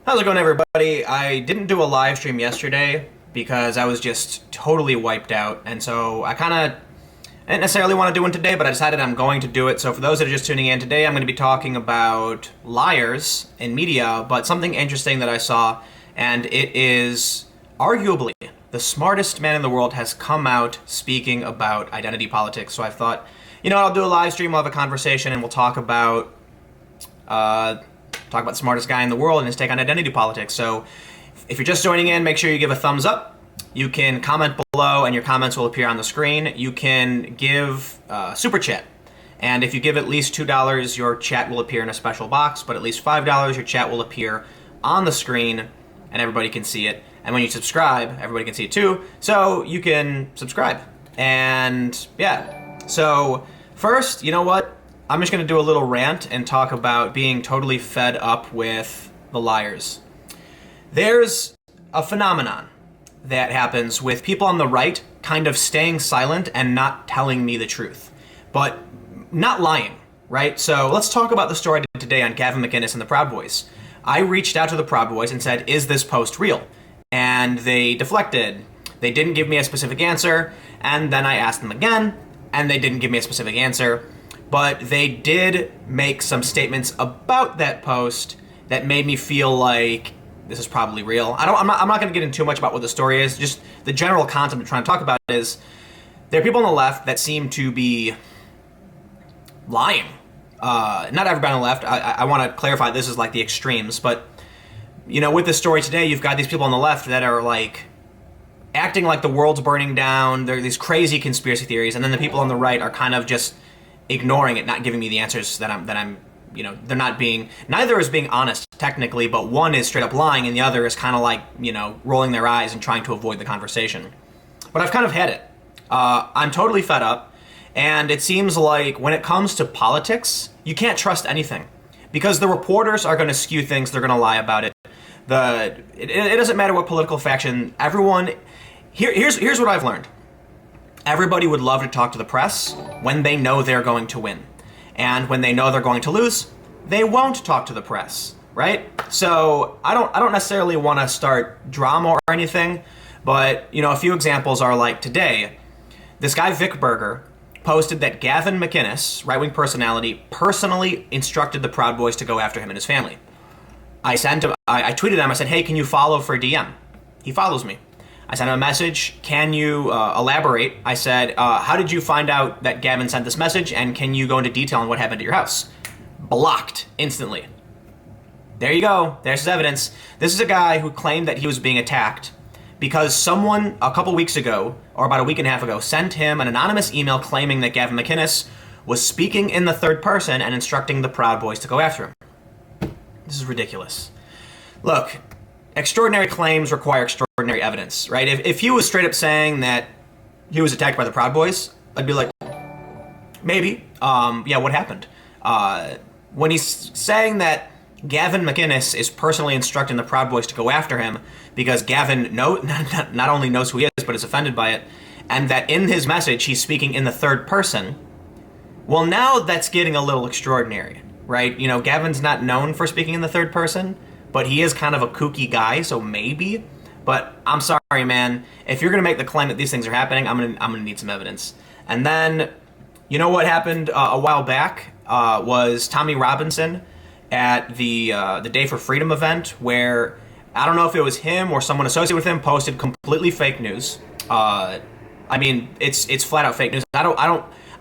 How's it going, everybody? I didn't do a live stream yesterday because I was just totally wiped out, and so I didn't necessarily want to do one today, but I decided I'm going to do it. So for those that are just tuning in today, I'm going to be talking about liars in media, but something interesting that I saw, and it is arguably the smartest man in the world has come out speaking about identity politics. So I thought, I'll do a live stream, we'll have a conversation, and we'll talk about the smartest guy in the world and his take on identity politics. So if you're just joining in, make sure you give a thumbs up. You can comment below and your comments will appear on the screen. You can give super chat. And if you give at least $2, your chat will appear in a special box, but at least $5, your chat will appear on the screen and everybody can see it. And when you subscribe, everybody can see it too, so you can subscribe. And yeah, so first, you know what? I'm just going to do a little rant and talk about being totally fed up with the liars. There's a phenomenon that happens with people on the right kind of staying silent and not telling me the truth, but not lying, right? So let's talk about the story I did today on Gavin McInnes and the Proud Boys. I reached out to the Proud Boys and said, is this post real? And they deflected. They didn't give me a specific answer, and then I asked them again, and they didn't give me a specific answer. But they did make some statements about that post that made me feel like this is probably real. I'm not going to get into too much about what the story is. Just the general concept I'm trying to talk about is there are people on the left that seem to be lying. Not everybody on the left. I want to clarify this is like the extremes. But, with this story today, you've got these people on the left that are like acting like the world's burning down. There are these crazy conspiracy theories. And then the people on the right are kind of just ignoring it, not giving me the answers that I'm, they're not being, neither is being honest technically, but one is straight up lying and the other is kind of like, rolling their eyes and trying to avoid the conversation. But I've kind of had it. I'm totally fed up, and it seems like when it comes to politics, you can't trust anything because the reporters are going to skew things, they're going to lie about it. It doesn't matter what political faction, everyone, here's what I've learned. Everybody would love to talk to the press when they know they're going to win. And when they know they're going to lose, they won't talk to the press, right? So I don't necessarily want to start drama or anything, but a few examples are like today, this guy Vic Berger posted that Gavin McInnes, right-wing personality, personally instructed the Proud Boys to go after him and his family. I tweeted him, I said, hey, can you follow for DM? He follows me. I sent him a message, can you elaborate? I said, how did you find out that Gavin sent this message, and can you go into detail on what happened at your house? Blocked instantly. There you go, there's his evidence. This is a guy who claimed that he was being attacked because someone a couple weeks ago, or about a week and a half ago, sent him an anonymous email claiming that Gavin McInnes was speaking in the third person and instructing the Proud Boys to go after him. This is ridiculous. Look, extraordinary claims require extraordinary evidence, right? If he was straight up saying that he was attacked by the Proud Boys, I'd be like, maybe. Yeah, what happened? When he's saying that Gavin McInnes is personally instructing the Proud Boys to go after him because Gavin not only knows who he is, but is offended by it, and that in his message he's speaking in the third person, well, now that's getting a little extraordinary, right? Gavin's not known for speaking in the third person, but he is kind of a kooky guy, so maybe. But I'm sorry, man. If you're going to make the claim that these things are happening, I'm gonna need some evidence. And then, what happened a while back was Tommy Robinson at the Day for Freedom event, where I don't know if it was him or someone associated with him posted completely fake news. It's flat out fake news. I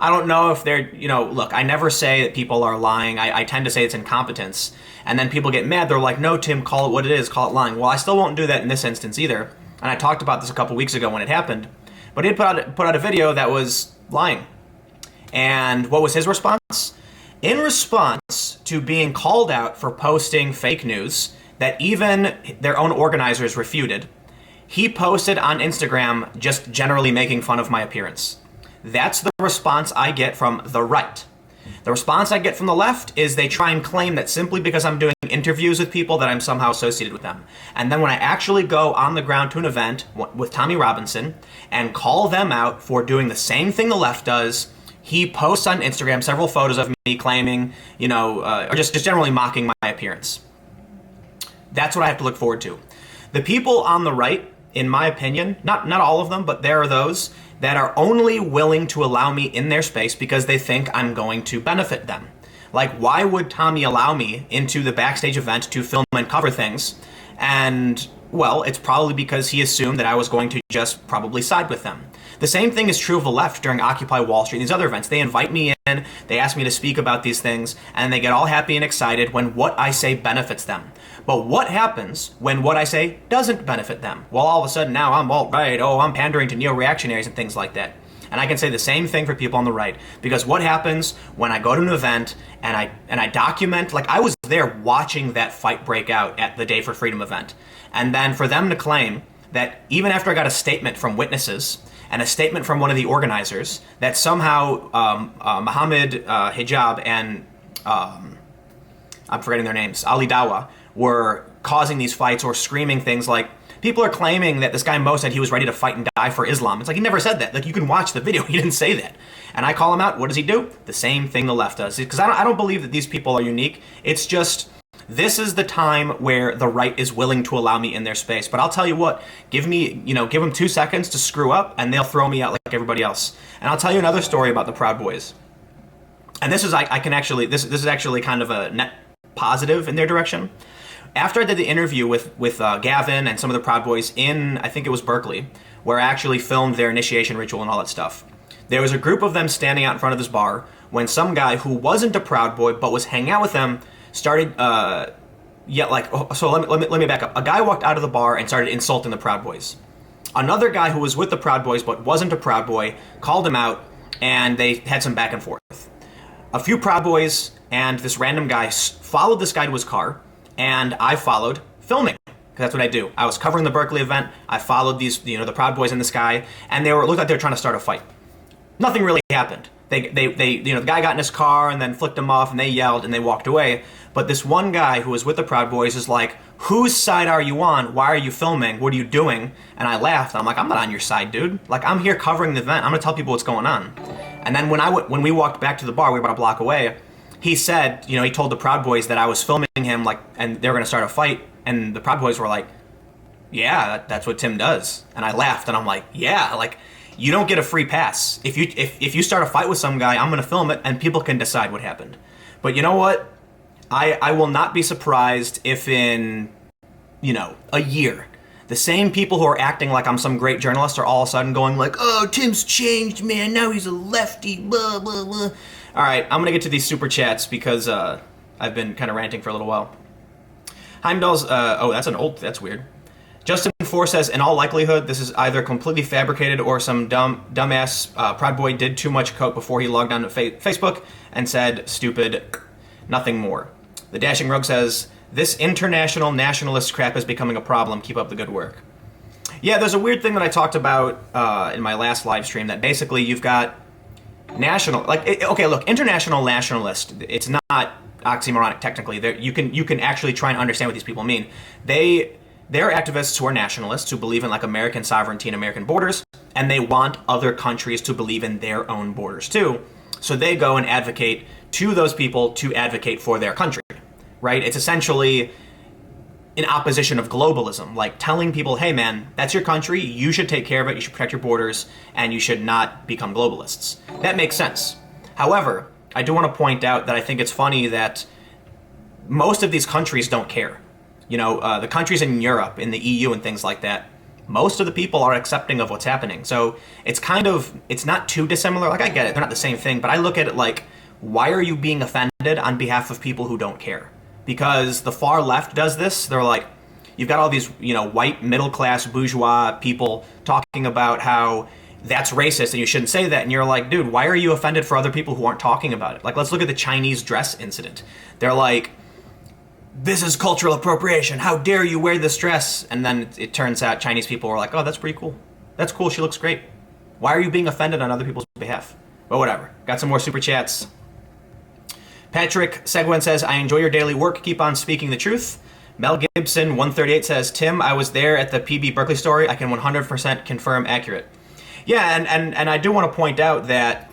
don't know if they're, look, I never say that people are lying. I tend to say it's incompetence. And then people get mad. They're like, no, Tim, call it what it is. Call it lying. Well, I still won't do that in this instance either. And I talked about this a couple weeks ago when it happened. But he put out a video that was lying. And what was his response? In response to being called out for posting fake news that even their own organizers refuted, he posted on Instagram just generally making fun of my appearance. That's the response I get from the right. The response I get from the left is they try and claim that simply because I'm doing interviews with people that I'm somehow associated with them. And then when I actually go on the ground to an event with Tommy Robinson and call them out for doing the same thing the left does, he posts on Instagram several photos of me claiming, or just generally mocking my appearance. That's what I have to look forward to. The people on the right, in my opinion, not all of them, but there are those that are only willing to allow me in their space because they think I'm going to benefit them. Like, why would Tommy allow me into the backstage event to film and cover things? And, well, it's probably because he assumed that I was going to just probably side with them. The same thing is true of the left during Occupy Wall Street and these other events. They invite me in, they ask me to speak about these things, and they get all happy and excited when what I say benefits them. But what happens when what I say doesn't benefit them? Well, all of a sudden now I'm alt-right, I'm pandering to neo-reactionaries and things like that. And I can say the same thing for people on the right, because what happens when I go to an event and I document, like I was there watching that fight break out at the Day for Freedom event, and then for them to claim that even after I got a statement from witnesses and a statement from one of the organizers that somehow Mohammed Hijab and I'm forgetting their names, Ali Dawa, were causing these fights or screaming things like, people are claiming that this guy Mo said he was ready to fight and die for Islam. It's like, he never said that. Like, you can watch the video. He didn't say that. And I call him out. What does he do? The same thing the left does. Because I don't believe that these people are unique. It's just, this is the time where the right is willing to allow me in their space. But I'll tell you what, give them 2 seconds to screw up and they'll throw me out like everybody else. And I'll tell you another story about the Proud Boys. And this is, this is actually kind of a net positive in their direction. After I did the interview with Gavin and some of the Proud Boys in, I think it was Berkeley, where I actually filmed their initiation ritual and all that stuff, there was a group of them standing out in front of this bar when some guy who wasn't a Proud Boy but was hanging out with them started, let me back up. A guy walked out of the bar and started insulting the Proud Boys. Another guy who was with the Proud Boys but wasn't a Proud Boy called him out, and they had some back and forth. A few Proud Boys and this random guy followed this guy to his car, and I followed, filming, because that's what I do. I was covering the Berkeley event. I followed these, the Proud Boys in this guy, and it looked like they were trying to start a fight. Nothing really happened. The guy got in his car and then flicked him off, and they yelled and they walked away. But this one guy who was with the Proud Boys is like, "Whose side are you on? Why are you filming? What are you doing?" And I laughed. I'm like, "I'm not on your side, dude. Like, I'm here covering the event. I'm gonna tell people what's going on." And then when we walked back to the bar, we were about a block away. He said, he told the Proud Boys that I was filming him, and they were going to start a fight. And the Proud Boys were like, "Yeah, that's what Tim does." And I laughed, and I'm like, "Yeah, like, you don't get a free pass. If you start a fight with some guy, I'm going to film it, and people can decide what happened." But you know what? I will not be surprised if in, a year, the same people who are acting like I'm some great journalist are all of a sudden going like, "Oh, Tim's changed, man. Now he's a lefty, blah, blah, blah." All right, I'm going to get to these super chats because I've been kind of ranting for a little while. Heimdall's, that's weird. Justin 4 says, "In all likelihood, this is either completely fabricated or some dumbass Proud Boy did too much coke before he logged on to Facebook and said, stupid, nothing more." The Dashing Rogue says, "This international nationalist crap is becoming a problem. Keep up the good work." Yeah, there's a weird thing that I talked about in my last live stream, that basically you've got international nationalist, it's not oxymoronic technically. You can actually try and understand what these people mean. They're activists who are nationalists, who believe in like American sovereignty and American borders, and they want other countries to believe in their own borders too. So they go and advocate to those people to advocate for their country, right? It's essentially in opposition of globalism, like telling people, "Hey man, that's your country, you should take care of it, you should protect your borders, and you should not become globalists." That makes sense. However, I do want to point out that I think it's funny that most of these countries don't care. The countries in Europe, in the EU and things like that, most of the people are accepting of what's happening. So it's not too dissimilar. Like, I get it, they're not the same thing, but I look at it like, why are you being offended on behalf of people who don't care? Because the far left does this. They're like, you've got all these, white middle-class bourgeois people talking about how that's racist and you shouldn't say that. And you're like, dude, why are you offended for other people who aren't talking about it? Like, let's look at the Chinese dress incident. They're like, "This is cultural appropriation. How dare you wear this dress?" And then it turns out Chinese people were like, "Oh, that's pretty cool. That's cool. She looks great." Why are you being offended on other people's behalf? But whatever. Got some more super chats. Patrick Seguin says, "I enjoy your daily work. Keep on speaking the truth." Mel Gibson 138 says, "Tim, I was there at the PB Berkeley story. I can 100% confirm accurate." Yeah, and I do want to point out that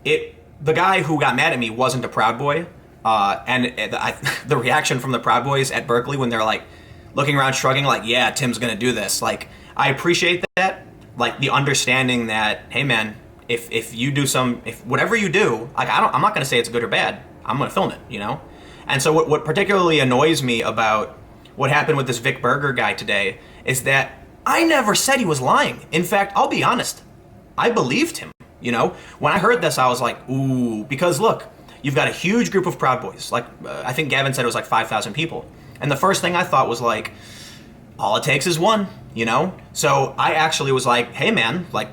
the guy who got mad at me wasn't a Proud Boy. The reaction from the Proud Boys at Berkeley when they're like, looking around, shrugging, like, yeah, Tim's gonna do this. Like, I appreciate that, like the understanding that, hey man, if you do if whatever you do, like I'm not gonna say it's good or bad. I'm gonna film it, you know. And so what particularly annoys me about what happened with this Vic Berger guy today is that I never said he was lying. In fact, I'll be honest, I believed him. You know, when I heard this, I was like, ooh, because look, you've got a huge group of Proud Boys. Like, I think Gavin said it was like 5,000 people. And the first thing I thought was like, all it takes is one, you know? So I actually was like, hey man, like,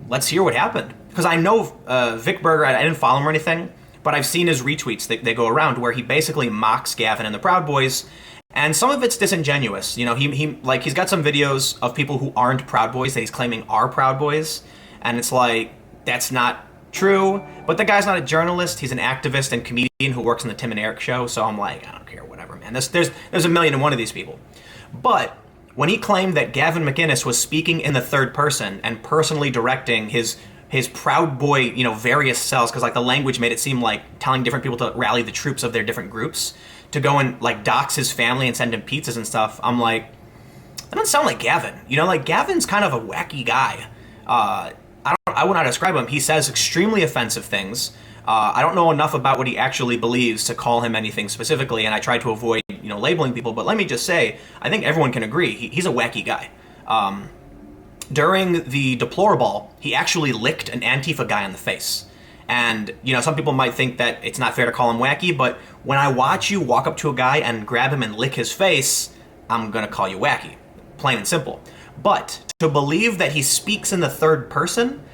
let's hear what happened. Because I know Vic Berger, I didn't follow him or anything, but I've seen his retweets that go around where he basically mocks Gavin and the Proud Boys. And some of it's disingenuous. You know, he's got some videos of people who aren't Proud Boys that he's claiming are Proud Boys. And it's like, that's not true. But the guy's not a journalist. He's an activist and comedian who works on the Tim and Eric show. So I'm like, I don't care, whatever, man. There's a million and one of these people. But when he claimed that Gavin McInnes was speaking in the third person and personally directing his Proud Boy, you know, various cells, because like the language made it seem like telling different people to rally the troops of their different groups to go and like dox his family and send him pizzas and stuff. I'm like, that doesn't sound like Gavin. You know, like Gavin's kind of a wacky guy. I would not describe him. He says extremely offensive things. I don't know enough about what he actually believes to call him anything specifically, and I try to avoid, you know, labeling people. But let me just say, I think everyone can agree he's a wacky guy. During the Deplorable, he actually licked an Antifa guy in the face. And, you know, some people might think that it's not fair to call him wacky, but when I watch you walk up to a guy and grab him and lick his face, I'm going to call you wacky. Plain and simple. But to believe that he speaks in the third person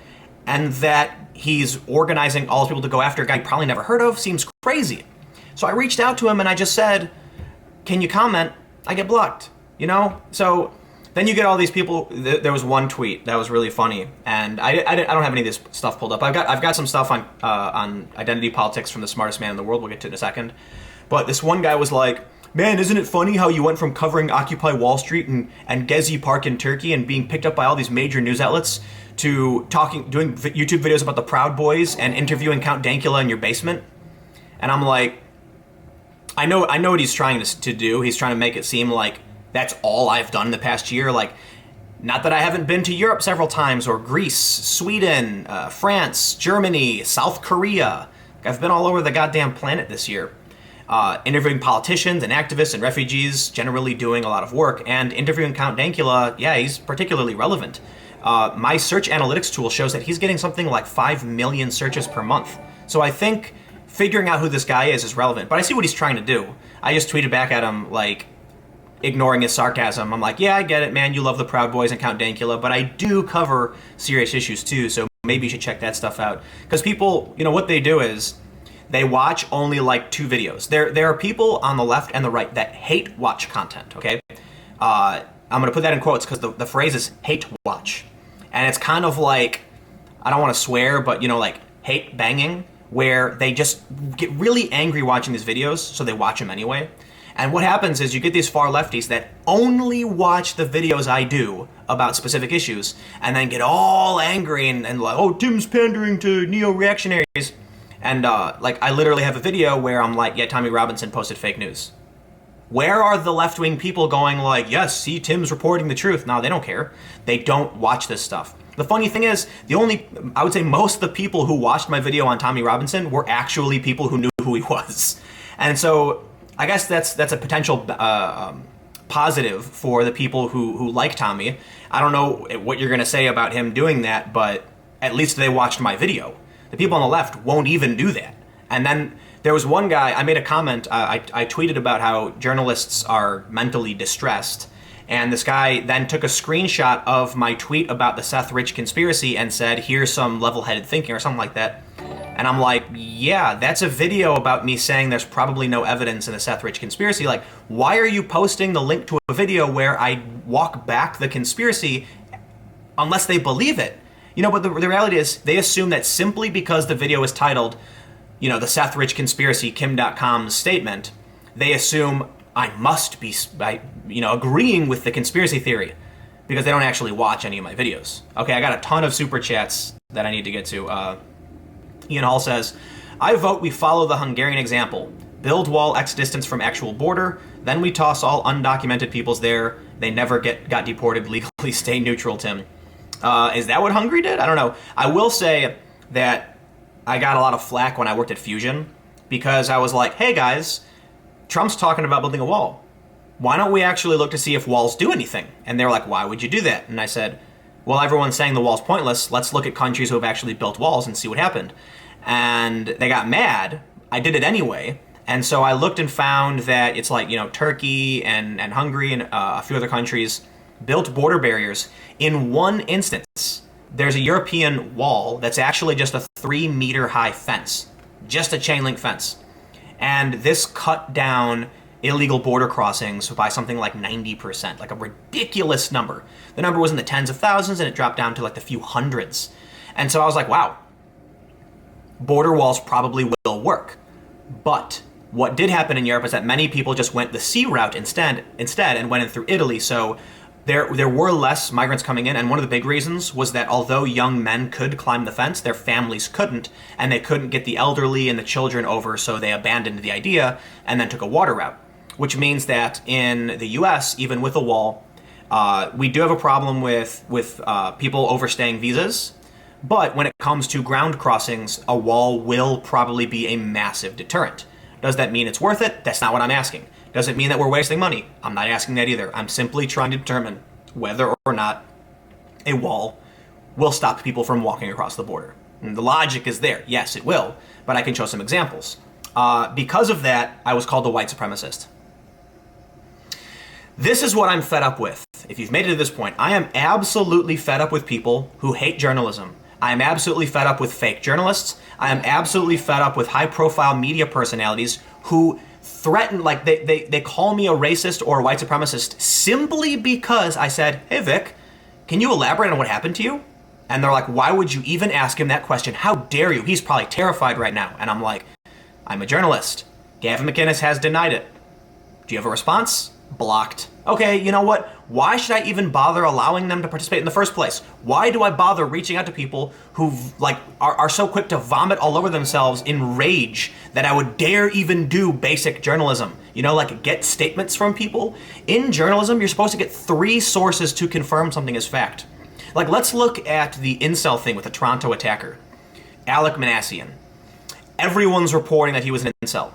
and that he's organizing all those people to go after a guy you probably never heard of seems crazy. So I reached out to him and I just said, can you comment? I get blocked, you know? So then you get all these people. There was one tweet that was really funny, and I don't have any of this stuff pulled up. I've got some stuff on identity politics from the smartest man in the world. We'll get to it in a second. But this one guy was like, man, isn't it funny how you went from covering Occupy Wall Street and Gezi Park in Turkey and being picked up by all these major news outlets to doing YouTube videos about the Proud Boys and interviewing Count Dankula in your basement? And I'm like, I know what he's trying to do. He's trying to make it seem like that's all I've done in the past year. Like, not that I haven't been to Europe several times, or Greece, Sweden, France, Germany, South Korea. I've been all over the goddamn planet this year. Interviewing politicians and activists and refugees, generally doing a lot of work, and interviewing Count Dankula, yeah, he's particularly relevant. My search analytics tool shows that he's getting something like 5 million searches per month. So I think figuring out who this guy is relevant. But I see what he's trying to do. I just tweeted back at him, like, ignoring his sarcasm. I'm like, yeah, I get it, man. You love the Proud Boys and Count Dankula, but I do cover serious issues too, so maybe you should check that stuff out. Because people, you know, what they do is they watch only like 2 videos. There are people on the left and the right that hate watch content, okay? I'm going to put that in quotes because the phrase is hate watch. And it's kind of like, I don't want to swear, but, you know, like hate banging, where they just get really angry watching these videos, so they watch them anyway. And what happens is you get these far lefties that only watch the videos I do about specific issues and then get all angry and like, oh, Tim's pandering to neo-reactionaries. And like, I literally have a video where I'm like, yeah, Tommy Robinson posted fake news. Where are the left-wing people going like, yes, see, Tim's reporting the truth? No, they don't care. They don't watch this stuff. The funny thing is, I would say most of the people who watched my video on Tommy Robinson were actually people who knew who he was. And so I guess that's a potential positive for the people who like Tommy. I don't know what you're going to say about him doing that, but at least they watched my video. The people on the left won't even do that. And then there was one guy, I made a comment, I tweeted about how journalists are mentally distressed, and this guy then took a screenshot of my tweet about the Seth Rich conspiracy and said, here's some level-headed thinking or something like that. And I'm like, yeah, that's a video about me saying there's probably no evidence in the Seth Rich conspiracy. Like, why are you posting the link to a video where I walk back the conspiracy unless they believe it? You know, but the reality is they assume that simply because the video is titled, you know, the Seth Rich conspiracy, Kim.com's statement, they assume I must be, you know, agreeing with the conspiracy theory because they don't actually watch any of my videos. Okay, I got a ton of super chats that I need to get to. Ian Hall says, I vote we follow the Hungarian example. Build wall X distance from actual border, Then we toss all undocumented peoples there. They never got deported legally. Stay neutral, Tim. Is that what Hungary did? I don't know. I will say that I got a lot of flack when I worked at Fusion because I was like, hey guys, Trump's talking about building a wall. Why don't we actually look to see if walls do anything? And they were like, why would you do that? And I said, well, everyone's saying the wall's pointless. Let's look at countries who have actually built walls and see what happened. And they got mad. I did it anyway. And so I looked and found that it's like, Turkey and Hungary and a few other countries built border barriers. In one instance, there's a European wall that's actually just a 3-meter high fence, just a chain link fence. And this cut down illegal border crossings by something like 90%, like a ridiculous number. The number was in the tens of thousands and it dropped down to like the few hundreds. And so I was like, wow, border walls probably will work. But what did happen in Europe is that many people just went the sea route instead and went in through Italy. So there were less migrants coming in, and one of the big reasons was that although young men could climb the fence, their families couldn't, and they couldn't get the elderly and the children over, so they abandoned the idea and then took a water route. Which means that in the US, even with a wall, we do have a problem with people overstaying visas, but when it comes to ground crossings, a wall will probably be a massive deterrent. Does that mean it's worth it? That's not what I'm asking. Does it mean that we're wasting money? I'm not asking that either. I'm simply trying to determine whether or not a wall will stop people from walking across the border. And the logic is there. Yes, it will, but I can show some examples. Because of that, I was called a white supremacist. This is what I'm fed up with. If you've made it to this point, I am absolutely fed up with people who hate journalism. I am absolutely fed up with fake journalists. I am absolutely fed up with high-profile media personalities who threaten, like they call me a racist or a white supremacist simply because I said, hey Vic, can you elaborate on what happened to you? And they're like, why would you even ask him that question? How dare you? He's probably terrified right now. And I'm like, I'm a journalist. Gavin McInnes has denied it. Do you have a response? Blocked. Okay, you know what? Why should I even bother allowing them to participate in the first place? Why do I bother reaching out to people who are so quick to vomit all over themselves in rage that I would dare even do basic journalism? Get statements from people. In journalism, you're supposed to get 3 sources to confirm something as fact. Let's look at the incel thing with the Toronto attacker, Alec Manassian. Everyone's reporting that he was an incel.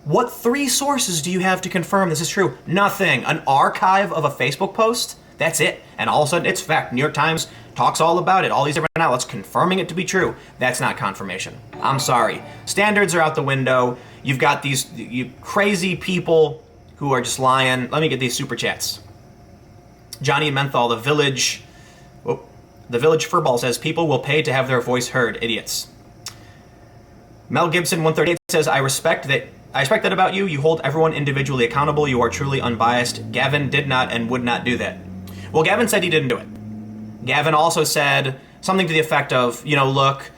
What 3 sources do you have to confirm this is true? Nothing. An archive of a Facebook post? That's it. And all of a sudden, it's fact. New York Times talks all about it. All these different outlets confirming it to be true. That's not confirmation. I'm sorry. Standards are out the window. You've got you crazy people who are just lying. Let me get these super chats. Johnny Menthol, the Village Furball says, people will pay to have their voice heard. Idiots. Mel Gibson 138 says, I respect that about you. You hold everyone individually accountable. You are truly unbiased. Gavin did not and would not do that. Well, Gavin said he didn't do it. Gavin also said something to the effect of, look,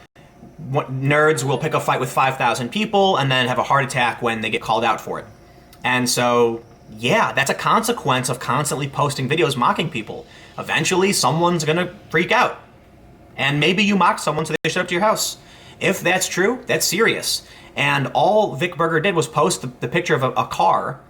nerds will pick a fight with 5,000 people and then have a heart attack when they get called out for it. And so, yeah, that's a consequence of constantly posting videos mocking people. Eventually, someone's going to freak out. And maybe you mocked someone so they showed up to your house. If that's true, that's serious. And all Vic Berger did was post the picture of a car,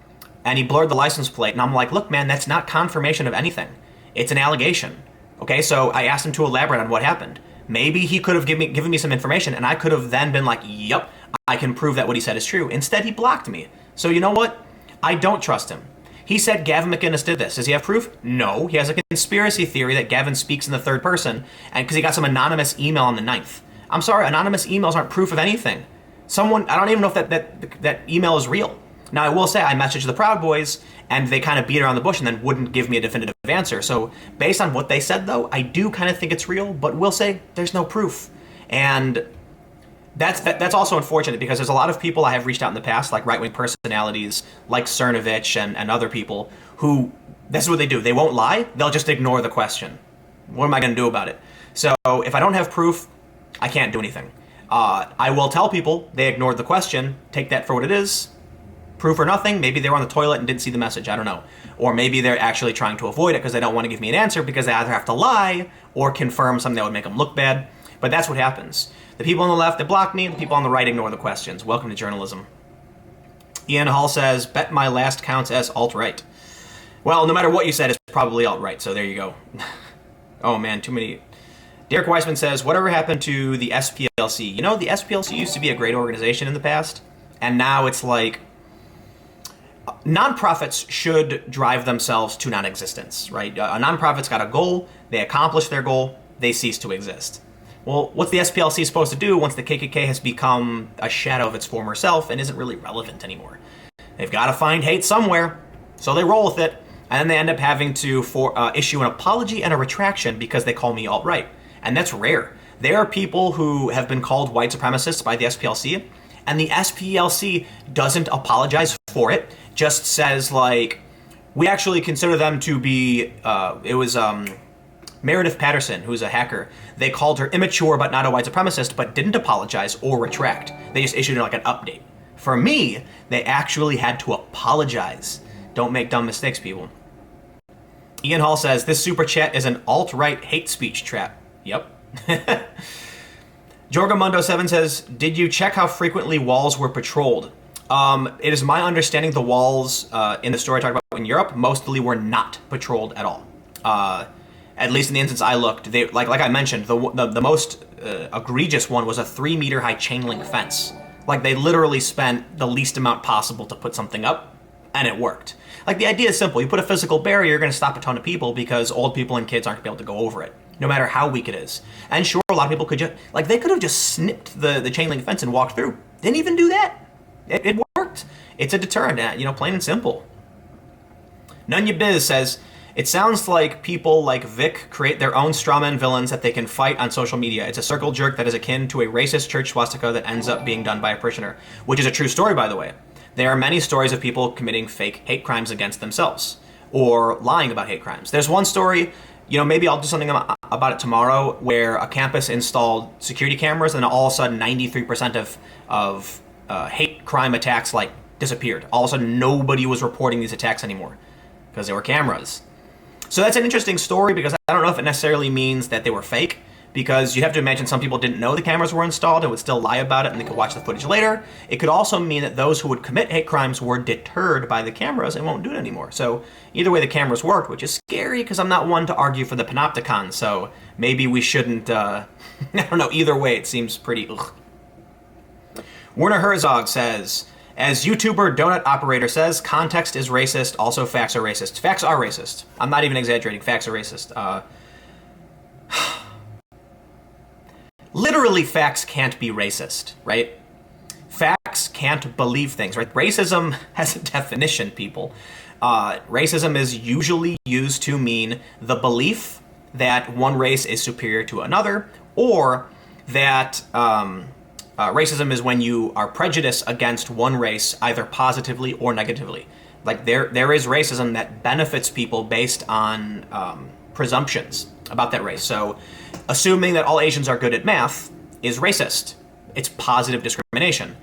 and he blurred the license plate. And I'm like, look, man, that's not confirmation of anything. It's an allegation. Okay, so I asked him to elaborate on what happened. Maybe he could have given me some information, and I could have then been like, yep, I can prove that what he said is true. Instead, he blocked me. So you know what? I don't trust him. He said Gavin McInnes did this. Does he have proof? No. He has a conspiracy theory that Gavin speaks in the third person, and because he got some anonymous email on the 9th. I'm sorry, anonymous emails aren't proof of anything. I don't even know if that email is real. Now, I will say I messaged the Proud Boys, and they kind of beat around the bush and then wouldn't give me a definitive answer. So based on what they said, though, I do kind of think it's real, but we'll say there's no proof. And that's also unfortunate because there's a lot of people I have reached out in the past, like right-wing personalities, like Cernovich and other people, who, this is what they do. They won't lie. They'll just ignore the question. What am I going to do about it? So if I don't have proof, I can't do anything. I will tell people they ignored the question, take that for what it is, proof or nothing. Maybe they were on the toilet and didn't see the message, I don't know. Or maybe they're actually trying to avoid it because they don't want to give me an answer because they either have to lie or confirm something that would make them look bad. But that's what happens. The people on the left, they block me, the people on the right ignore the questions. Welcome to journalism. Ian Hall says, bet my last counts as alt-right. Well, no matter what you said, it's probably alt-right, so there you go. Oh man, too many. Derek Weissman says, whatever happened to the SPLC? You know, the SPLC used to be a great organization in the past, and now it's like, nonprofits should drive themselves to non-existence, right? A nonprofit's got a goal, they accomplish their goal, they cease to exist. Well, what's the SPLC supposed to do once the KKK has become a shadow of its former self and isn't really relevant anymore? They've got to find hate somewhere, so they roll with it, and then they end up having to issue an apology and a retraction because they call me alt-right. And that's rare. There are people who have been called white supremacists by the SPLC, and the SPLC doesn't apologize for it, just says, like, we actually consider them to be, Meredith Patterson, who's a hacker, they called her immature but not a white supremacist, but didn't apologize or retract. They just issued like an update. For me, they actually had to apologize. Don't make dumb mistakes, people. Ian Hall says, this super chat is an alt-right hate speech trap. Yep. Jorgamundo7 says, did you check how frequently walls were patrolled? It is my understanding the walls in the story I talked about in Europe mostly were not patrolled at all. At least in the instance I looked, they like I mentioned, the most egregious one was a 3-meter high chain link fence. Like, they literally spent the least amount possible to put something up, and it worked. Like, the idea is simple. You put a physical barrier, you're going to stop a ton of people because old people and kids aren't going to be able to go over it, no matter how weak it is. And sure, a lot of people could just, like, they could have just snipped the chain link fence and walked through. Didn't even do that. It worked. It's a deterrent, plain and simple. Nunya Biz says, it sounds like people like Vic create their own strawman villains that they can fight on social media. It's a circle jerk that is akin to a racist church swastika that ends up being done by a parishioner, which is a true story, by the way. There are many stories of people committing fake hate crimes against themselves or lying about hate crimes. There's one story, maybe I'll do something about it tomorrow, where a campus installed security cameras and all of a sudden 93% of hate crime attacks disappeared. All of a sudden nobody was reporting these attacks anymore because there were cameras. So that's an interesting story because I don't know if it necessarily means that they were fake, because you have to imagine some people didn't know the cameras were installed and would still lie about it and they could watch the footage later. It could also mean that those who would commit hate crimes were deterred by the cameras and won't do it anymore. So either way, the cameras worked, which is scary because I'm not one to argue for the panopticon, so maybe we shouldn't, I don't know, either way it seems pretty ugh. Werner Herzog says, as YouTuber Donut Operator says, context is racist, also facts are racist. Facts are racist. I'm not even exaggerating, facts are racist. Literally, facts can't be racist, right? Facts can't believe things, right? Racism has a definition, people. Racism is usually used to mean the belief that one race is superior to another, or that racism is when you are prejudiced against one race, either positively or negatively. Like, there is racism that benefits people based on presumptions about that race. So assuming that all Asians are good at math is racist. It's positive discrimination.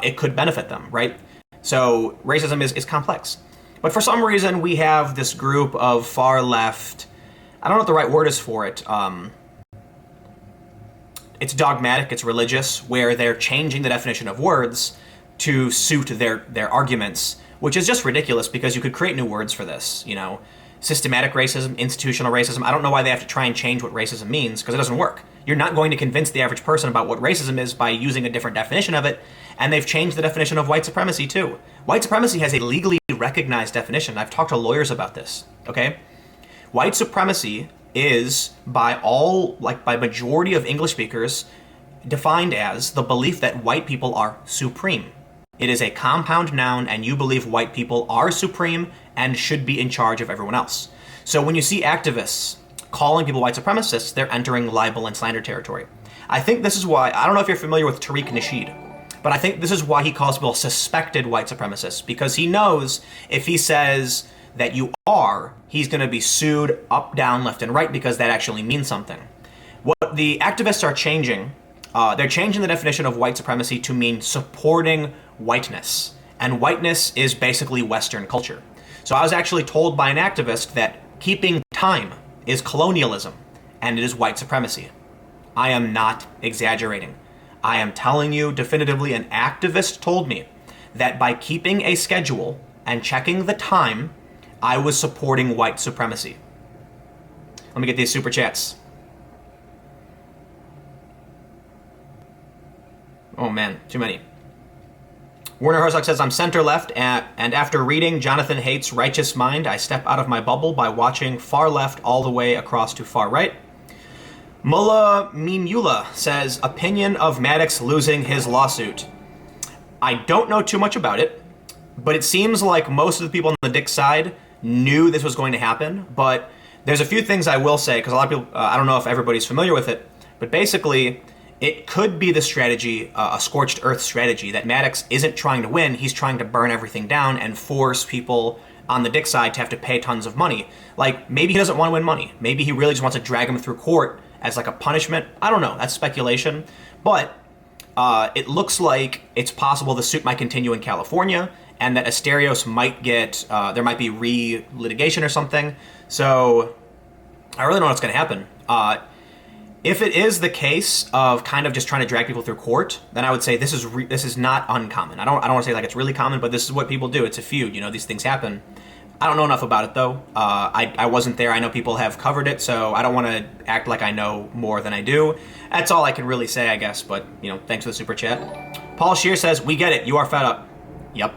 It could benefit them, right? So racism is complex. But for some reason, we have this group of far left, I don't know what the right word is for it. It's dogmatic, it's religious, where they're changing the definition of words to suit their arguments, which is just ridiculous because you could create new words for this, Systematic racism, institutional racism. I don't know why they have to try and change what racism means, because it doesn't work. You're not going to convince the average person about what racism is by using a different definition of it, and they've changed the definition of white supremacy too. White supremacy has a legally recognized definition. I've talked to lawyers about this, okay? White supremacy is by majority of English speakers defined as the belief that white people are supreme. It is a compound noun, and you believe white people are supreme and should be in charge of everyone else. So when you see activists calling people white supremacists, they're entering libel and slander territory. I think this is why, I don't know if you're familiar with Tariq Nasheed, but I think this is why he calls people suspected white supremacists, because he knows if he says that you are, he's going to be sued up, down, left, and right, because that actually means something. What the activists are changing, they're changing the definition of white supremacy to mean supporting whiteness. And whiteness is basically Western culture. So I was actually told by an activist that keeping time is colonialism, and it is white supremacy. I am not exaggerating. I am telling you definitively, an activist told me that by keeping a schedule and checking the time, I was supporting white supremacy. Let me get these super chats. Oh man, too many. Werner Herzog says, I'm center-left, and after reading Jonathan Haidt's Righteous Mind, I step out of my bubble by watching far left all the way across to far right. Mullah Mimula says, opinion of Maddox losing his lawsuit. I don't know too much about it, but it seems like most of the people on the Dick side knew this was going to happen, but there's a few things I will say, because a lot of people, I don't know if everybody's familiar with it, but basically, it could be the strategy, a scorched earth strategy, that Maddox isn't trying to win, he's trying to burn everything down and force people on the Dick side to have to pay tons of money. Like, maybe he doesn't want to win money. Maybe he really just wants to drag him through court as like a punishment. I don't know, that's speculation. But it looks like it's possible the suit might continue in California and that Asterios might get, there might be re-litigation or something. So I really don't know what's going to happen. If it is the case of kind of just trying to drag people through court, then I would say this is not uncommon. I don't want to say like it's really common, but this is what people do. It's a feud. You know, these things happen. I don't know enough about it though. I wasn't there. I know people have covered it, so I don't want to act like I know more than I do. That's all I can really say, I guess. But you know, thanks for the super chat. Paul Shear says, "We get it. You are fed up." Yep.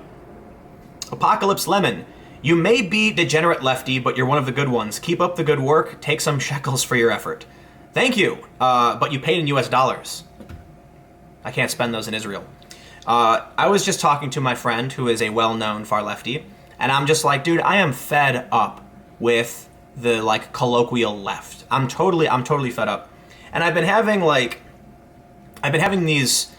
Apocalypse Lemon. You may be degenerate lefty, but you're one of the good ones. Keep up the good work. Take some shekels for your effort. Thank you, but you paid in US dollars. I can't spend those in Israel. I was just talking to my friend who is a well-known far lefty, and I'm just like, dude, I am fed up with the like colloquial left. I'm totally fed up. And I've been having these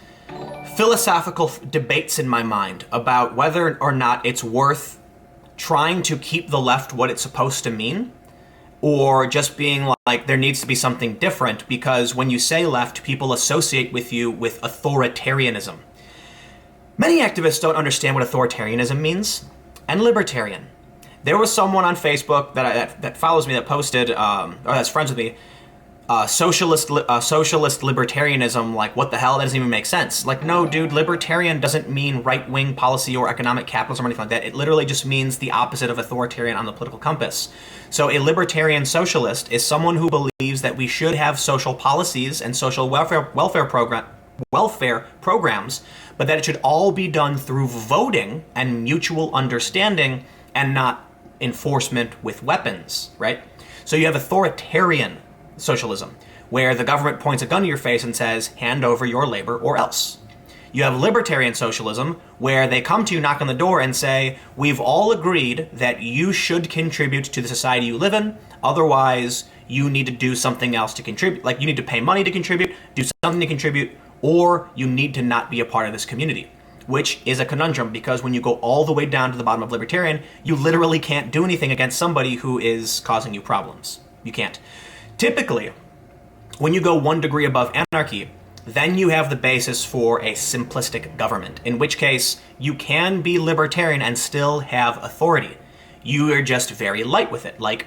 philosophical debates in my mind about whether or not it's worth trying to keep the left what it's supposed to mean, or just being like, there needs to be something different, because when you say left, people associate with you with authoritarianism. Many activists don't understand what authoritarianism means, and libertarian. There was someone on Facebook that follows me that posted, or that's friends with me, socialist libertarianism, like, what the hell, that doesn't even make sense. Like, no, dude, libertarian doesn't mean right-wing policy or economic capitalism or anything like that. It literally just means the opposite of authoritarian on the political compass. So a libertarian socialist is someone who believes that we should have social policies and social welfare programs, but that it should all be done through voting and mutual understanding and not enforcement with weapons, right? So you have authoritarian socialism, where the government points a gun to your face and says, hand over your labor or else. You have libertarian socialism, where they come to you, knock on the door, and say, we've all agreed that you should contribute to the society you live in, otherwise you need to do something else to contribute. Like, you need to pay money to contribute, do something to contribute, or you need to not be a part of this community. Which is a conundrum, because when you go all the way down to the bottom of libertarian, you literally can't do anything against somebody who is causing you problems. You can't. Typically, when you go 1 degree above anarchy, then you have the basis for a simplistic government, in which case you can be libertarian and still have authority. You are just very light with it. Like,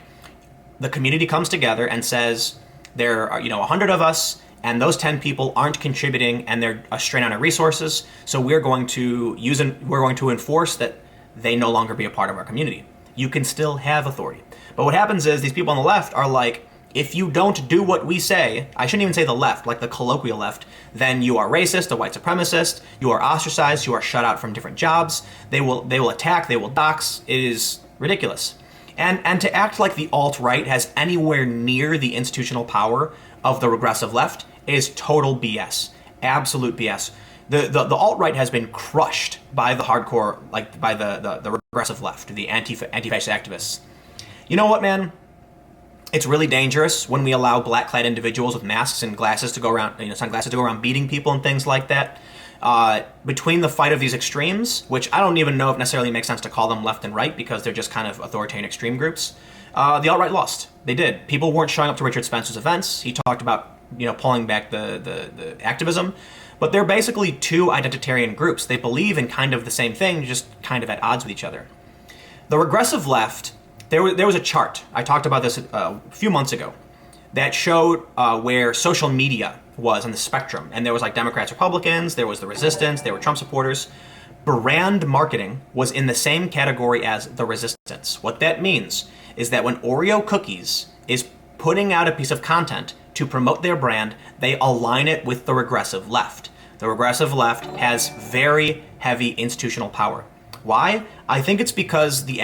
the community comes together and says, there are, 100 of us, and those 10 people aren't contributing and they're a strain on our resources, so we're going to enforce that they no longer be a part of our community. You can still have authority. But what happens is these people on the left are like, if you don't do what we say, I shouldn't even say the left, like the colloquial left, then you are racist, a white supremacist, you are ostracized, you are shut out from different jobs, they will attack, they will dox. It is ridiculous. And to act like the alt-right has anywhere near the institutional power of the regressive left is total BS. Absolute BS. The alt-right has been crushed by the hardcore, like by the regressive left, the anti-fascist activists. You know what, man? It's really dangerous when we allow black-clad individuals with masks and glasses to go around, sunglasses to go around beating people and things like that. Between the fight of these extremes, which I don't even know if necessarily makes sense to call them left and right because they're just kind of authoritarian extreme groups, the alt-right lost. They did. People weren't showing up to Richard Spencer's events. He talked about, pulling back the activism. But they're basically two identitarian groups. They believe in kind of the same thing, just kind of at odds with each other. The regressive left, there was a chart, I talked about this a few months ago, that showed where social media was on the spectrum. And there was like Democrats, Republicans, there was the resistance, there were Trump supporters. brand marketing was in the same category as the resistance. What that means is that when Oreo Cookies is putting out a piece of content to promote their brand, they align it with the regressive left. The regressive left has very heavy institutional power. Why? I think it's because the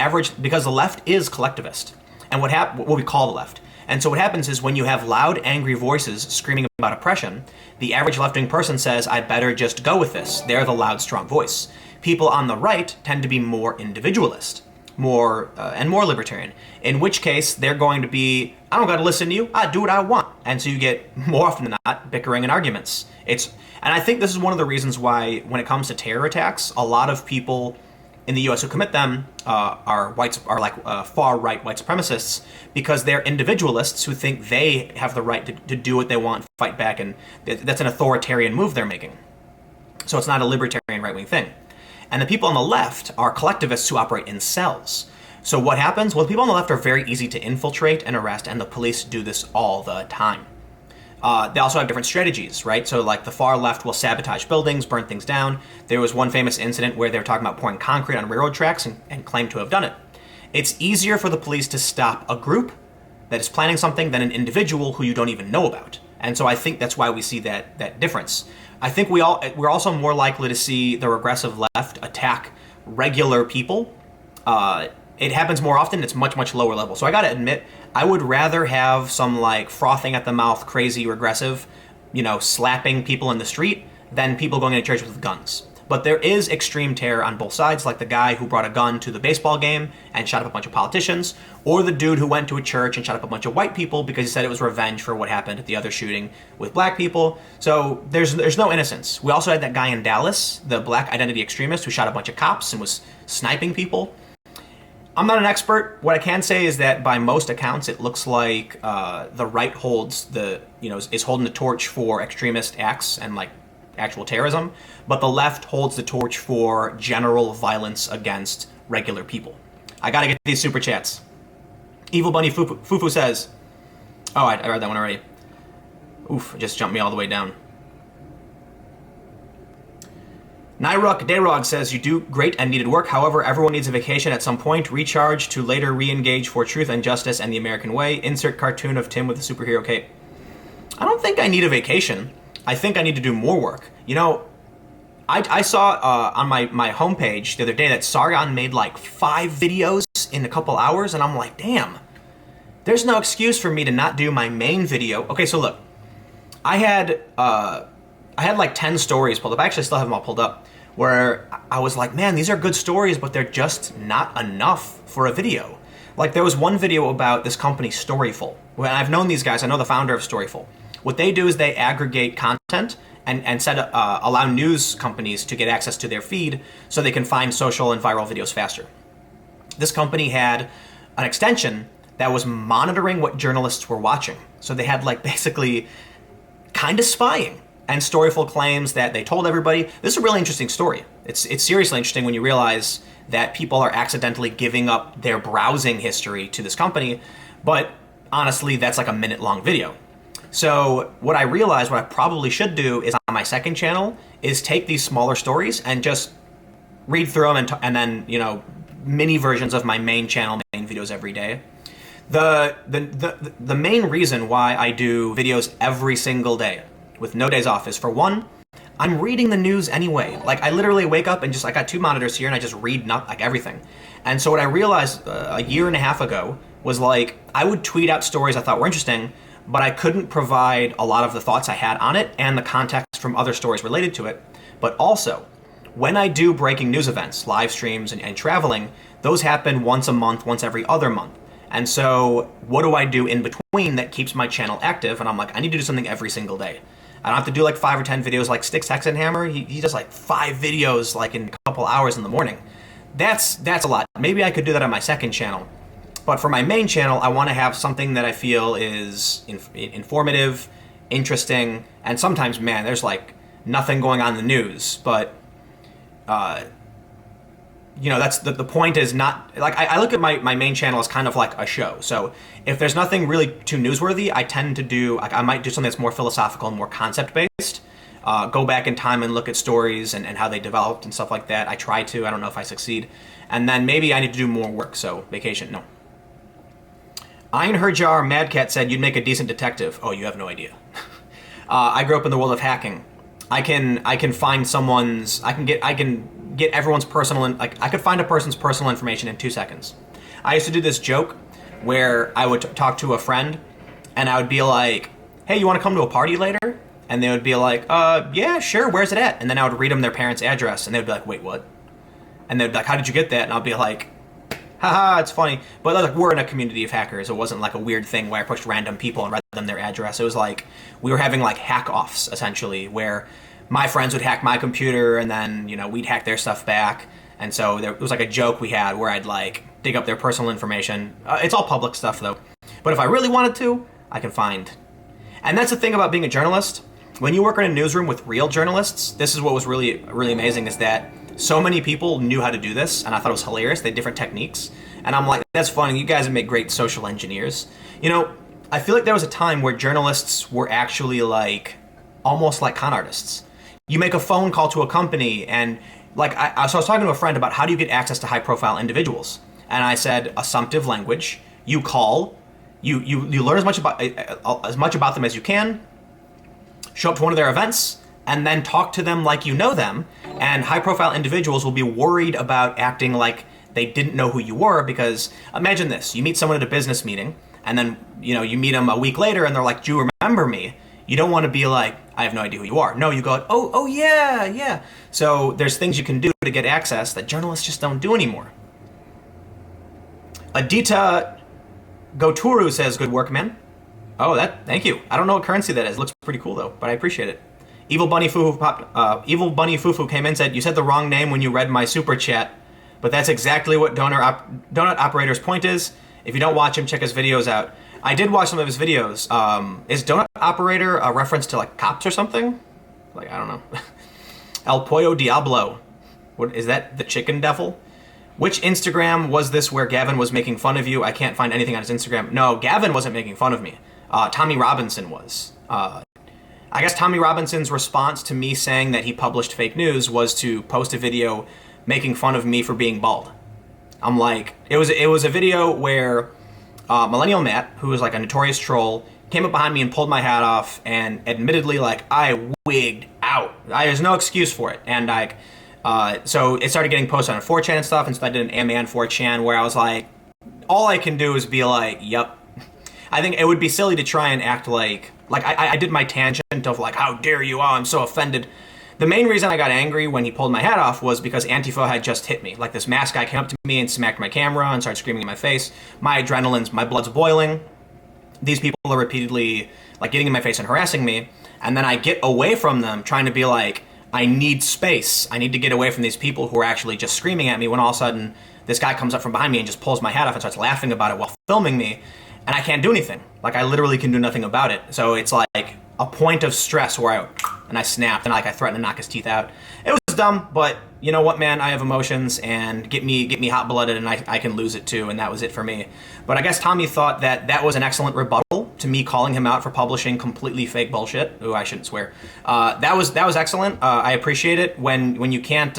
left is collectivist, and what we call the left. And so what happens is when you have loud, angry voices screaming about oppression, the average left-wing person says, I better just go with this. They're the loud, strong voice. People on the right tend to be more individualist, more libertarian, in which case they're going to be, I don't got to listen to you, I do what I want. And so you get, more often than not, bickering and arguments. And I think this is one of the reasons why, when it comes to terror attacks, a lot of people in the U.S. who commit them are far-right white supremacists, because they're individualists who think they have the right to do what they want, fight back, and that's an authoritarian move they're making. So it's not a libertarian right-wing thing. And the people on the left are collectivists who operate in cells. So what happens? Well, the people on the left are very easy to infiltrate and arrest, and the police do this all the time. They also have different strategies, right? So like the far left will sabotage buildings, burn things down. There was one famous incident where they were talking about pouring concrete on railroad tracks and claimed to have done it. It's easier for the police to stop a group that is planning something than an individual who you don't even know about. And so I think that's why we see that difference. I think we're also more likely to see the regressive left attack regular people. It happens more often. It's much, much lower level. So I got to admit, I would rather have some like frothing at the mouth, crazy regressive, slapping people in the street than people going to church with guns. But there is extreme terror on both sides, like the guy who brought a gun to the baseball game and shot up a bunch of politicians, or the dude who went to a church and shot up a bunch of white people because he said it was revenge for what happened at the other shooting with black people. So there's no innocence. We also had that guy in Dallas, the black identity extremist who shot a bunch of cops and was sniping people. I'm not an expert. What I can say is that by most accounts, it looks like the right holds is holding the torch for extremist acts and like actual terrorism, but the left holds the torch for general violence against regular people. I gotta get these super chats. Evil Bunny Fufu says, oh, I read that one already. Oof, it just jumped me all the way down. Nyruk Dayrog says, you do great and needed work. However, everyone needs a vacation at some point. Recharge to later re-engage for truth and justice and the American way. Insert cartoon of Tim with a superhero cape. I don't think I need a vacation. I think I need to do more work. I saw on my homepage the other day that Sargon made like 5 videos in a couple hours, and I'm like, damn, there's no excuse for me to not do my main video. Okay, so look, I had like 10 stories pulled up. I actually still have them all pulled up, where I was like, man, these are good stories, but they're just not enough for a video. Like there was one video about this company, Storyful. Well, I've known these guys. I know the founder of Storyful. What they do is they aggregate content and allow news companies to get access to their feed so they can find social and viral videos faster. This company had an extension that was monitoring what journalists were watching. So they had like basically kind of spying. And Storyful claims that they told everybody. This is a really interesting story. It's seriously interesting when you realize that people are accidentally giving up their browsing history to this company. But honestly, that's like a minute-long video. So what I realized, what I probably should do is on my second channel, is take these smaller stories and just read through them and then, mini versions of my main channel, main videos every day. The main reason why I do videos every single day with no days off is, for one, I'm reading the news anyway. Like I literally wake up and I got 2 monitors here and I just read everything. And so what I realized a year and a half ago was like, I would tweet out stories I thought were interesting, but I couldn't provide a lot of the thoughts I had on it and the context from other stories related to it. But also, when I do breaking news events, live streams and traveling, those happen once a month, once every other month. And so what do I do in between that keeps my channel active? And I'm like, I need to do something every single day. I don't have to do like 5 or 10 videos like Sticks, Hexenhammer. He does like 5 videos like in a couple hours in the morning. That's a lot. Maybe I could do that on my second channel. But for my main channel, I want to have something that I feel is informative, interesting, and sometimes, man, there's like nothing going on in the news. But, that's the point is not, like, I look at my main channel as kind of like a show. So if there's nothing really too newsworthy, I tend to do, like, I might do something that's more philosophical and more concept-based. go back in time and look at stories and how they developed and stuff like that. I try to. I don't know if I succeed. And then maybe I need to do more work. So vacation, no. Iron Herjar Mad Cat said you'd make a decent detective. Oh, you have no idea. I grew up in the world of hacking. I can find someone's. I can get everyone's personal. I could find a person's personal information in 2 seconds. I used to do this joke where I would talk to a friend, and I would be like, "Hey, you want to come to a party later?" And they would be like, "Yeah, sure. Where's it at?" And then I would read them their parents' address, and they would be like, "Wait, what?" And they'd be like, "How did you get that?" And I'll be like, haha, it's funny. But like, we're in a community of hackers. It wasn't like a weird thing where I pushed random people and read them their address. It was like we were having like hack-offs, essentially, where my friends would hack my computer and then, we'd hack their stuff back. And so it was like a joke we had where I'd like dig up their personal information. It's all public stuff, though. But if I really wanted to, I can find. And that's the thing about being a journalist. When you work in a newsroom with real journalists, this is what was really, really amazing, is that so many people knew how to do this, and I thought it was hilarious. They had different techniques. And I'm like, that's funny. You guys would make great social engineers. I feel like there was a time where journalists were actually like, almost like con artists. You make a phone call to a company, and like, so I was talking to a friend about how do you get access to high-profile individuals. And I said, assumptive language. You call, you learn as much about them as you can, show up to one of their events, and then talk to them like you know them. And high-profile individuals will be worried about acting like they didn't know who you were, because imagine this. You meet someone at a business meeting, and then, you meet them a week later, and they're like, do you remember me? You don't want to be like, I have no idea who you are. No, you go, oh yeah. So there's things you can do to get access that journalists just don't do anymore. Adita Goturu says, good work, man. Oh, thank you. I don't know what currency that is. It looks pretty cool, though, but I appreciate it. Evil Bunny Fufu came in and said, you said the wrong name when you read my super chat, but that's exactly what Donut Operator's point is. If you don't watch him, check his videos out. I did watch some of his videos. Is Donut Operator a reference to like cops or something? Like, I don't know. El Pollo Diablo. What is that? The chicken devil? Which Instagram was this where Gavin was making fun of you? I can't find anything on his Instagram. No, Gavin wasn't making fun of me. Tommy Robinson was. I guess Tommy Robinson's response to me saying that he published fake news was to post a video making fun of me for being bald. I'm like, it was a video where Millennial Matt, who was like a notorious troll, came up behind me and pulled my hat off, and admittedly, like, I wigged out. There's no excuse for it. And like, so it started getting posted on 4chan and stuff, and so I did an AMA on 4chan where I was like, all I can do is be like, yep. I think it would be silly to try and act like I did my tangent of like, how dare you, oh, I'm so offended. The main reason I got angry when he pulled my hat off was because Antifa had just hit me. Like, this masked guy came up to me and smacked my camera and started screaming in my face. My blood's boiling. These people are repeatedly like getting in my face and harassing me. And then I get away from them trying to be like, I need space. I need to get away from these people who are actually just screaming at me, when all of a sudden this guy comes up from behind me and just pulls my hat off and starts laughing about it while filming me. And I can't do anything. Like, I literally can do nothing about it. So it's like a point of stress where I snapped and like I threatened to knock his teeth out. It was dumb, but you know what, man? I have emotions, and get me hot-blooded, and I can lose it too, and that was it for me. But I guess Tommy thought that was an excellent rebuttal to me calling him out for publishing completely fake bullshit. Ooh, I shouldn't swear. That was excellent. I appreciate it when you can't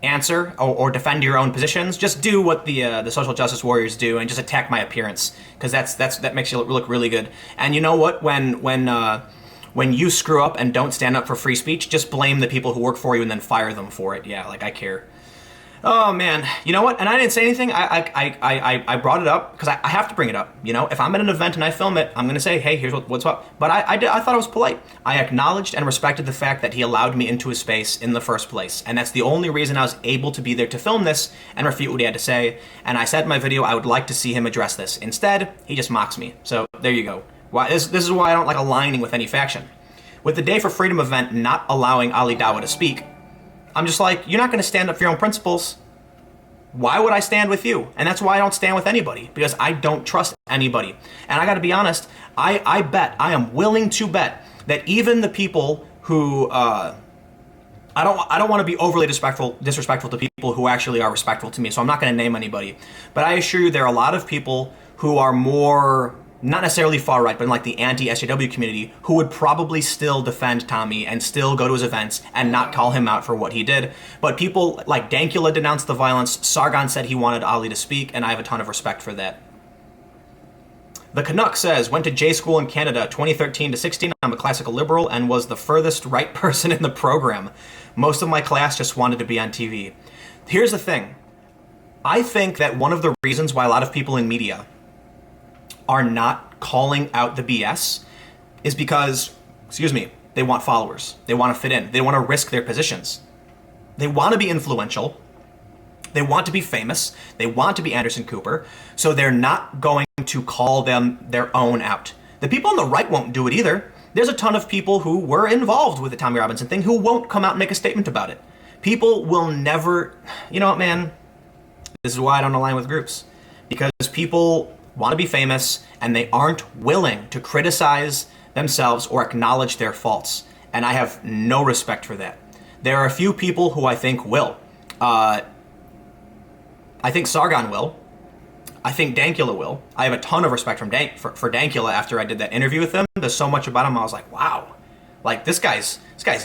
answer or defend your own positions. Just do what the social justice warriors do and just attack my appearance, because that makes you look really good. And you know what? When you screw up and don't stand up for free speech, just blame the people who work for you and then fire them for it. Yeah, like, I care. Oh man, you know what? And I didn't say anything. I brought it up because I have to bring it up. If I'm at an event and I film it, I'm gonna say, hey, here's what's up. But I thought it was polite. I acknowledged and respected the fact that he allowed me into his space in the first place, and that's the only reason I was able to be there to film this and refute what he had to say. And I said in my video I would like to see him address this. Instead, he just mocks me. So there you go. This is why I don't like aligning with any faction. With the Day for Freedom event not allowing Ali Dawa to speak, I'm just like, you're not going to stand up for your own principles. Why would I stand with you? And that's why I don't stand with anybody, because I don't trust anybody. And I got to be honest, I am willing to bet that even the people who I don't want to be overly disrespectful to people who actually are respectful to me, so I'm not going to name anybody. But I assure you there are a lot of people who are more not necessarily far right, but in like the anti-SJW community, who would probably still defend Tommy and still go to his events and not call him out for what he did. But people like Dankula denounced the violence. Sargon said he wanted Ali to speak, and I have a ton of respect for that. The Canuck says, went to J school in Canada 2013 to 16. I'm a classical liberal and was the furthest right person in the program. Most of my class just wanted to be on TV. Here's the thing. I think that one of the reasons why a lot of people in media are not calling out the BS is because, they want followers. They want to fit in. They want to risk their positions. They want to be influential. They want to be famous. They want to be Anderson Cooper. So they're not going to call them their own out. The people on the right won't do it either. There's a ton of people who were involved with the Tommy Robinson thing who won't come out and make a statement about it. People will never, you know what, man? This is why I don't align with groups. Because people want to be famous and they aren't willing to criticize themselves or acknowledge their faults. And I have no respect for that. There are a few people who I think will. I think Sargon will. I think Dankula will. I have a ton of respect for Dankula after I did that interview with him. There's so much about him. I was like, wow, like this guy's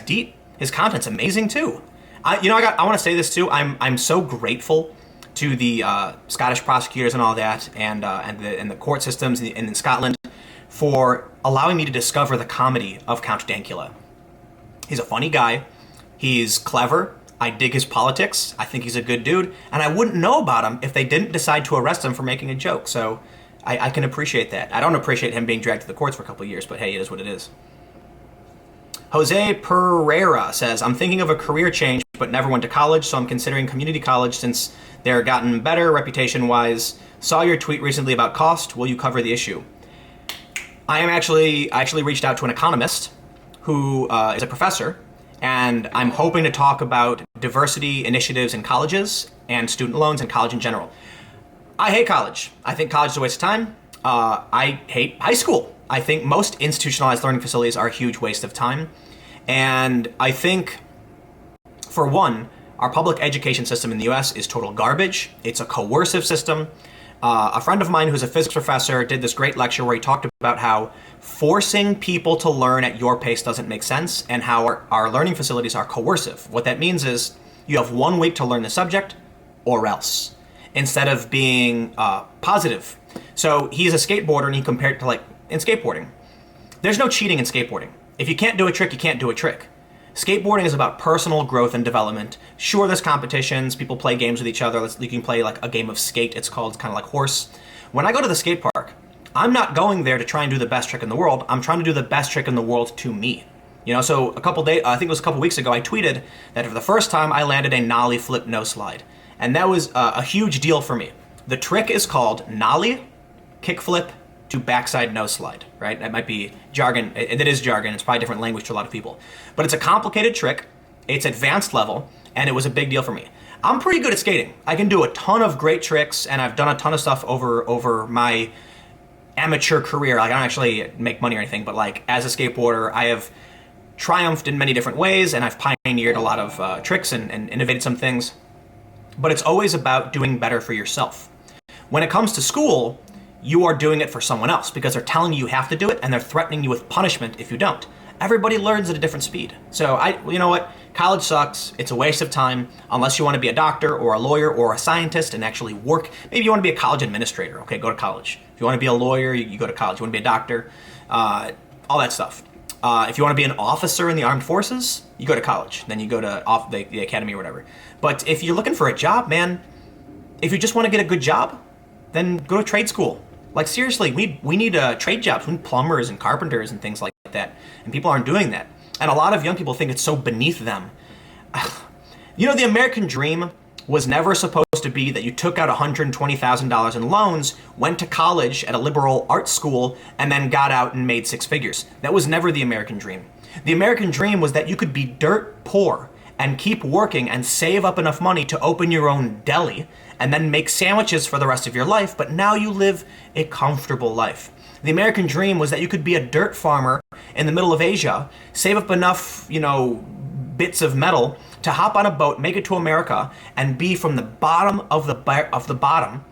deep. His content's amazing too. I want to say this too. I'm so grateful to the Scottish prosecutors and all that, and the court systems in Scotland for allowing me to discover the comedy of Count Dankula. He's a funny guy. He's clever. I dig his politics. I think he's a good dude. And I wouldn't know about him if they didn't decide to arrest him for making a joke. So I can appreciate that. I don't appreciate him being dragged to the courts for a couple of years, but hey, it is what it is. Jose Pereira says, I'm thinking of a career change, but never went to college, so I'm considering community college since they're gotten better reputation-wise. Saw your tweet recently about cost. Will you cover the issue? I actually reached out to an economist who is a professor, and I'm hoping to talk about diversity initiatives in colleges and student loans and college in general. I hate college. I think college is a waste of time. I hate high school. I think most institutionalized learning facilities are a huge waste of time. And I think, for one, our public education system in the US is total garbage. It's a coercive system. A friend of mine who's a physics professor did this great lecture where he talked about how forcing people to learn at your pace doesn't make sense and how our learning facilities are coercive. What that means is you have 1 week to learn the subject or else, instead of being positive. So he's a skateboarder and he compared it to in skateboarding. There's no cheating in skateboarding. If you can't do a trick, you can't do a trick. Skateboarding is about personal growth and development. Sure, there's competitions. People play games with each other. You can play like a game of skate. It's kind of like horse. When I go to the skate park, I'm not going there to try and do the best trick in the world. I'm trying to do the best trick in the world to me. So I think it was a couple weeks ago, I tweeted that for the first time I landed a nollie flip no slide. And that was a huge deal for me. The trick is called nollie, kickflip, to backside no slide, right? That might be jargon. It is jargon. It's probably different language to a lot of people. But it's a complicated trick. It's advanced level, and it was a big deal for me. I'm pretty good at skating. I can do a ton of great tricks, and I've done a ton of stuff over my amateur career. I don't actually make money or anything, but as a skateboarder, I have triumphed in many different ways, and I've pioneered a lot of tricks and innovated some things. But it's always about doing better for yourself. When it comes to school, you are doing it for someone else because they're telling you have to do it and they're threatening you with punishment if you don't. Everybody learns at a different speed. So you know what? College sucks. It's a waste of time unless you want to be a doctor or a lawyer or a scientist and actually work. Maybe you want to be a college administrator. Okay, go to college. If you want to be a lawyer, you go to college. You want to be a doctor, all that stuff. If you want to be an officer in the armed forces, you go to college. Then you go to the academy or whatever. But if you're looking for a job, man, if you just want to get a good job, then go to trade school. Seriously, we need trade jobs. We need plumbers and carpenters and things like that. And people aren't doing that. And a lot of young people think it's so beneath them. The American dream was never supposed to be that you took out $120,000 in loans, went to college at a liberal arts school, and then got out and made 6 figures. That was never the American dream. The American dream was that you could be dirt poor and keep working and save up enough money to open your own deli and then make sandwiches for the rest of your life, but now you live a comfortable life. The American dream was that you could be a dirt farmer in the middle of Asia, save up enough, bits of metal to hop on a boat, make it to America, and be from the bottom of the bottom,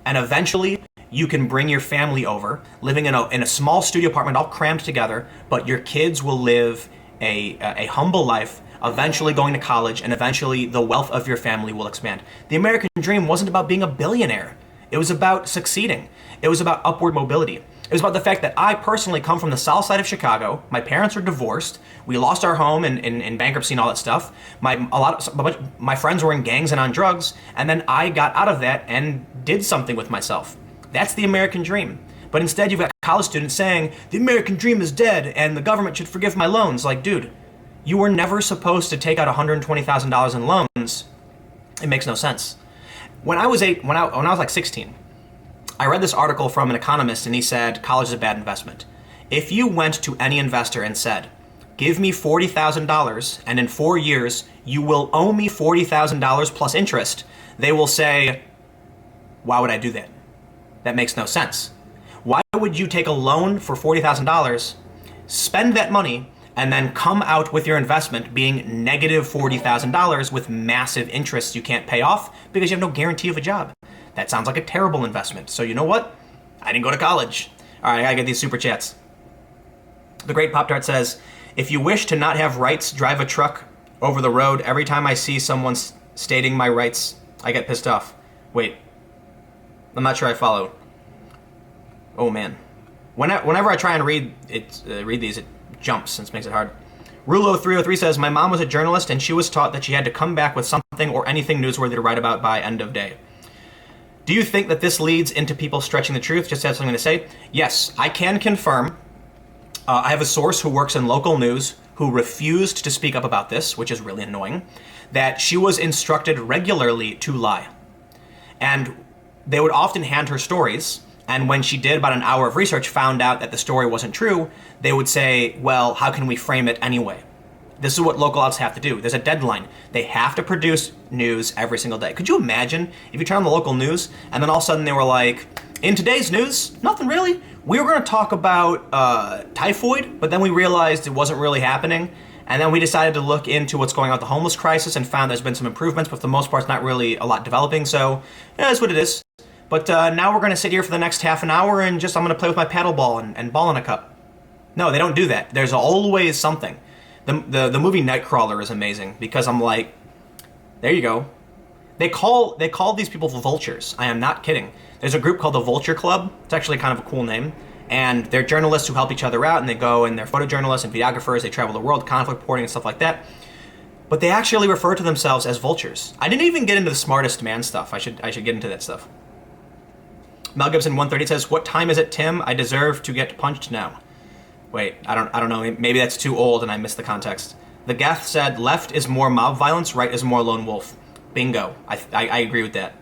and eventually you can bring your family over, living in a small studio apartment all crammed together, but your kids will live a humble life, eventually going to college, and eventually the wealth of your family will expand. The American dream wasn't about being a billionaire. It was about succeeding. It was about upward mobility. It was about the fact that I personally come from the south side of Chicago. My parents are divorced. We lost our home in bankruptcy and all that stuff. My friends were in gangs and on drugs, and then I got out of that and did something with myself. That's the American dream. But instead, you've got college students saying, the American dream is dead and the government should forgive my loans. Like, dude, you were never supposed to take out $120,000 in loans. It makes no sense. When I was like 16, I read this article from an economist, and he said college is a bad investment. If you went to any investor and said, give me $40,000 and in 4 years you will owe me $40,000 plus interest, they will say, why would I do that? That makes no sense. Why would you take a loan for $40,000, spend that money, and then come out with your investment being negative $40,000 with massive interest you can't pay off because you have no guarantee of a job? That sounds like a terrible investment. So you know what? I didn't go to college. All right, I gotta get these super chats. The Great Pop-Tart says, if you wish to not have rights, drive a truck over the road. Every time I see someone stating my rights, I get pissed off. Wait, I'm not sure I follow. Oh man. Whenever I try and read these, it jumps and it makes it hard. Rulo303 says, my mom was a journalist and she was taught that she had to come back with something or anything newsworthy to write about by end of day. Do you think that this leads into people stretching the truth? Just have something to say. Yes, I can confirm. I have a source who works in local news who refused to speak up about this, which is really annoying, that she was instructed regularly to lie. And they would often hand her stories, and when she did about an hour of research, found out that the story wasn't true, they would say, well, how can we frame it anyway? This is what local outlets have to do. There's a deadline. They have to produce news every single day. Could you imagine if you turn on the local news and then all of a sudden they were like, in today's news, nothing really. We were going to talk about typhoid, but then we realized it wasn't really happening. And then we decided to look into what's going on with the homeless crisis and found there's been some improvements, but for the most part, it's not really a lot developing. So yeah, that's what it is. But now we're going to sit here for the next half an hour and I'm going to play with my paddle ball and ball in a cup. No, they don't do that. There's always something. The movie Nightcrawler is amazing because I'm like, there you go. They call these people vultures. I am not kidding. There's a group called the Vulture Club. It's actually kind of a cool name. And they're journalists who help each other out, and they go and they're photojournalists and videographers. They travel the world, conflict reporting and stuff like that. But they actually refer to themselves as vultures. I didn't even get into the smartest man stuff. I should get into that stuff. Mel Gibson 130 says, what time is it, Tim? I deserve to get punched now. Wait, I don't know. Maybe that's too old and I missed the context. The Gath said, left is more mob violence, right is more lone wolf. Bingo. I agree with that.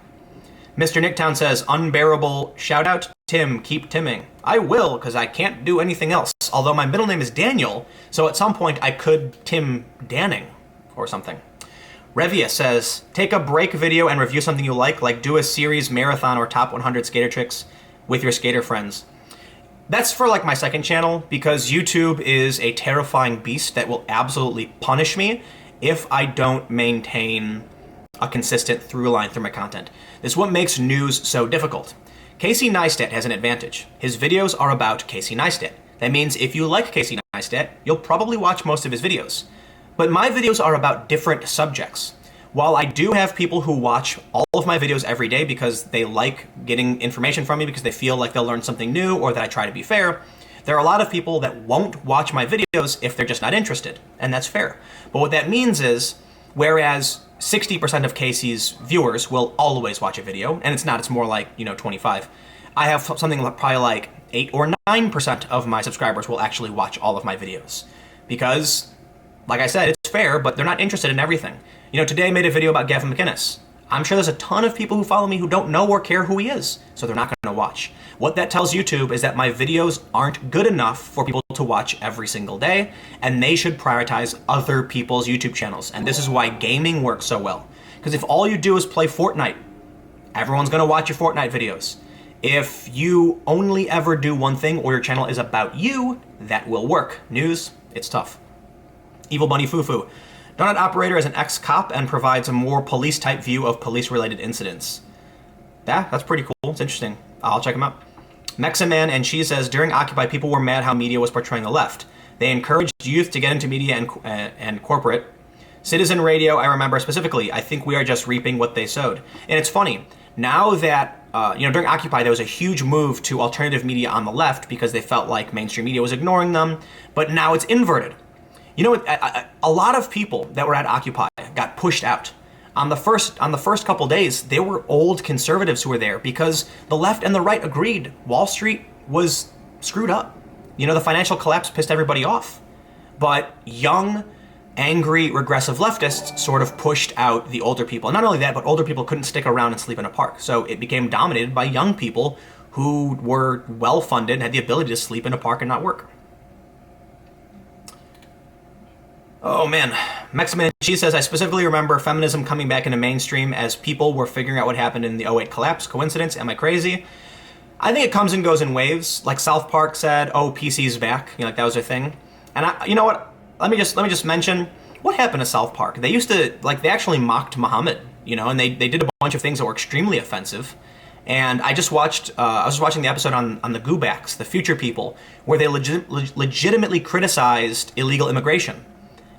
Mr. Nicktown says, unbearable shout out, Tim, keep timming. I will, because I can't do anything else. Although my middle name is Daniel, so at some point I could Tim Danning or something. Revia says, take a break video and review something you like do a series marathon or top 100 skater tricks with your skater friends. That's for like my second channel because YouTube is a terrifying beast that will absolutely punish me if I don't maintain a consistent through line through my content. This is what makes news so difficult. Casey Neistat has an advantage. His videos are about Casey Neistat. That means if you like Casey Neistat, you'll probably watch most of his videos. But my videos are about different subjects. While I do have people who watch all of my videos every day because they like getting information from me because they feel like they'll learn something new or that I try to be fair, there are a lot of people that won't watch my videos if they're just not interested, and that's fair. But what that means is, whereas 60% of Casey's viewers will always watch a video, and it's more like, 25, I have something probably like 8 or 9% of my subscribers will actually watch all of my videos. Because, like I said, it's fair, but they're not interested in everything. Today I made a video about Gavin McInnes. I'm sure there's a ton of people who follow me who don't know or care who he is, so they're not going to watch. What that tells YouTube is that my videos aren't good enough for people to watch every single day, and they should prioritize other people's YouTube channels. And this is why gaming works so well. Because if all you do is play Fortnite, everyone's going to watch your Fortnite videos. If you only ever do one thing or your channel is about you, that will work. News, it's tough. Evil Bunny Fufu. Donut Operator is an ex-cop and provides a more police-type view of police-related incidents. Yeah, that's pretty cool. It's interesting. I'll check them out. Meximan and she says, during Occupy, people were mad how media was portraying the left. They encouraged youth to get into media and corporate. Citizen radio, I remember specifically, I think we are just reaping what they sowed. And it's funny, now that, during Occupy, there was a huge move to alternative media on the left because they felt like mainstream media was ignoring them, but now it's inverted. You know, a lot of people that were at Occupy got pushed out. On the first couple days, there were old conservatives who were there because the left and the right agreed Wall Street was screwed up. You know, the financial collapse pissed everybody off. But young, angry, regressive leftists sort of pushed out the older people. And not only that, but older people couldn't stick around and sleep in a park. So it became dominated by young people who were well-funded and had the ability to sleep in a park and not work. Oh man, Meximan, she says, I specifically remember feminism coming back into mainstream as people were figuring out what happened in the '08 collapse. Coincidence? Am I crazy? I think it comes and goes in waves. Like South Park said, oh, PC's back. You know, like that was their thing. And you know what? Let me just mention what happened to South Park. They used to, they actually mocked Muhammad, you know, and they did a bunch of things that were extremely offensive. And I was watching the episode on the Goobacks, the future people, where they legitimately criticized illegal immigration.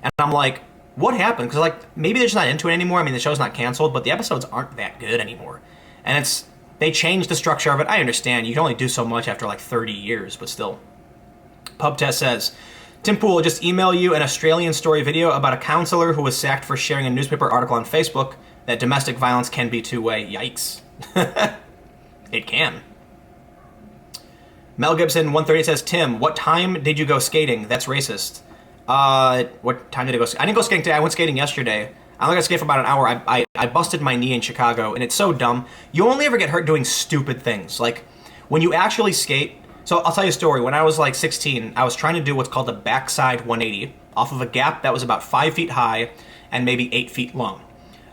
And I'm like, what happened? Because maybe they're just not into it anymore. I mean, the show's not canceled, but the episodes aren't that good anymore. And they changed the structure of it. I understand. You can only do so much after 30 years, but still. Pub Test says, Tim Pool will just email you an Australian story video about a counselor who was sacked for sharing a newspaper article on Facebook that domestic violence can be two-way. Yikes. It can. Mel Gibson 130 says, Tim, what time did you go skating? That's racist. What time did I go? I didn't go skating today. I went skating yesterday. I only got to skate for about an hour. I busted my knee in Chicago, and it's so dumb. You only ever get hurt doing stupid things. Like, when you actually skate... So, I'll tell you a story. When I was 16, I was trying to do what's called a backside 180 off of a gap that was about 5 feet high and maybe 8 feet long.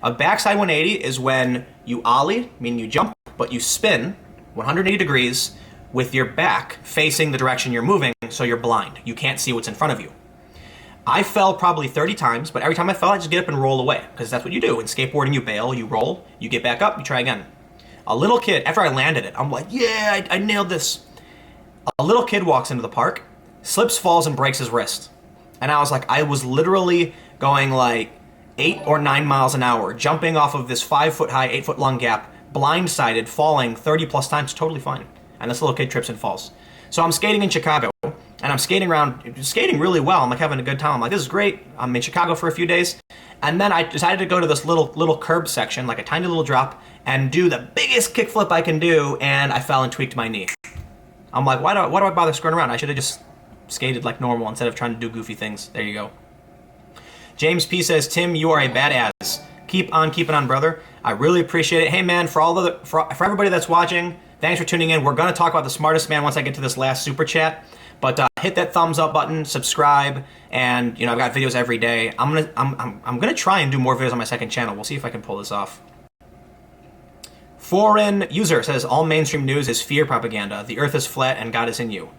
A backside 180 is when you ollie, meaning you jump, but you spin 180 degrees with your back facing the direction you're moving, so you're blind. You can't see what's in front of you. I fell probably 30 times, but every time I fell, I just get up and roll away, because that's what you do. In skateboarding, you bail, you roll, you get back up, you try again. A little kid, after I landed it, I'm like, yeah, I nailed this. A little kid walks into the park, slips, falls, and breaks his wrist. And I was literally going 8 or 9 miles an hour, jumping off of this 5 foot high, 8 foot long gap, blindsided, falling 30 plus times, totally fine. And this little kid trips and falls. So I'm skating in Chicago, and I'm skating around, skating really well. I'm having a good time. I'm like, this is great. I'm in Chicago for a few days. And then I decided to go to this little curb section, a tiny little drop, and do the biggest kickflip I can do, and I fell and tweaked my knee. I'm like, why do I bother screwing around? I should have just skated like normal instead of trying to do goofy things. There you go. James P says, Tim, you are a badass. Keep on keeping on, brother. I really appreciate it. Hey, man, for everybody that's watching, thanks for tuning in. We're going to talk about the smartest man once I get to this last super chat. But hit that thumbs up button, subscribe, and I've got videos every day. I'm gonna try and do more videos on my second channel. We'll see if I can pull this off. Foreign user says, all mainstream news is fear propaganda. The earth is flat and God is in you.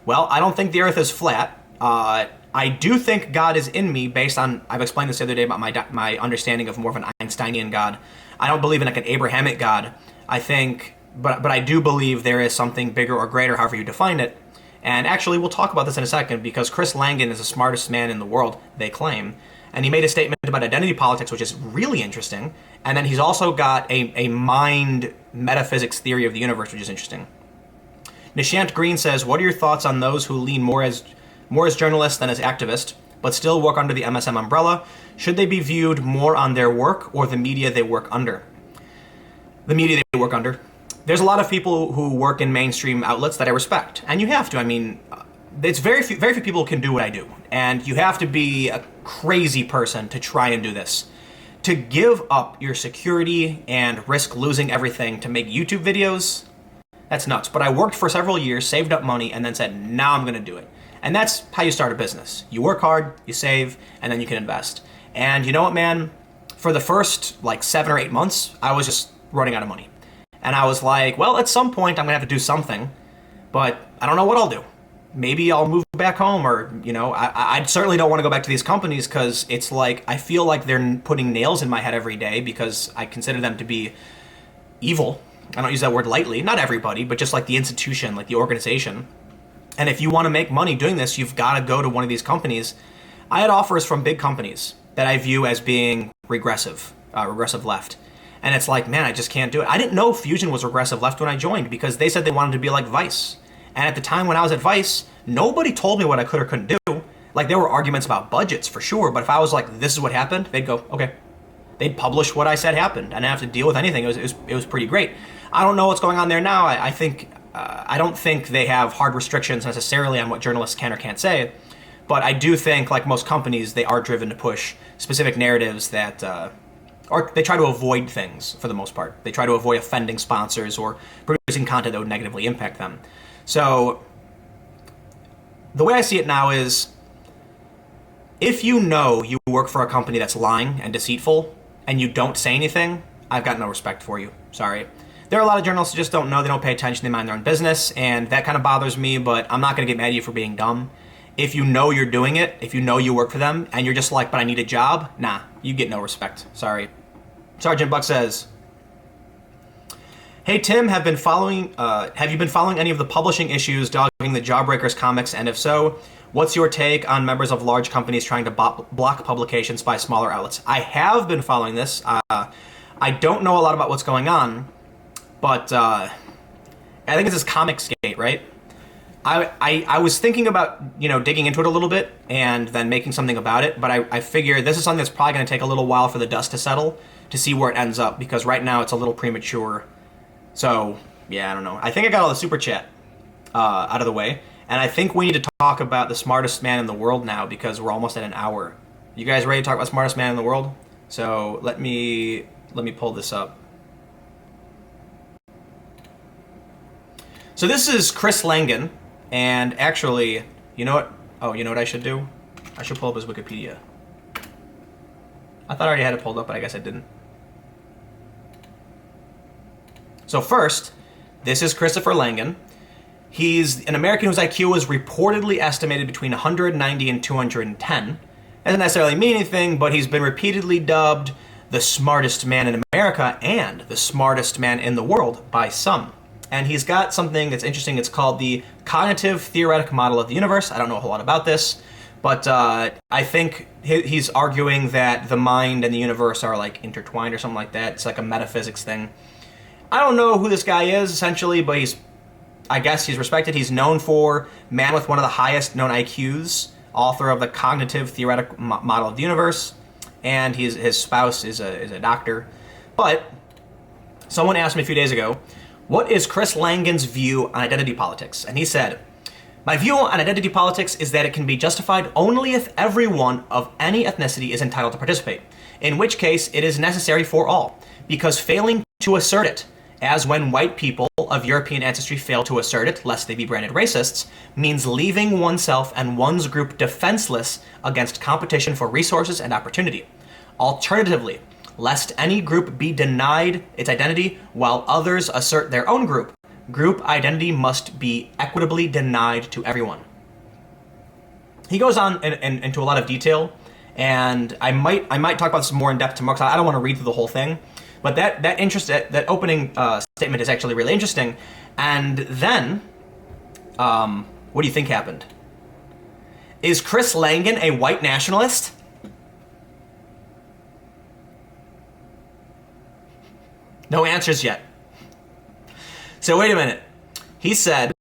Well, I don't think the earth is flat. I do think God is in me based on, I've explained this the other day about my understanding of more of an Einsteinian God. I don't believe in an Abrahamic God. I think, but I do believe there is something bigger or greater, however you define it. And actually, we'll talk about this in a second, because Chris Langan is the smartest man in the world, they claim. And he made a statement about identity politics, which is really interesting. And then he's also got a mind metaphysics theory of the universe, which is interesting. Nishant Green says, what are your thoughts on those who lean more as journalists than as activists, but still work under the MSM umbrella? Should they be viewed more on their work or the media they work under? The media they work under. There's a lot of people who work in mainstream outlets that I respect, and you have to. I mean, it's very few people can do what I do, and you have to be a crazy person to try and do this. To give up your security and risk losing everything to make YouTube videos, that's nuts. But I worked for several years, saved up money, and then said, now I'm going to do it. And that's how you start a business. You work hard, you save, and then you can invest. And you know what, man? For the first 7 or 8 months, I was just running out of money. And I was like, well, at some point I'm going to have to do something, but I don't know what I'll do. Maybe I'll move back home, or, I certainly don't want to go back to these companies, because it's I feel like they're putting nails in my head every day because I consider them to be evil. I don't use that word lightly, not everybody, but just like the institution, like the organization. And if you want to make money doing this, you've got to go to one of these companies. I had offers from big companies that I view as being regressive left. And it's like, man, I just can't do it. I didn't know Fusion was regressive left when I joined because they said they wanted to be like Vice. And at the time when I was at Vice, nobody told me what I could or couldn't do. Like, there were arguments about budgets for sure, but if I was like, this is what happened, they'd go, okay. They'd publish what I said happened. I didn't have to deal with anything. It was pretty great. I don't know what's going on there now. I don't think they have hard restrictions necessarily on what journalists can or can't say, but I do think, like most companies, they are driven to push specific narratives that, or they try to avoid things for the most part. They try to avoid offending sponsors or producing content that would negatively impact them. So the way I see it now is, if you know you work for a company that's lying and deceitful and you don't say anything, I've got no respect for you. Sorry. There are a lot of journalists who just don't know, they don't pay attention, they mind their own business, and that kind of bothers me, but I'm not going to get mad at you for being dumb. If you know you're doing it, if you know you work for them, and you're just like, but I need a job, nah, you get no respect. Sorry. Sergeant Buck says, hey Tim, have you been following any of the publishing issues dogging the Jawbreakers comics, and if so, what's your take on members of large companies trying to block publications by smaller outlets? I have been following this. I don't know a lot about what's going on, but I think it's this Comicsgate, right? I was thinking about, digging into it a little bit and then making something about it, but I figure this is something that's probably going to take a little while for the dust to settle to see where it ends up, because right now it's a little premature. So, yeah, I don't know. I think I got all the super chat out of the way, and I think we need to talk about the smartest man in the world now, because we're almost at an hour. You guys ready to talk about smartest man in the world? So let me pull this up. So this is Chris Langan, and actually, you know what? Oh, you know what I should do? I should pull up his Wikipedia. I thought I already had it pulled up, but I guess I didn't. So first, this is Christopher Langan. He's an American whose IQ is reportedly estimated between 190 and 210. Doesn't necessarily mean anything, but he's been repeatedly dubbed the smartest man in America and the smartest man in the world by some. And he's got something that's interesting. It's called the cognitive theoretic model of the universe. I don't know a whole lot about this, but I think he's arguing that the mind and the universe are like intertwined or something like that. It's like a metaphysics thing. I don't know who this guy is essentially, but I guess he's respected. He's known for man with one of the highest known IQs, author of the cognitive theoretic model of the universe, and his spouse is a doctor. But someone asked me a few days ago, what is Chris Langan's view on identity politics? And he said, my view on identity politics is that it can be justified only if everyone of any ethnicity is entitled to participate, in which case it is necessary for all, because failing to assert it, as when white people of European ancestry fail to assert it, lest they be branded racists, means leaving oneself and one's group defenseless against competition for resources and opportunity. Alternatively, lest any group be denied its identity while others assert their own group, group identity must be equitably denied to everyone. He goes on into a lot of detail, and I might talk about this more in depth tomorrow, because I don't want to read through the whole thing. But that opening statement is actually really interesting. And then, what do you think happened? Is Chris Langan a white nationalist? No answers yet. So wait a minute. He said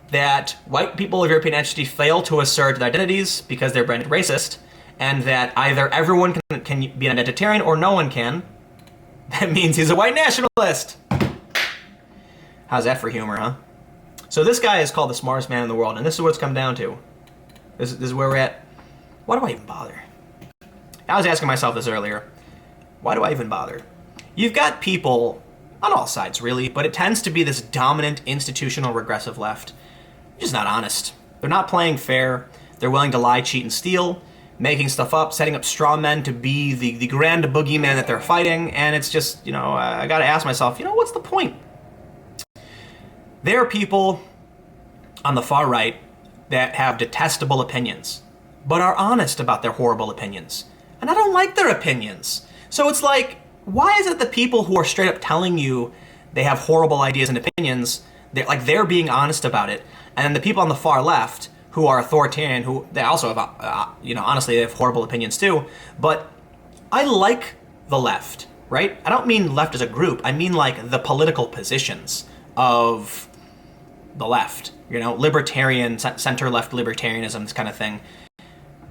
that white people of European ancestry fail to assert their identities because they're branded racist, and that either everyone can be an identitarian or no one can. That means he's a white nationalist. How's that for humor, huh? So this guy is called the smartest man in the world, and this is what it's come down to. This is where we're at. Why do I even bother? I was asking myself this earlier. Why do I even bother? You've got people on all sides, really, but it tends to be this dominant institutional regressive left. They're just not honest. They're not playing fair. They're willing to lie, cheat, and steal, making stuff up, setting up straw men to be the grand boogeyman that they're fighting, and it's just, I gotta ask myself, what's the point? There are people on the far right that have detestable opinions, but are honest about their horrible opinions. And I don't like their opinions. So it's like, why is it the people who are straight up telling you they have horrible ideas and opinions. They're being honest about it. And then the people on the far left who are authoritarian, who they also have, honestly, they have horrible opinions too. But I like the left, right? I don't mean left as a group. I mean like the political positions of the left, libertarian, center-left libertarianism, this kind of thing.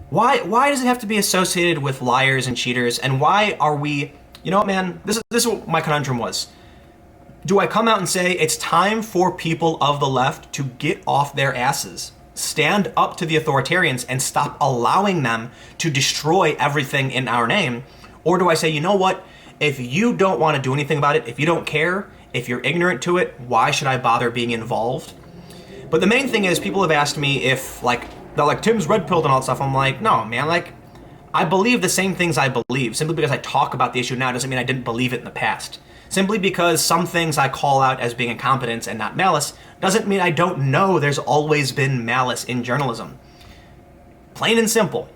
Why does it have to be associated with liars and cheaters? And why are we, man, this is what my conundrum was. Do I come out and say it's time for people of the left to get off their asses, stand up to the authoritarians, and stop allowing them to destroy everything in our name? Or do I say, you know what? If you don't want to do anything about it, if you don't care, if you're ignorant to it, why should I bother being involved? But the main thing is, people have asked me if, they're like, Tim's red-pilled and all that stuff. I'm like, no, man, I believe the same things I believe. Simply because I talk about the issue now doesn't mean I didn't believe it in the past. Simply because some things I call out as being incompetence and not malice doesn't mean I don't know there's always been malice in journalism. Plain and simple.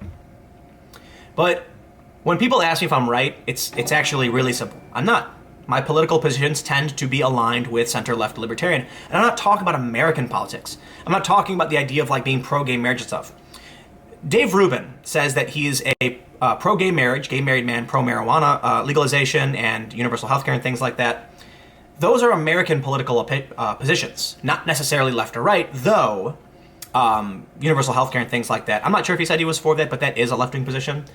But when people ask me if I'm right, it's actually really simple. I'm not. My political positions tend to be aligned with center-left libertarian. And I'm not talking about American politics. I'm not talking about the idea of being pro-gay marriage and stuff. Dave Rubin says that he is a pro-gay marriage, gay married man, pro-marijuana legalization and universal health care and things like that. Those are American political positions, not necessarily left or right, though universal health care and things like that. I'm not sure if he said he was for that, but that is a left-wing position.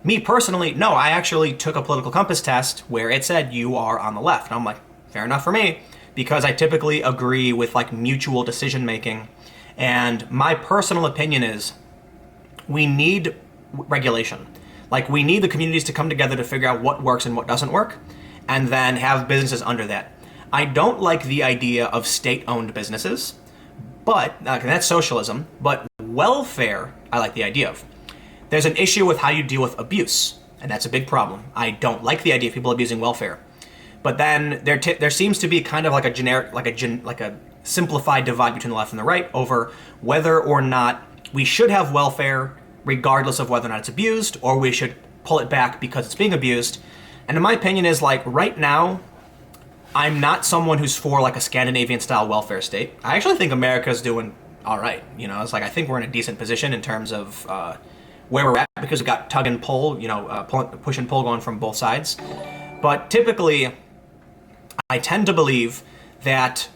Me personally, no, I actually took a political compass test where it said you are on the left. And I'm like, fair enough for me, because I typically agree with mutual decision making. And my personal opinion is we need regulation. We need the communities to come together to figure out what works and what doesn't work, and then have businesses under that. I don't like the idea of state-owned businesses, but that's socialism, but welfare I like the idea of. There's an issue with how you deal with abuse, and that's a big problem. I don't like the idea of people abusing welfare. But then there seems to be kind of a generic, a simplified divide between the left and the right over whether or not we should have welfare regardless of whether or not it's abused, or we should pull it back because it's being abused. And in my opinion is right now, I'm not someone who's for a Scandinavian-style welfare state. I actually think America's doing all right. It's I think we're in a decent position in terms of where we're at, because we got tug and pull, push and pull going from both sides. But typically, I tend to believe that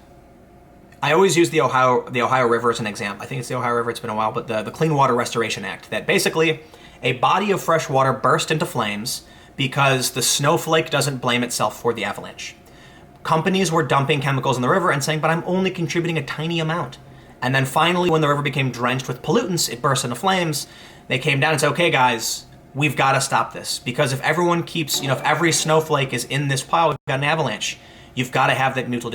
I always use the Ohio River as an example. I think it's the Ohio River, it's been a while, but the Clean Water Restoration Act, that basically a body of fresh water burst into flames because the snowflake doesn't blame itself for the avalanche. Companies were dumping chemicals in the river and saying, but I'm only contributing a tiny amount. And then finally, when the river became drenched with pollutants, it burst into flames. They came down and said, okay, guys, we've got to stop this. Because if everyone keeps, if every snowflake is in this pile, we've got an avalanche. You've got to have that mutual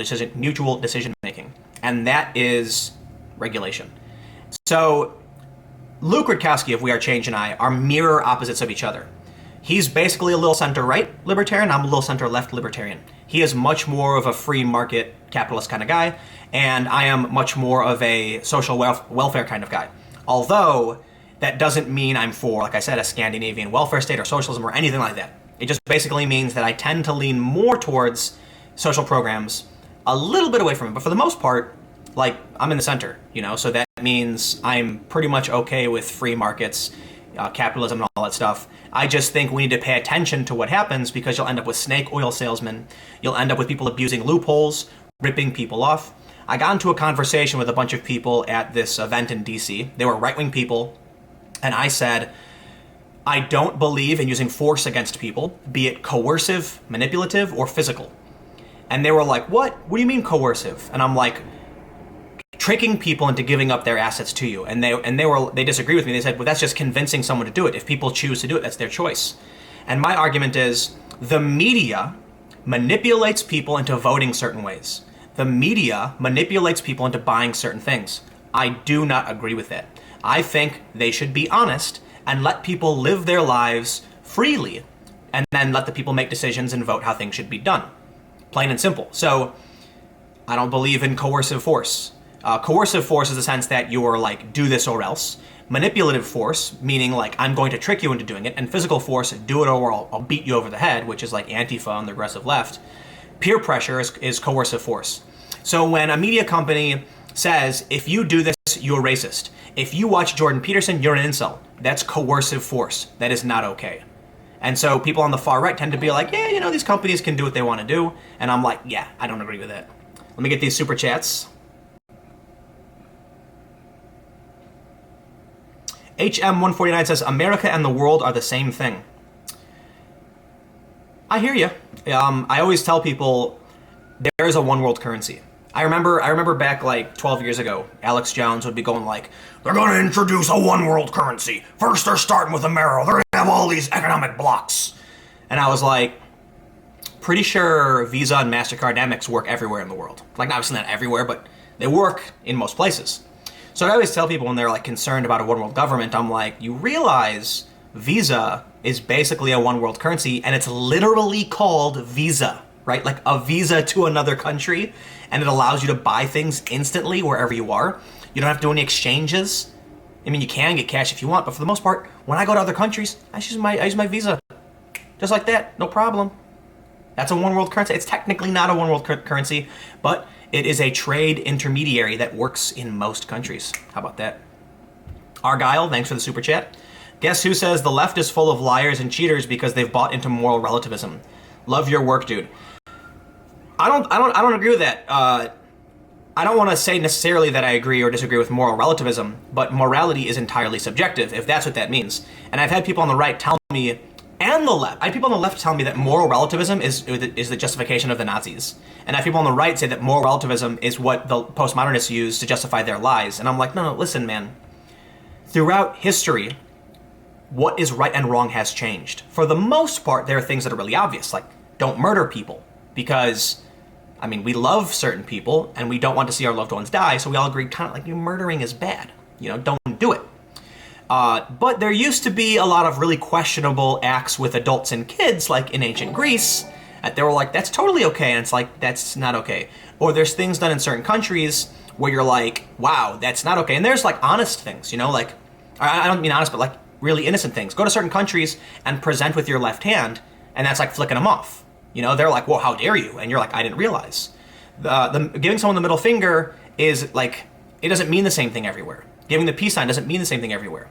decision making. And that is regulation. So Luke Rudkowski of We Are Change and I are mirror opposites of each other. He's basically a little center-right libertarian. I'm a little center-left libertarian. He is much more of a free market capitalist kind of guy, and I am much more of a social welfare kind of guy. Although that doesn't mean I'm for, like I said, a Scandinavian welfare state or socialism or anything like that. It just basically means that I tend to lean more towards social programs, a little bit away from it, but for the most part, I'm in the center, so that means I'm pretty much okay with free markets, capitalism and all that stuff. I just think we need to pay attention to what happens, because you'll end up with snake oil salesmen, you'll end up with people abusing loopholes, ripping people off. I got into a conversation with a bunch of people at this event in DC. They were right-wing people, and I said, I don't believe in using force against people, be it coercive, manipulative, or physical. And they were like, what? What do you mean coercive? And I'm like, tricking people into giving up their assets to you. And they disagree with me. They said, well, that's just convincing someone to do it. If people choose to do it, that's their choice. And my argument is, the media manipulates people into voting certain ways. The media manipulates people into buying certain things. I do not agree with that. I think they should be honest and let people live their lives freely, and then let the people make decisions and vote how things should be done. Plain and simple. So I don't believe in coercive force. Coercive force is the sense that you're do this or else. Manipulative force, meaning I'm going to trick you into doing it. And physical force, do it or I'll beat you over the head, which is Antifa on the aggressive left. Peer pressure is coercive force. So when a media company says, if you do this, you're racist. If you watch Jordan Peterson, you're an incel. That's coercive force. That is not okay. And so people on the far right tend to be like, yeah, you know, these companies can do what they want to do. And I'm like, yeah, I don't agree with that. Let me get these super chats. HM149 says, America and the world are the same thing. I hear you. I always tell people there is a one world currency. I remember back like 12 years ago, Alex Jones would be going like, they're going to introduce a one world currency. First they're starting with America. They're going to have all these economic blocks. And I was like, pretty sure Visa and MasterCard and Amex work everywhere in the world. Like, obviously not everywhere, but they work in most places. So I always tell people when they're like concerned about a one world government, I'm like, you realize Visa is basically a one world currency, and it's literally called Visa, right? Like a visa to another country, and it allows you to buy things instantly wherever you are. You don't have to do any exchanges. I mean, you can get cash if you want, but for the most part, when I go to other countries, I use my Visa. Just like that, no problem. That's a one world currency. It's technically not a one world currency, but it is a trade intermediary that works in most countries. How about that? Argyle, thanks for the super chat. Guess who says the left is full of liars and cheaters because they've bought into moral relativism? Love your work, dude. I don't agree with that. I don't want to say necessarily that I agree or disagree with moral relativism, but morality is entirely subjective, if that's what that means. And I've had people on the right tell me, and the left, I had people on the left tell me that moral relativism is the justification of the Nazis. And I have people on the right say that moral relativism is what the postmodernists use to justify their lies. And I'm like, no, listen, man. Throughout history, what is right and wrong has changed. For the most part, there are things that are really obvious, like don't murder people, because, I mean, we love certain people and we don't want to see our loved ones die, so we all agree kind of like murdering is bad. You know, don't do it. But there used to be a lot of really questionable acts with adults and kids, like in ancient Greece, that they were like, that's totally okay, and it's like, that's not okay. Or there's things done in certain countries where you're like, wow, that's not okay. And there's like honest things, you know, like, I don't mean honest, but like really innocent things. Go to certain countries and present with your left hand, and that's like flicking them off. You know, they're like, well, how dare you? And you're like, I didn't realize. Giving someone the middle finger is like, it doesn't mean the same thing everywhere. Giving the peace sign doesn't mean the same thing everywhere.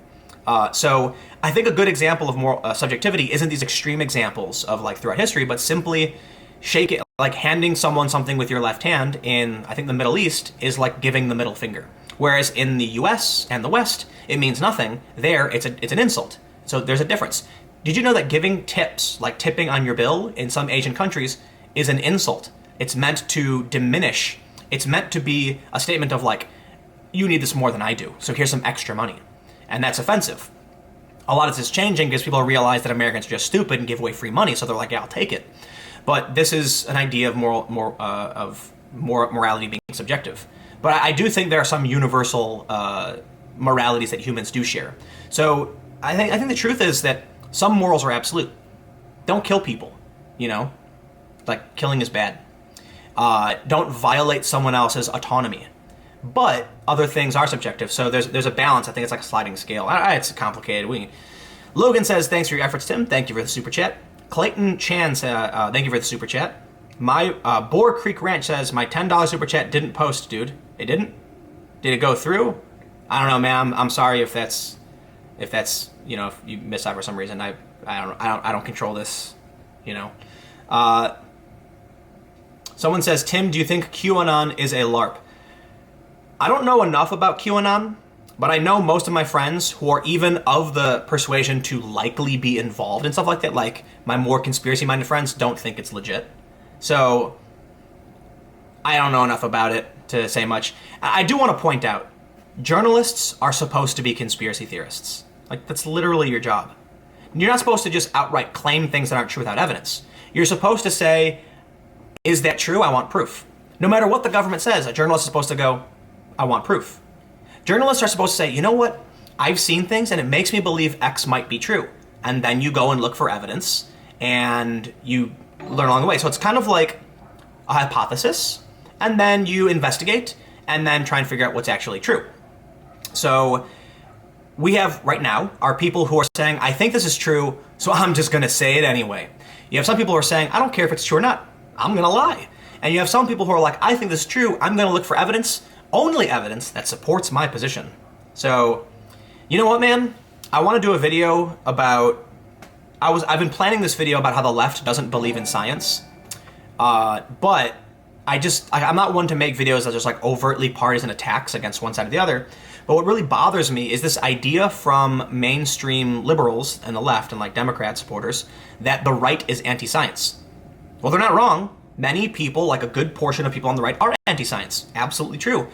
So I think a good example of moral subjectivity isn't these extreme examples of like throughout history, but simply shake it, like handing someone something with your left hand in, I think, the Middle East is like giving the middle finger. Whereas in the US and the West, it means nothing. There, it's an insult. So there's a difference. Did you know that giving tips, like tipping on your bill in some Asian countries, is an insult? It's meant to diminish. It's meant to be a statement of like, you need this more than I do, so here's some extra money. And that's offensive. A lot of this is changing because people realize that Americans are just stupid and give away free money, so they're like, yeah, I'll take it. But this is an idea of morality being subjective. But I do think there are some universal moralities that humans do share. So I think the truth is that some morals are absolute. Don't kill people, you know? Like, killing is bad. Don't violate someone else's autonomy. But other things are subjective, so there's a balance. I think it's like a sliding scale. It's complicated. Logan says, thanks for your efforts, Tim. Thank you for the super chat. Clayton Chan says, thank you for the super chat. My Boar Creek Ranch says, my $10 super chat didn't post, dude. It didn't? Did it go through? I don't know, man. I'm sorry if that's you know, if you missed out for some reason. I don't control this, you know. Someone says, Tim, do you think QAnon is a LARP? I don't know enough about QAnon, but I know most of my friends who are even of the persuasion to likely be involved in stuff like that, like my more conspiracy-minded friends, don't think it's legit. So I don't know enough about it to say much. I do want to point out, journalists are supposed to be conspiracy theorists. Like, that's literally your job. You're not supposed to just outright claim things that aren't true without evidence. You're supposed to say, is that true? I want proof. No matter what the government says, a journalist is supposed to go, I want proof. Journalists are supposed to say, you know what? I've seen things and it makes me believe X might be true. And then you go and look for evidence and you learn along the way. So it's kind of like a hypothesis, and then you investigate and then try and figure out what's actually true. So we have right now are people who are saying, I think this is true, so I'm just going to say it anyway. You have some people who are saying, I don't care if it's true or not. I'm going to lie. And you have some people who are like, I think this is true. I'm going to look for evidence, only evidence that supports my position. So, you know what, man? I want to do a video about, I've been planning this video about how the left doesn't believe in science. But I'm not one to make videos that are just like overtly partisan attacks against one side or the other. But what really bothers me is this idea from mainstream liberals and the left and like Democrat supporters that the right is anti-science. Well, they're not wrong. Many people, like a good portion of people on the right, are anti-science. Absolutely true.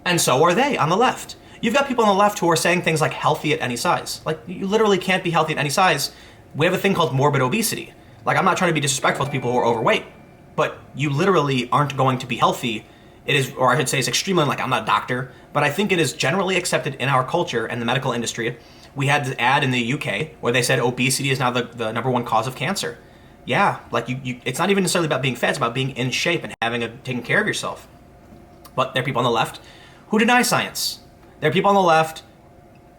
And so are they on the left. You've got people on the left who are saying things like healthy at any size. Like, you literally can't be healthy at any size. We have a thing called morbid obesity. Like, I'm not trying to be disrespectful to people who are overweight, but you literally aren't going to be healthy. It is, or I should say it's extremely, like, I'm not a doctor, but I think it is generally accepted in our culture and the medical industry. We had the ad in the UK where they said obesity is now the number one cause of cancer. Yeah, like it's not even necessarily about being fat, it's about being in shape and taking care of yourself. But there are people on the left who deny science. There are people on the left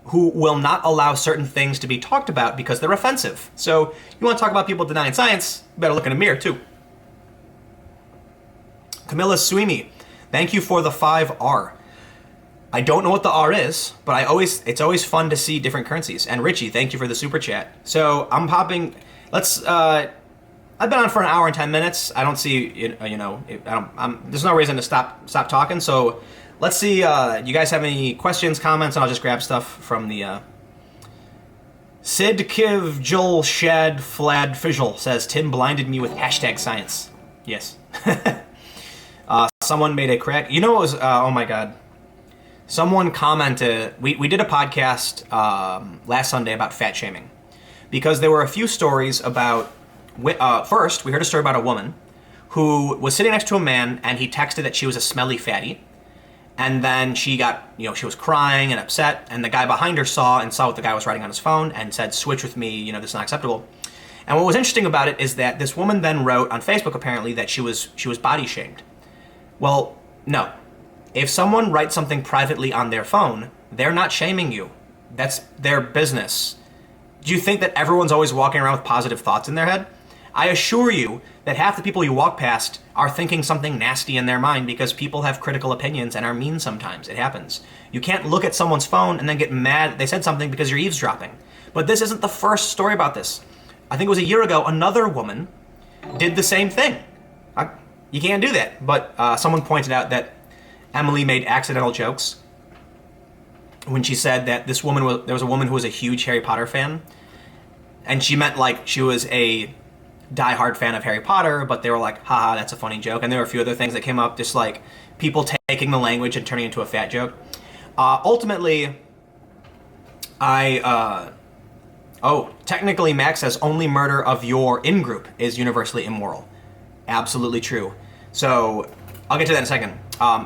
who will not allow certain things to be talked about because they're offensive. So you want to talk about people denying science, you better look in a mirror too. Camilla Sweeney, thank you for the 5R. I don't know what the R is, but it's always fun to see different currencies. And Richie, thank you for the super chat. So I'm popping, I've been on for an hour and 10 minutes. I don't see, there's no reason to stop talking. So let's see, you guys have any questions, comments, and I'll just grab stuff from the, Sid Kiv Joel Shad Flad Fizzle says, Tim blinded me with #science. Yes. Someone made a crack. You know, it was, oh my God. Someone commented, we did a podcast last Sunday about fat shaming because there were a few stories about, first, we heard a story about a woman who was sitting next to a man and he texted that she was a smelly fatty. And then she got, she was crying and upset, and the guy behind her saw what the guy was writing on his phone and said, switch with me, this is not acceptable. And what was interesting about it is that this woman then wrote on Facebook apparently that she was body shamed. Well, no. If someone writes something privately on their phone, they're not shaming you. That's their business. Do you think that everyone's always walking around with positive thoughts in their head? I assure you that half the people you walk past are thinking something nasty in their mind because people have critical opinions and are mean sometimes. It happens. You can't look at someone's phone and then get mad they said something because you're eavesdropping. But this isn't the first story about this. I think it was a year ago, another woman did the same thing. You can't do that. But someone pointed out that Emily made accidental jokes when she said that there was a woman who was a huge Harry Potter fan, and she meant like she was a diehard fan of Harry Potter, but they were like, haha, that's a funny joke. And there were a few other things that came up, just like people taking the language and turning it into a fat joke. Ultimately, technically Max says only murder of your in-group is universally immoral. Absolutely true. So I'll get to that in a second.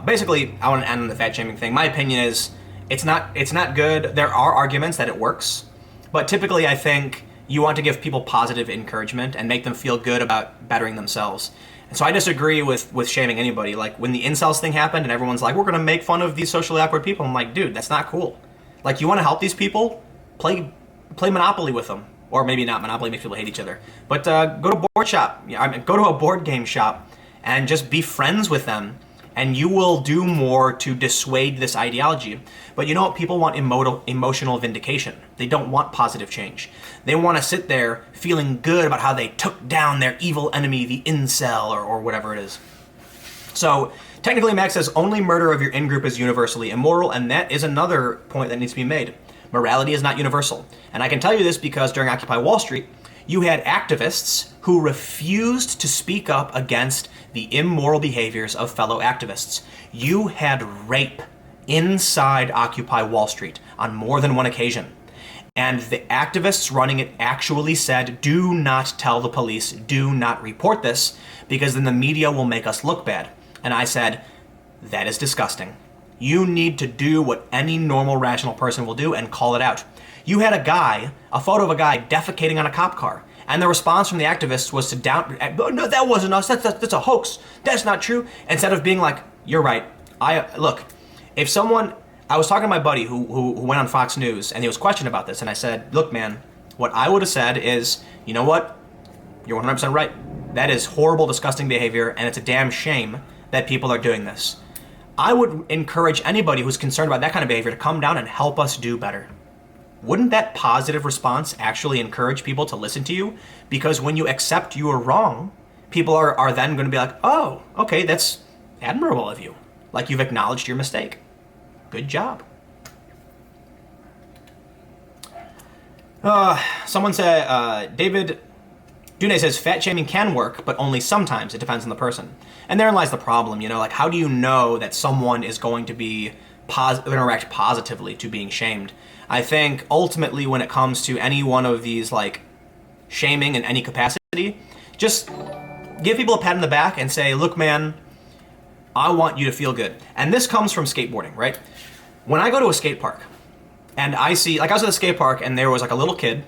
Basically, I want to end on the fat shaming thing. My opinion is it's not good. There are arguments that it works, but typically I think you want to give people positive encouragement and make them feel good about bettering themselves. And so I disagree with shaming anybody. Like when the incels thing happened and everyone's like, we're going to make fun of these socially awkward people. I'm like, dude, that's not cool. Like, you want to help these people? Play Monopoly with them. Or maybe not. Monopoly makes people hate each other. But go to go to a board game shop and just be friends with them. And you will do more to dissuade this ideology. But you know what? People want emotional vindication. They don't want positive change. They want to sit there feeling good about how they took down their evil enemy, the incel, or whatever it is. So technically, Max says only murder of your in-group is universally immoral, and that is another point that needs to be made. Morality is not universal. And I can tell you this because during Occupy Wall Street, you had activists who refused to speak up against the immoral behaviors of fellow activists. You had rape inside Occupy Wall Street on more than one occasion. And the activists running it actually said, do not tell the police, do not report this, because then the media will make us look bad. And I said, that is disgusting. You need to do what any normal, rational person will do and call it out. You had a photo of a guy defecating on a cop car. And the response from the activists was to no, that wasn't us, that's a hoax, that's not true. Instead of being like, you're right. Look, if someone, I was talking to my buddy who went on Fox News and he was questioned about this, and I said, look man, what I would have said is, you know what, you're 100% right. That is horrible, disgusting behavior, and it's a damn shame that people are doing this. I would encourage anybody who's concerned about that kind of behavior to come down and help us do better. Wouldn't that positive response actually encourage people to listen to you? Because when you accept you are wrong, people are then going to be like, oh, okay, that's admirable of you. Like you've acknowledged your mistake. Good job. Someone said, David Dune says, fat shaming can work, but only sometimes. It depends on the person. And therein lies the problem, you know, like how do you know that someone is going to be interact positively to being shamed? I think ultimately when it comes to any one of these like shaming in any capacity, just give people a pat on the back and say, look, man, I want you to feel good. And this comes from skateboarding, right? When I go to a skate park and I see, like I was at a skate park and there was like a little kid,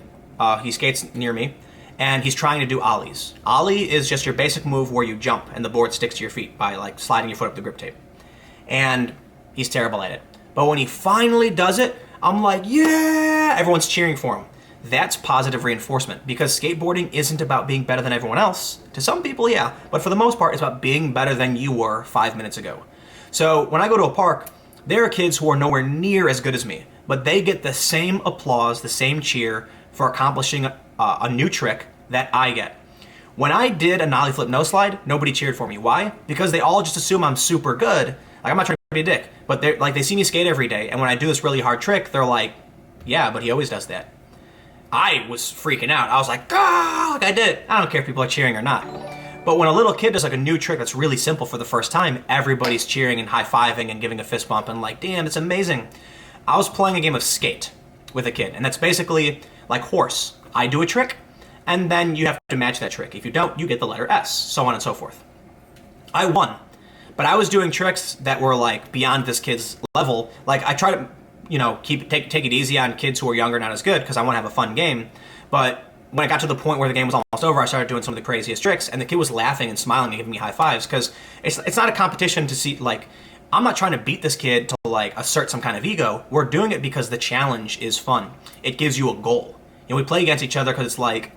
he skates near me, and he's trying to do ollies. Ollie is just your basic move where you jump and the board sticks to your feet by like sliding your foot up the grip tape. And he's terrible at it. But when he finally does it, I'm like, yeah, everyone's cheering for him. That's positive reinforcement because skateboarding isn't about being better than everyone else. To some people, yeah, but for the most part, it's about being better than you were 5 minutes ago. So when I go to a park, there are kids who are nowhere near as good as me, but they get the same applause, the same cheer for accomplishing a new trick that I get. When I did a nollie flip no slide, nobody cheered for me. Why? Because they all just assume I'm super good. Like I'm not trying to be a dick, but they're like they see me skate every day, and when I do this really hard trick, they're like, "Yeah, but he always does that." I was freaking out. I was like, "Ah!" Like I did it. I don't care if people are cheering or not. But when a little kid does like a new trick that's really simple for the first time, everybody's cheering and high-fiving and giving a fist bump and like, "Damn, it's amazing." I was playing a game of skate with a kid, and that's basically like horse. I do a trick, and then you have to match that trick. If you don't, you get the letter S, so on and so forth. I won, but I was doing tricks that were like beyond this kid's level. Like I try to, you know, take it easy on kids who are younger, not as good, because I want to have a fun game. But when I got to the point where the game was almost over, I started doing some of the craziest tricks, and the kid was laughing and smiling and giving me high fives, because it's not a competition to see, like, I'm not trying to beat this kid to like assert some kind of ego. We're doing it because the challenge is fun. It gives you a goal. You know, we play against each other because it's like,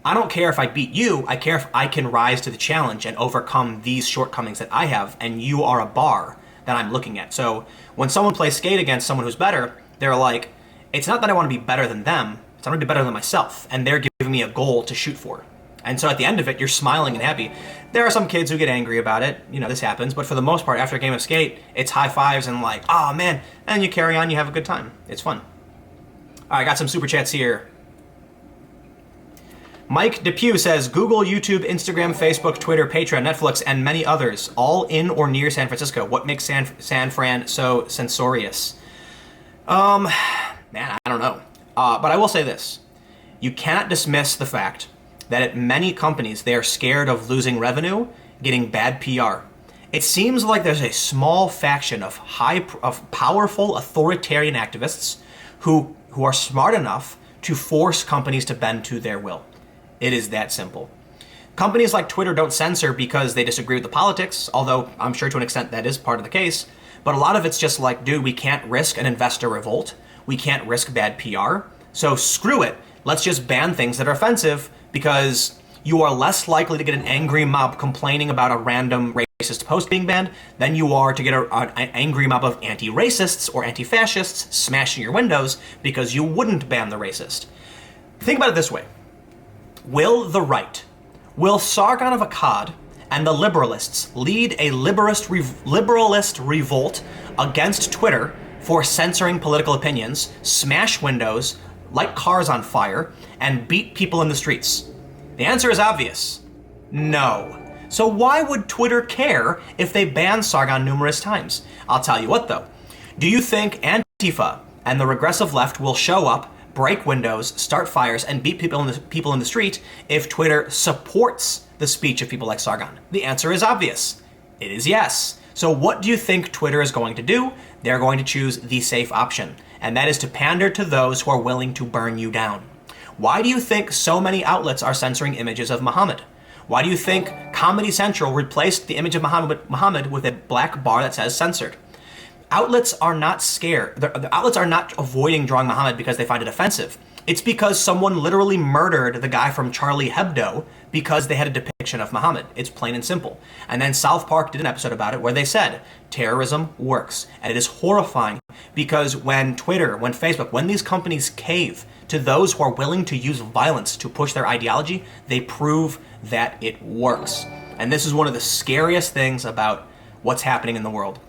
I don't care if I beat you, I care if I can rise to the challenge and overcome these shortcomings that I have, and you are a bar that I'm looking at. So when someone plays skate against someone who's better, they're like, it's not that I want to be better than them, it's I want to be better than myself, and they're giving me a goal to shoot for. And so at the end of it, you're smiling and happy. There are some kids who get angry about it, you know, this happens, but for the most part, after a game of skate, it's high fives and like, oh man, and you carry on, you have a good time. It's fun. All right, got some super chats here. Mike Depew says, Google, YouTube, Instagram, Facebook, Twitter, Patreon, Netflix, and many others, all in or near San Francisco. What makes San Fran so censorious? Man, I don't know. But I will say this. You cannot dismiss the fact that at many companies, they are scared of losing revenue, getting bad PR. It seems like there's a small faction of powerful authoritarian activists who are smart enough to force companies to bend to their will. It is that simple. Companies like Twitter don't censor because they disagree with the politics, although I'm sure to an extent that is part of the case. But a lot of it's just like, dude, we can't risk an investor revolt. We can't risk bad PR. So screw it. Let's just ban things that are offensive because you are less likely to get an angry mob complaining about a random racist post being banned than you are to get an angry mob of anti-racists or anti-fascists smashing your windows because you wouldn't ban the racist. Think about it this way. Will Sargon of Akkad and the liberalists lead a liberalist revolt against Twitter for censoring political opinions, smash windows, light cars on fire, and beat people in the streets? The answer is obvious. No. So why would Twitter care if they ban Sargon numerous times? I'll tell you what though. Do you think Antifa and the regressive left will show up, break windows, start fires, and beat people in the street if Twitter supports the speech of people like Sargon? The answer is obvious. It is yes. So what do you think Twitter is going to do? They're going to choose the safe option, and that is to pander to those who are willing to burn you down. Why do you think so many outlets are censoring images of Muhammad? Why do you think Comedy Central replaced the image of Muhammad with a black bar that says censored? Outlets are not scared. The outlets are not avoiding drawing Muhammad because they find it offensive. It's because someone literally murdered the guy from Charlie Hebdo because they had a depiction of Muhammad. It's plain and simple. And then South Park did an episode about it where they said terrorism works. And it is horrifying because when Twitter, when Facebook, when these companies cave to those who are willing to use violence to push their ideology, they prove that it works. And this is one of the scariest things about what's happening in the world.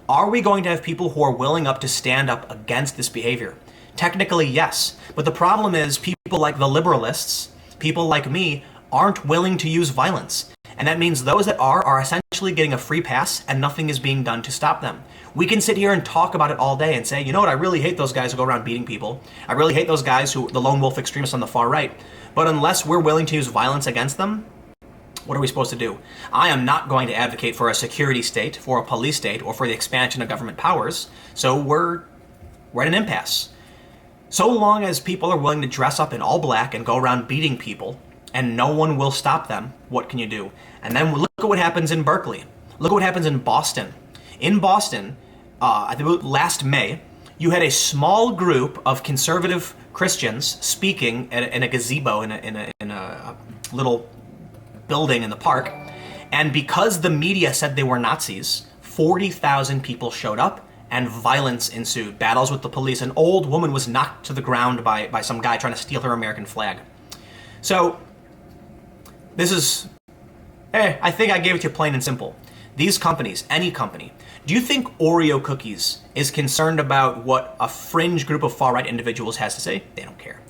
Are we going to have people who are willing up to stand up against this behavior? Technically, yes. But the problem is people like the liberalists, people like me, aren't willing to use violence. And that means those that are essentially getting a free pass and nothing is being done to stop them. We can sit here and talk about it all day and say, you know what, I really hate those guys who go around beating people. I really hate those guys who, the lone wolf extremists on the far right. But unless we're willing to use violence against them, what are we supposed to do? I am not going to advocate for a security state, for a police state, or for the expansion of government powers. So we're at an impasse. So long as people are willing to dress up in all black and go around beating people, and no one will stop them, what can you do? And then look at what happens in Berkeley. Look at what happens in Boston. In Boston, I think last May, you had a small group of conservative Christians speaking in a gazebo in a little building in the park, and because the media said they were Nazis, 40,000 people showed up and violence ensued. Battles with the police. An old woman was knocked to the ground by some guy trying to steal her American flag. So, this is, I think I gave it to you plain and simple. These companies, any company, do you think Oreo Cookies is concerned about what a fringe group of far-right individuals has to say? They don't care.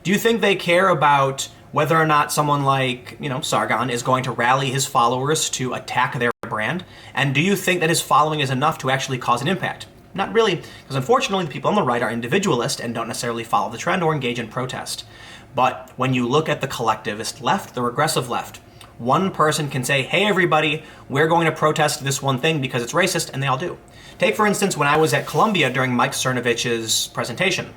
Do you think they care about whether or not someone like, Sargon is going to rally his followers to attack their brand? And do you think that his following is enough to actually cause an impact? Not really, because unfortunately the people on the right are individualist and don't necessarily follow the trend or engage in protest. But when you look at the collectivist left, the regressive left, one person can say, hey everybody, we're going to protest this one thing because it's racist, and they all do. Take for instance when I was at Columbia during Mike Cernovich's presentation.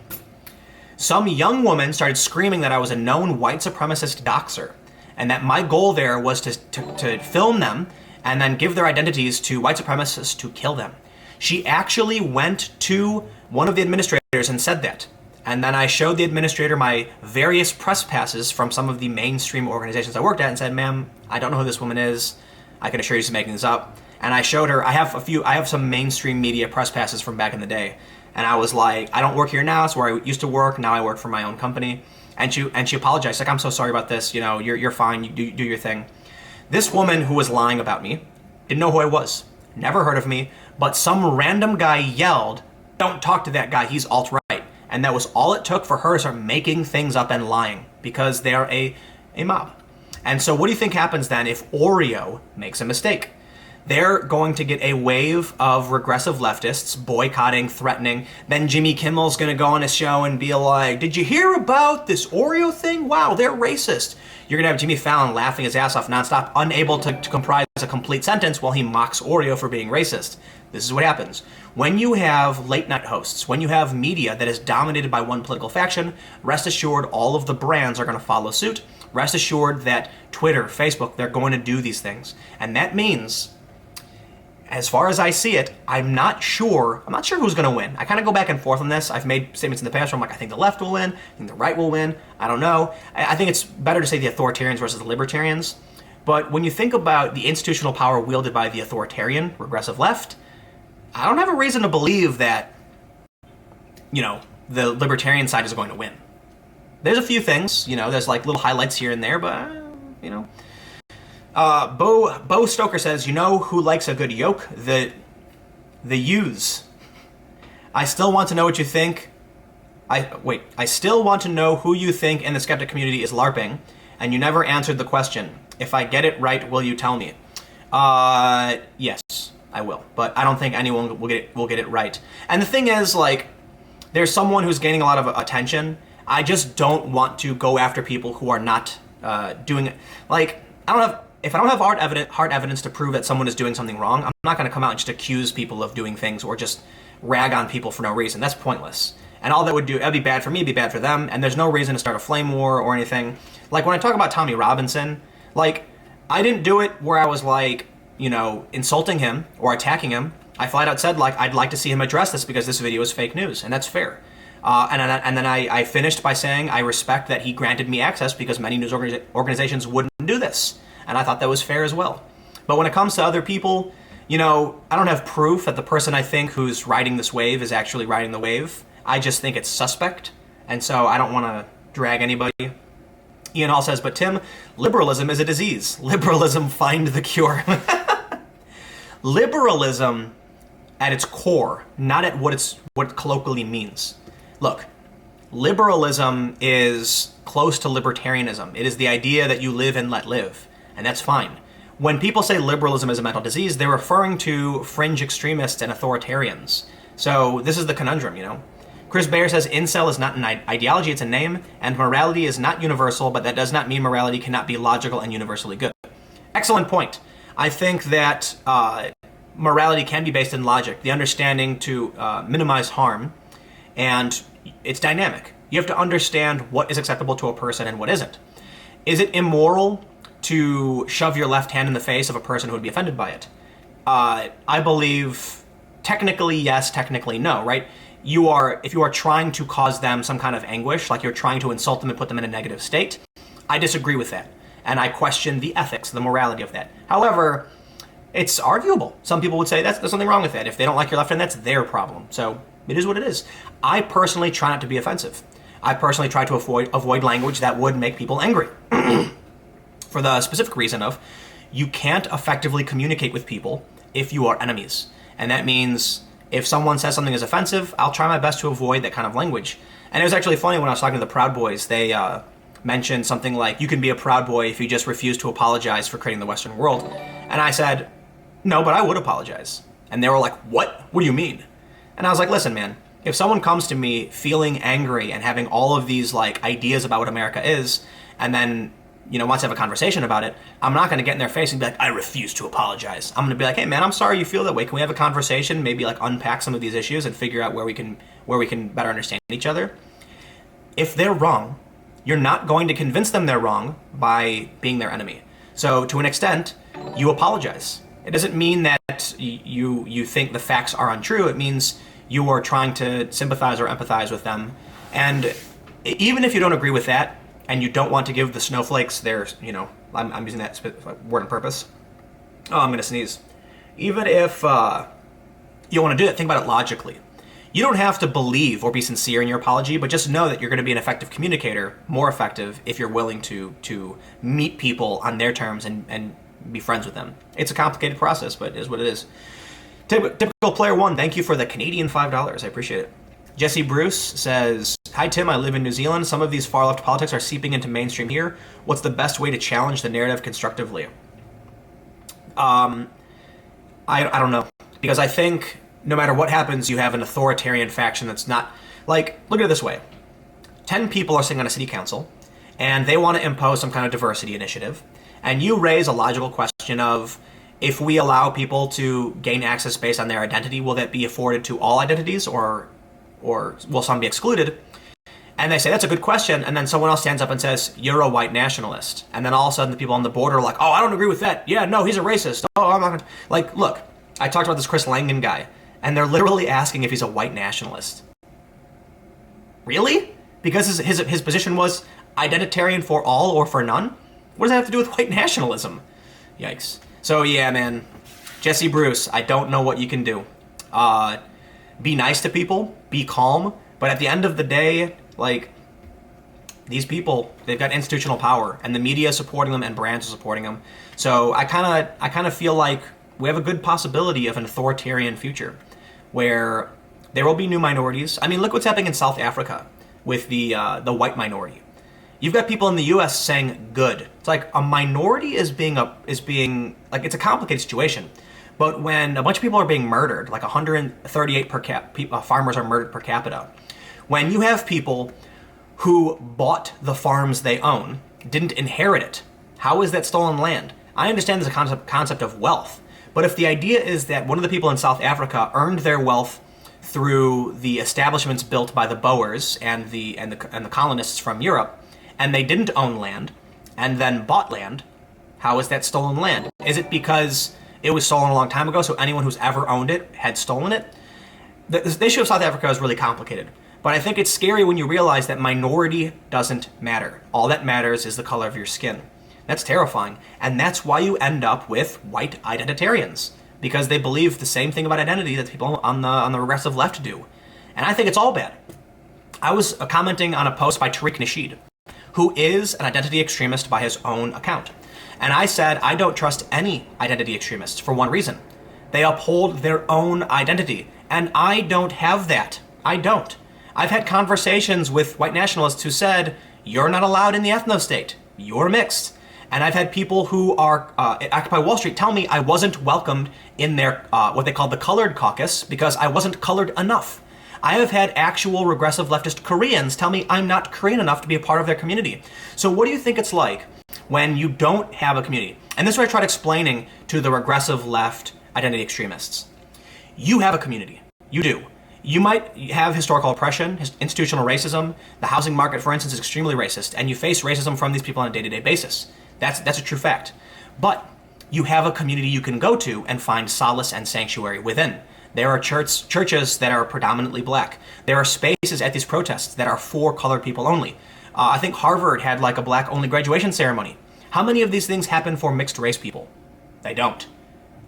Some young woman started screaming that I was a known white supremacist doxer, and that my goal there was to film them and then give their identities to white supremacists to kill them. She actually went to one of the administrators and said that. And then I showed the administrator my various press passes from some of the mainstream organizations I worked at and said, ma'am, I don't know who this woman is. I can assure you she's making this up. And I showed her, I have some mainstream media press passes from back in the day. And I was like, I don't work here now, it's where I used to work, now I work for my own company. And she apologized, like, I'm so sorry about this, you're fine, you do your thing. This woman who was lying about me didn't know who I was, never heard of me, but some random guy yelled, don't talk to that guy, he's alt-right. And that was all it took for her to start making things up and lying, because they're a mob. And so what do you think happens then if Oreo makes a mistake? They're going to get a wave of regressive leftists boycotting, threatening. Then Jimmy Kimmel's going to go on his show and be like, did you hear about this Oreo thing? Wow, they're racist. You're going to have Jimmy Fallon laughing his ass off nonstop, unable to comprise a complete sentence while he mocks Oreo for being racist. This is what happens. When you have late night hosts, when you have media that is dominated by one political faction, rest assured all of the brands are going to follow suit. Rest assured that Twitter, Facebook, they're going to do these things. And that means, as far as I see it, I'm not sure who's going to win. I kind of go back and forth on this. I've made statements in the past where I'm like, I think the left will win, I think the right will win. I don't know. I think it's better to say the authoritarians versus the libertarians. But when you think about the institutional power wielded by the authoritarian, regressive left, I don't have a reason to believe that, the libertarian side is going to win. There's a few things, there's like little highlights here and there, but, Bo Stoker says, who likes a good yoke? The ewes. I still want to know what you think. I still want to know who you think in the skeptic community is LARPing, and you never answered the question. If I get it right, will you tell me? Yes, I will, but I don't think anyone will get it right. And the thing is, there's someone who's gaining a lot of attention. I just don't want to go after people who are not doing it. If I don't have hard evidence to prove that someone is doing something wrong, I'm not going to come out and just accuse people of doing things or just rag on people for no reason. That's pointless. And all that would do, it'd be bad for me, it'd be bad for them, and there's no reason to start a flame war or anything. Like when I talk about Tommy Robinson, I didn't do it where I was insulting him or attacking him. I flat out said, I'd like to see him address this because this video is fake news, and that's fair. And then I finished by saying I respect that he granted me access because many news organizations wouldn't do this. And I thought that was fair as well. But when it comes to other people, I don't have proof that the person I think who's riding this wave is actually riding the wave. I just think it's suspect. And so I don't want to drag anybody. Ian Hall says, but Tim, liberalism is a disease. Liberalism, find the cure. Liberalism at its core, not at what it colloquially means. Look, liberalism is close to libertarianism. It is the idea that you live and let live, and that's fine. When people say liberalism is a mental disease, they're referring to fringe extremists and authoritarians. So this is the conundrum, Chris Bayer says incel is not an ideology, it's a name, and morality is not universal, but that does not mean morality cannot be logical and universally good. Excellent point. I think that morality can be based in logic, the understanding to minimize harm, and it's dynamic. You have to understand what is acceptable to a person and what isn't. Is it immoral to shove your left hand in the face of a person who would be offended by it? I believe technically yes, technically no, right? If you are trying to cause them some kind of anguish, like you're trying to insult them and put them in a negative state, I disagree with that. And I question the ethics, the morality of that. However, it's arguable. Some people would say there's something wrong with that. If they don't like your left hand, that's their problem. So it is what it is. I personally try not to be offensive. I personally try to avoid language that would make people angry. For the specific reason of, you can't effectively communicate with people if you are enemies. And that means if someone says something is offensive, I'll try my best to avoid that kind of language. And it was actually funny when I was talking to the Proud Boys, they mentioned something like, you can be a Proud Boy if you just refuse to apologize for creating the Western world. And I said, no, but I would apologize. And they were like, what? What do you mean? And I was like, listen, man, if someone comes to me feeling angry and having all of these ideas about what America is, and then wants to have a conversation about it, I'm not going to get in their face and be like, I refuse to apologize. I'm going to be like, hey man, I'm sorry you feel that way. Can we have a conversation, maybe unpack some of these issues and figure out where we can better understand each other? If they're wrong, you're not going to convince them they're wrong by being their enemy. So to an extent, you apologize. It doesn't mean that you think the facts are untrue. It means you are trying to sympathize or empathize with them. And even if you don't agree with that, and you don't want to give the snowflakes their, I'm using that word on purpose. Oh, I'm going to sneeze. Even if you want to do that, think about it logically. You don't have to believe or be sincere in your apology, but just know that you're going to be an effective communicator, more effective if you're willing to meet people on their terms and be friends with them. It's a complicated process, but it is what it is. Typical Player One, thank you for the Canadian $5. I appreciate it. Jesse Bruce says, hi Tim, I live in New Zealand. Some of these far left politics are seeping into mainstream here. What's the best way to challenge the narrative constructively? I don't know. Because I think no matter what happens, you have an authoritarian faction that's not... look at it this way. 10 people are sitting on a city council, and they want to impose some kind of diversity initiative. And you raise a logical question of, if we allow people to gain access based on their identity, will that be afforded to all identities, or will some be excluded? And they say, that's a good question. And then someone else stands up and says, you're a white nationalist. And then all of a sudden the people on the border are like, oh, I don't agree with that. Yeah, no, he's a racist. Oh, I'm not gonna... look, I talked about this Chris Langan guy, and they're literally asking if he's a white nationalist. Really? Because his position was identitarian for all or for none? What does that have to do with white nationalism? Yikes. So yeah, man, Jesse Bruce, I don't know what you can do. Be nice to people, be calm, but at the end of the day, these people, they've got institutional power, and the media is supporting them, and brands are supporting them. So I kind of feel like we have a good possibility of an authoritarian future, where there will be new minorities. I mean, look what's happening in South Africa with the white minority. You've got people in the U.S. saying good. It's like a minority is being it's a complicated situation. But when a bunch of people are being murdered, 138 farmers are murdered per capita, when you have people who bought the farms they own, didn't inherit it, how is that stolen land? I understand there's a concept of wealth, but if the idea is that one of the people in South Africa earned their wealth through the establishments built by the Boers and the colonists from Europe, and they didn't own land, and then bought land, how is that stolen land? Is it because it was stolen a long time ago, so anyone who's ever owned it had stolen it? The issue of South Africa is really complicated. But I think it's scary when you realize that minority doesn't matter. All that matters is the color of your skin. That's terrifying. And that's why you end up with white identitarians, because they believe the same thing about identity that people on the regressive left do. And I think it's all bad. I was commenting on a post by Tariq Nasheed, who is an identity extremist by his own account. And I said, I don't trust any identity extremists for one reason. They uphold their own identity. And I don't have that. I don't. I've had conversations with white nationalists who said, you're not allowed in the ethno-state. You're mixed. And I've had people who are at Occupy Wall Street tell me I wasn't welcomed in their, what they call the colored caucus, because I wasn't colored enough. I have had actual regressive leftist Koreans tell me I'm not Korean enough to be a part of their community. So what do you think it's like when you don't have a community? And this is what I tried explaining to the regressive left identity extremists. You have a community. You do. You might have historical oppression, institutional racism. The housing market, for instance, is extremely racist, and you face racism from these people on a day-to-day basis. That's a true fact. But you have a community you can go to and find solace and sanctuary within. There are churches that are predominantly black. There are spaces at these protests that are for colored people only. I think Harvard had like a black-only graduation ceremony. How many of these things happen for mixed race people? They don't.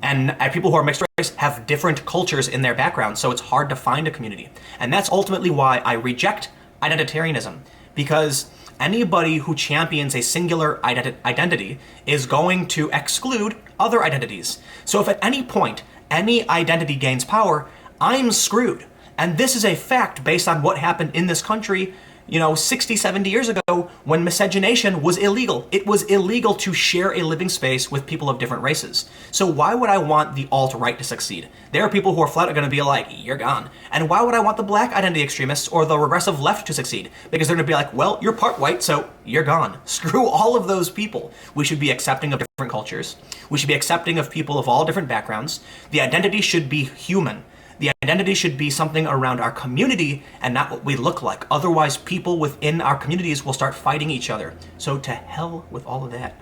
And people who are mixed race have different cultures in their background, so it's hard to find a community. And that's ultimately why I reject identitarianism, because anybody who champions a singular identity is going to exclude other identities. So if at any point any identity gains power, I'm screwed. And this is a fact based on what happened in this country, 60, 70 years ago when miscegenation was illegal. It was illegal to share a living space with people of different races. So why would I want the alt-right to succeed? There are people who are flat out going to be like, you're gone. And why would I want the black identity extremists or the regressive left to succeed? Because they're going to be like, well, you're part white, so you're gone. Screw all of those people. We should be accepting of different cultures. We should be accepting of people of all different backgrounds. The identity should be human. The identity should be something around our community and not what we look like. Otherwise, people within our communities will start fighting each other. So to hell with all of that.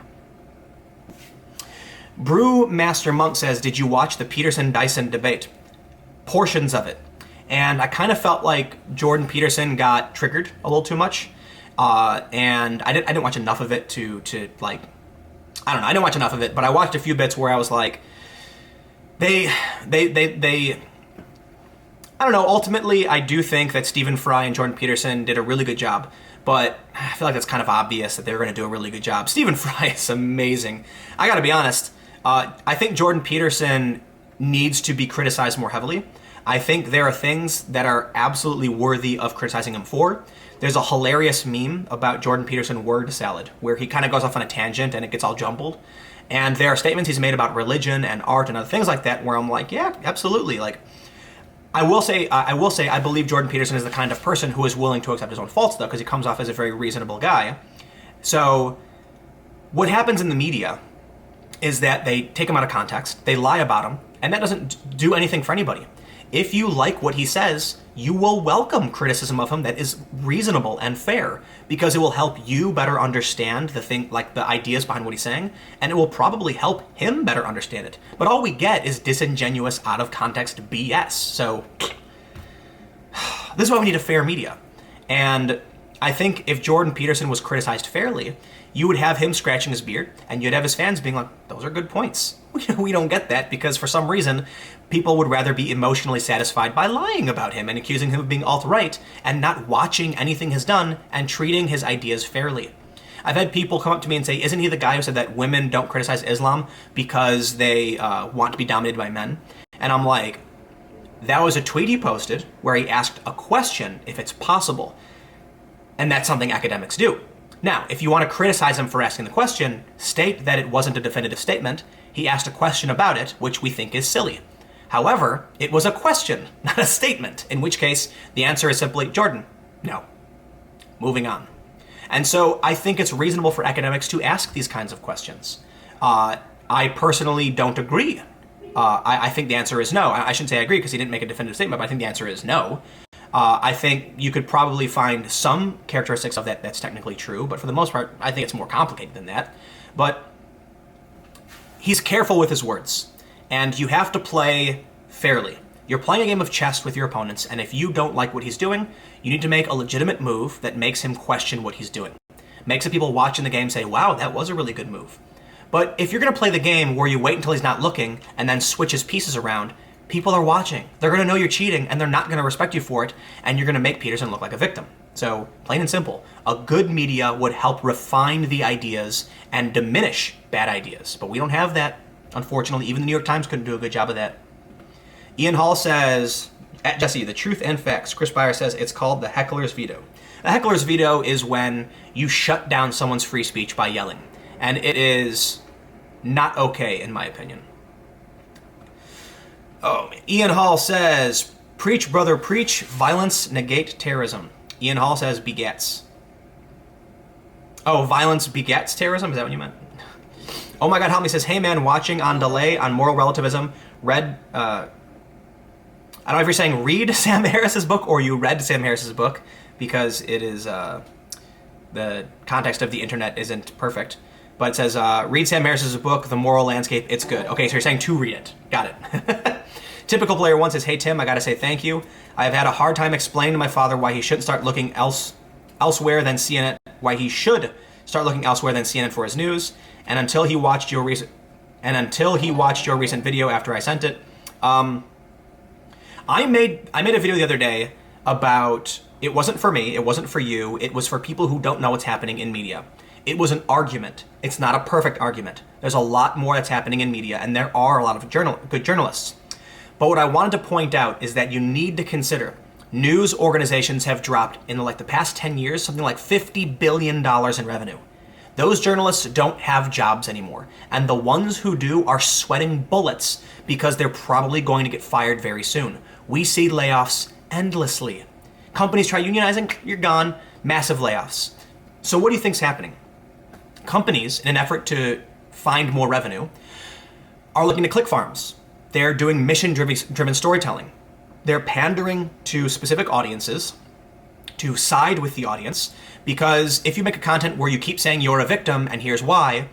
Brewmaster Monk says, did you watch the Peterson-Dyson debate? Portions of it. And I kind of felt like Jordan Peterson got triggered a little too much. And I didn't watch enough of it to like, I don't know, I didn't watch enough of it, but I watched a few bits where I was like, they I don't know, ultimately, I do think that Stephen Fry and Jordan Peterson did a really good job, but I feel like that's kind of obvious that they're going to do a really good job. Stephen Fry is amazing. I gotta be honest, I think Jordan Peterson needs to be criticized more heavily. I think there are things that are absolutely worthy of criticizing him for. There's a hilarious meme about Jordan Peterson word salad, where he kind of goes off on a tangent and it gets all jumbled. And there are statements he's made about religion and art and other things like that where I'm like, yeah, absolutely, like, I will say I believe Jordan Peterson is the kind of person who is willing to accept his own faults, though, because he comes off as a very reasonable guy. So what happens in the media is that they take him out of context, they lie about him, and that doesn't do anything for anybody. If you like what he says, you will welcome criticism of him that is reasonable and fair, because it will help you better understand the ideas behind what he's saying, and it will probably help him better understand it. But all we get is disingenuous, out of context BS. So this is why we need a fair media. And I think if Jordan Peterson was criticized fairly, you would have him scratching his beard, and you'd have his fans being like, those are good points. We don't get that, because for some reason, people would rather be emotionally satisfied by lying about him and accusing him of being alt-right and not watching anything he's done and treating his ideas fairly. I've had people come up to me and say, isn't he the guy who said that women don't criticize Islam because they want to be dominated by men? And I'm like, that was a tweet he posted where he asked a question if it's possible. And that's something academics do. Now, if you want to criticize him for asking the question, state that it wasn't a definitive statement. He asked a question about it, which we think is silly. However, it was a question, not a statement, in which case the answer is simply, Jordan, no. Moving on. And so I think it's reasonable for academics to ask these kinds of questions. I personally don't agree. I think the answer is no. I shouldn't say I agree because he didn't make a definitive statement, but I think the answer is no. I think you could probably find some characteristics of that that's technically true, but for the most part, I think it's more complicated than that. But he's careful with his words, and you have to play fairly. You're playing a game of chess with your opponents, and if you don't like what he's doing, you need to make a legitimate move that makes him question what he's doing. Makes the people watching the game say, wow, that was a really good move. But if you're going to play the game where you wait until he's not looking and then switch his pieces around, people are watching. They're going to know you're cheating, and they're not going to respect you for it, and you're going to make Peterson look like a victim. So, plain and simple, a good media would help refine the ideas and diminish bad ideas. But we don't have that, unfortunately. Even the New York Times couldn't do a good job of that. Ian Hall says, at Jesse, the truth and facts. Chris Beyer says it's called the heckler's veto. A heckler's veto is when you shut down someone's free speech by yelling. And it is not okay, in my opinion. Oh, Ian Hall says, preach, brother, preach. Violence, negate terrorism. Ian Hall says, begets. Oh, violence begets terrorism? Is that what you meant? Oh my God, help me says, hey man, watching on delay on moral relativism. I don't know if you're saying read Sam Harris's book or you read Sam Harris's book, because it is, the context of the internet isn't perfect. But it says, read Sam Harris's book, The Moral Landscape, it's good. Okay, so you're saying to read it. Got it. Typical Player 1 says, hey Tim, I gotta say thank you. I have had a hard time explaining to my father why he shouldn't start looking elsewhere than CNN, why he should start looking elsewhere than CNN for his news. And until he watched your recent video after I sent it, I made a video the other day about, it wasn't for me, it wasn't for you, it was for people who don't know what's happening in media. It was an argument. It's not a perfect argument. There's a lot more that's happening in media, and there are a lot of good journalists. But what I wanted to point out is that you need to consider news organizations have dropped in the past 10 years, something like $50 billion in revenue. Those journalists don't have jobs anymore, and the ones who do are sweating bullets because they're probably going to get fired very soon. We see layoffs endlessly. Companies try unionizing, you're gone, massive layoffs. So what do you think's happening? Companies, in an effort to find more revenue, are looking to click farms. They're doing mission-driven storytelling. They're pandering to specific audiences to side with the audience, because if you make a content where you keep saying you're a victim and here's why,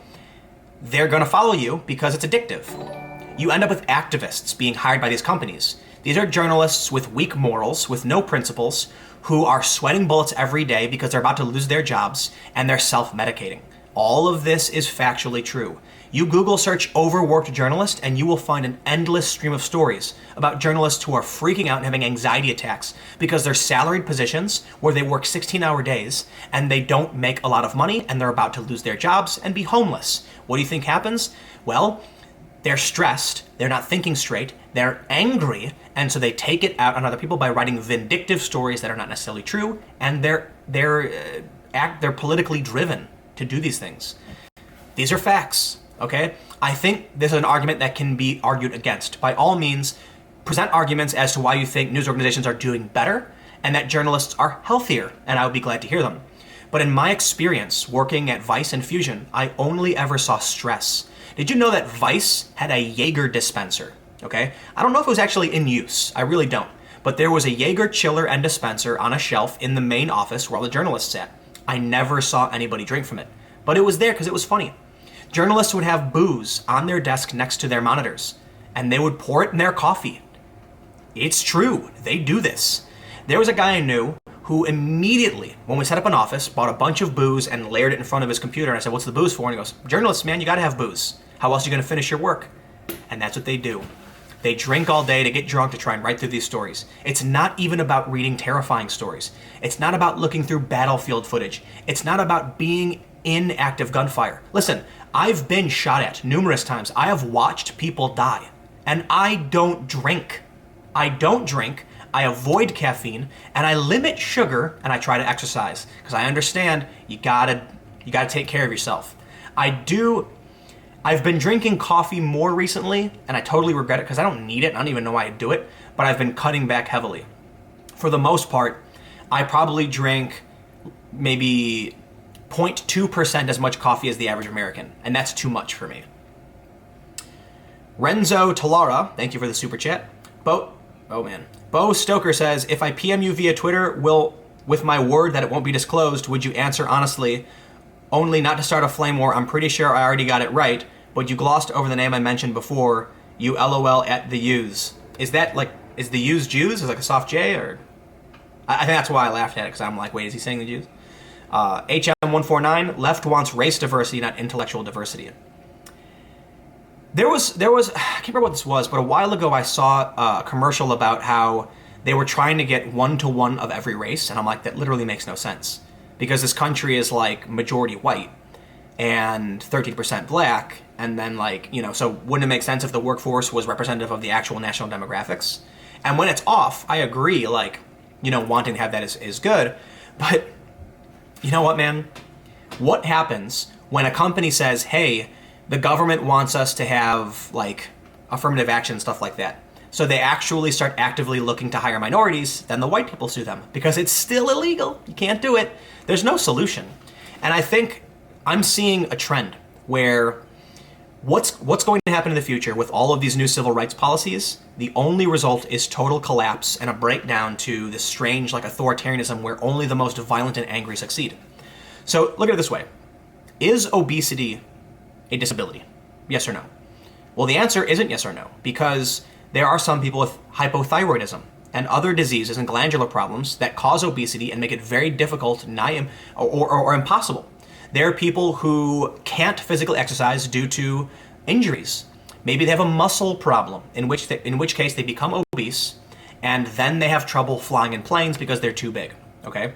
they're going to follow you because it's addictive. You end up with activists being hired by these companies. These are journalists with weak morals, with no principles, who are sweating bullets every day because they're about to lose their jobs, and they're self-medicating. All of this is factually true. You Google search overworked journalist and you will find an endless stream of stories about journalists who are freaking out and having anxiety attacks because they're salaried positions where they work 16-hour days and they don't make a lot of money and they're about to lose their jobs and be homeless. What do you think happens? Well, they're stressed, they're not thinking straight, they're angry, and so they take it out on other people by writing vindictive stories that are not necessarily true, and they're politically driven to do these things. These are facts, okay? I think this is an argument that can be argued against. By all means, present arguments as to why you think news organizations are doing better and that journalists are healthier, and I would be glad to hear them. But in my experience working at Vice and Fusion, I only ever saw stress. Did you know that Vice had a Jaeger dispenser, okay? I don't know if it was actually in use, I really don't. But there was a Jaeger chiller and dispenser on a shelf in the main office where all the journalists sat. I never saw anybody drink from it, but it was there because it was funny. Journalists would have booze on their desk next to their monitors, and they would pour it in their coffee. It's true, they do this. There was a guy I knew who immediately, when we set up an office, bought a bunch of booze and layered it in front of his computer, and I said, what's the booze for? And he goes, journalists, man, you gotta have booze. How else are you gonna finish your work? And that's what they do. They drink all day to get drunk to try and write through these stories. It's not even about reading terrifying stories. It's not about looking through battlefield footage. It's not about being in active gunfire. Listen, I've been shot at numerous times. I have watched people die, and I don't drink. I don't drink, I avoid caffeine, and I limit sugar, and I try to exercise, because I understand you gotta take care of yourself. I've been drinking coffee more recently, and I totally regret it because I don't need it. I don't even know why I do it, but I've been cutting back heavily. For the most part, I probably drink maybe 0.2% as much coffee as the average American, and that's too much for me. Renzo Talara, thank you for the super chat. Bo Stoker says, if I PM you via Twitter, with my word that it won't be disclosed, would you answer honestly? Only not to start a flame war. I'm pretty sure I already got it right, but you glossed over the name I mentioned before. You LOL at the use. Is that like Is the U's Jews? Is like a soft J, or I think that's why I laughed at it, because I'm like, wait, is he saying the Jews? HM149, left wants race diversity, not intellectual diversity. There was I can't remember what this was, but a while ago I saw a commercial about how they were trying to get 1-to-1 of every race, and I'm like, that literally makes no sense, because this country is like majority white and 13% black, and then like, you know, so wouldn't it make sense if the workforce was representative of the actual national demographics? And when it's off, I agree, like, you know, wanting to have that is good, but you know what, man? What happens when a company says, hey, the government wants us to have like affirmative action, stuff like that, so they actually start actively looking to hire minorities, then the white people sue them because it's still illegal. You can't do it. There's no solution. And I think I'm seeing a trend where what's going to happen in the future with all of these new civil rights policies, the only result is total collapse and a breakdown to this strange like authoritarianism where only the most violent and angry succeed. So look at it this way. Is obesity a disability? Yes or no? Well, the answer isn't yes or no, because there are some people with hypothyroidism and other diseases and glandular problems that cause obesity and make it very difficult, or impossible. There are people who can't physically exercise due to injuries. Maybe they have a muscle problem, in which case they become obese, and then they have trouble flying in planes because they're too big, okay?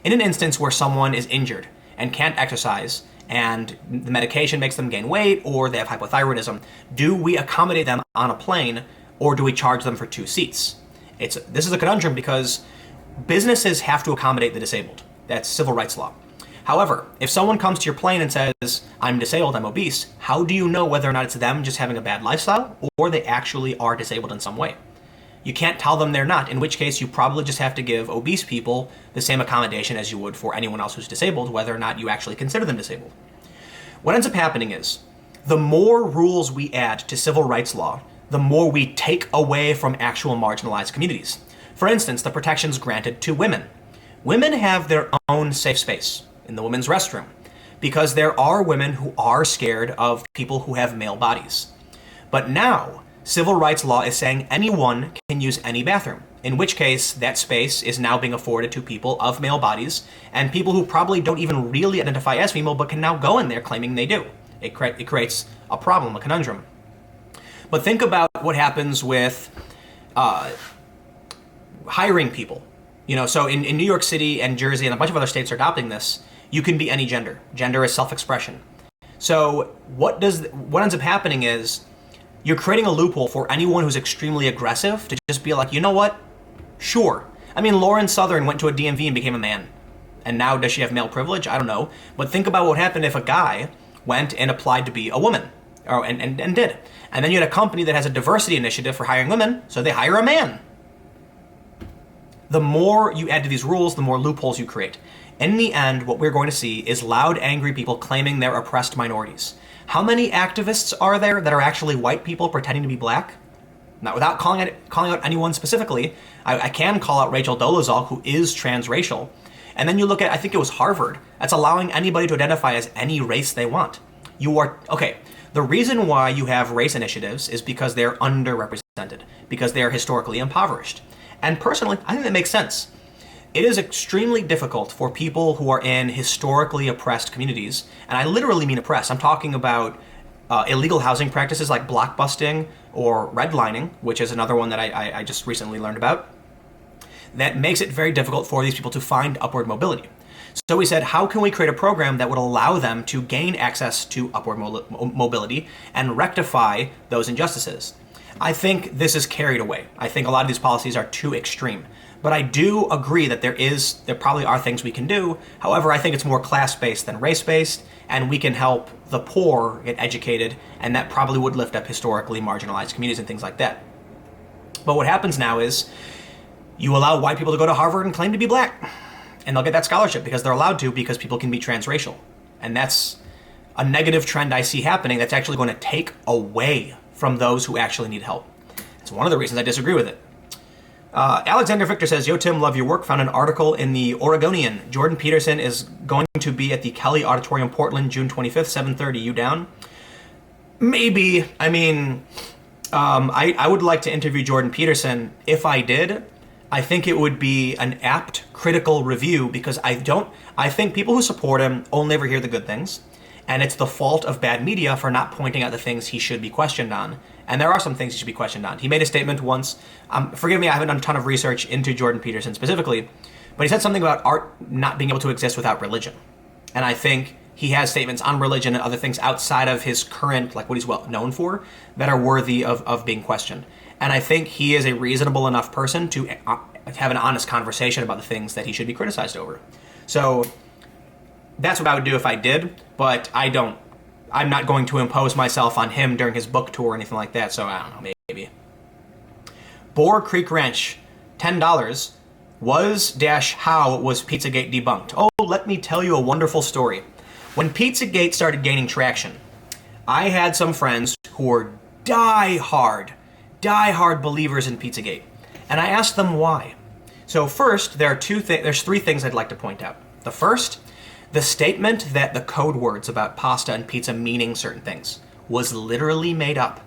In an instance where someone is injured and can't exercise, and the medication makes them gain weight, or they have hypothyroidism, do we accommodate them on a plane, or do we charge them for 2 seats? This is a conundrum because businesses have to accommodate the disabled. That's civil rights law. However, if someone comes to your plane and says, I'm disabled, I'm obese, how do you know whether or not it's them just having a bad lifestyle, or they actually are disabled in some way? You can't tell them they're not, in which case you probably just have to give obese people the same accommodation as you would for anyone else who's disabled, whether or not you actually consider them disabled. What ends up happening is, the more rules we add to civil rights law, the more we take away from actual marginalized communities. For instance, the protections granted to women. Women have their own safe space in the women's restroom, because there are women who are scared of people who have male bodies. But now, civil rights law is saying anyone can use any bathroom, in which case that space is now being afforded to people of male bodies and people who probably don't even really identify as female but can now go in there claiming they do. It creates a problem, a conundrum. But think about what happens with hiring people. You know, so in New York City and Jersey and a bunch of other states are adopting this, you can be any gender. Gender is self-expression. So what ends up happening is you're creating a loophole for anyone who's extremely aggressive to just be like, you know what? Sure. I mean, Lauren Southern went to a DMV and became a man. And now does she have male privilege? I don't know. But think about what happened if a guy went and applied to be a woman, and did. And then you had a company that has a diversity initiative for hiring women, so they hire a man. The more you add to these rules, the more loopholes you create. In the end, what we're going to see is loud, angry people claiming they're oppressed minorities. How many activists are there that are actually white people pretending to be black? Now, without calling out anyone specifically, I can call out Rachel Dolezal, who is transracial. And then you look at, I think it was Harvard, that's allowing anybody to identify as any race they want. The reason why you have race initiatives is because they're underrepresented, because they are historically impoverished. And personally, I think that makes sense. It is extremely difficult for people who are in historically oppressed communities, and I literally mean oppressed. I'm talking about illegal housing practices like blockbusting or redlining, which is another one that I just recently learned about, that makes it very difficult for these people to find upward mobility. So we said, how can we create a program that would allow them to gain access to upward mobility and rectify those injustices? I think this is carried away. I think a lot of these policies are too extreme. But I do agree that there probably are things we can do. However, I think it's more class-based than race-based, and we can help the poor get educated, and that probably would lift up historically marginalized communities and things like that. But what happens now is you allow white people to go to Harvard and claim to be black, and they'll get that scholarship because they're allowed to, because people can be transracial. And that's a negative trend I see happening that's actually going to take away from those who actually need help. It's one of the reasons I disagree with it. Alexander Victor says, yo, Tim, love your work. Found an article in the Oregonian. Jordan Peterson is going to be at the Kelly Auditorium, Portland, June 25th, 7:30. You down? Maybe. I mean, I would like to interview Jordan Peterson. If I did, I think it would be an apt critical review because I think people who support him only ever hear the good things. And it's the fault of bad media for not pointing out the things he should be questioned on. And there are some things he should be questioned on. He made a statement once. Forgive me, I haven't done a ton of research into Jordan Peterson specifically, but he said something about art not being able to exist without religion. And I think he has statements on religion and other things outside of his current, like what he's well known for, that are worthy of being questioned. And I think he is a reasonable enough person to have an honest conversation about the things that he should be criticized over. So that's what I would do if I did, but I'm not going to impose myself on him during his book tour or anything like that, so I don't know, maybe. Boar Creek Ranch, $10. How was Pizzagate debunked? Oh, let me tell you a wonderful story. When Pizzagate started gaining traction, I had some friends who were die-hard believers in Pizzagate, and I asked them why. So first, there's three things I'd like to point out. The first, the statement that the code words about pasta and pizza meaning certain things was literally made up.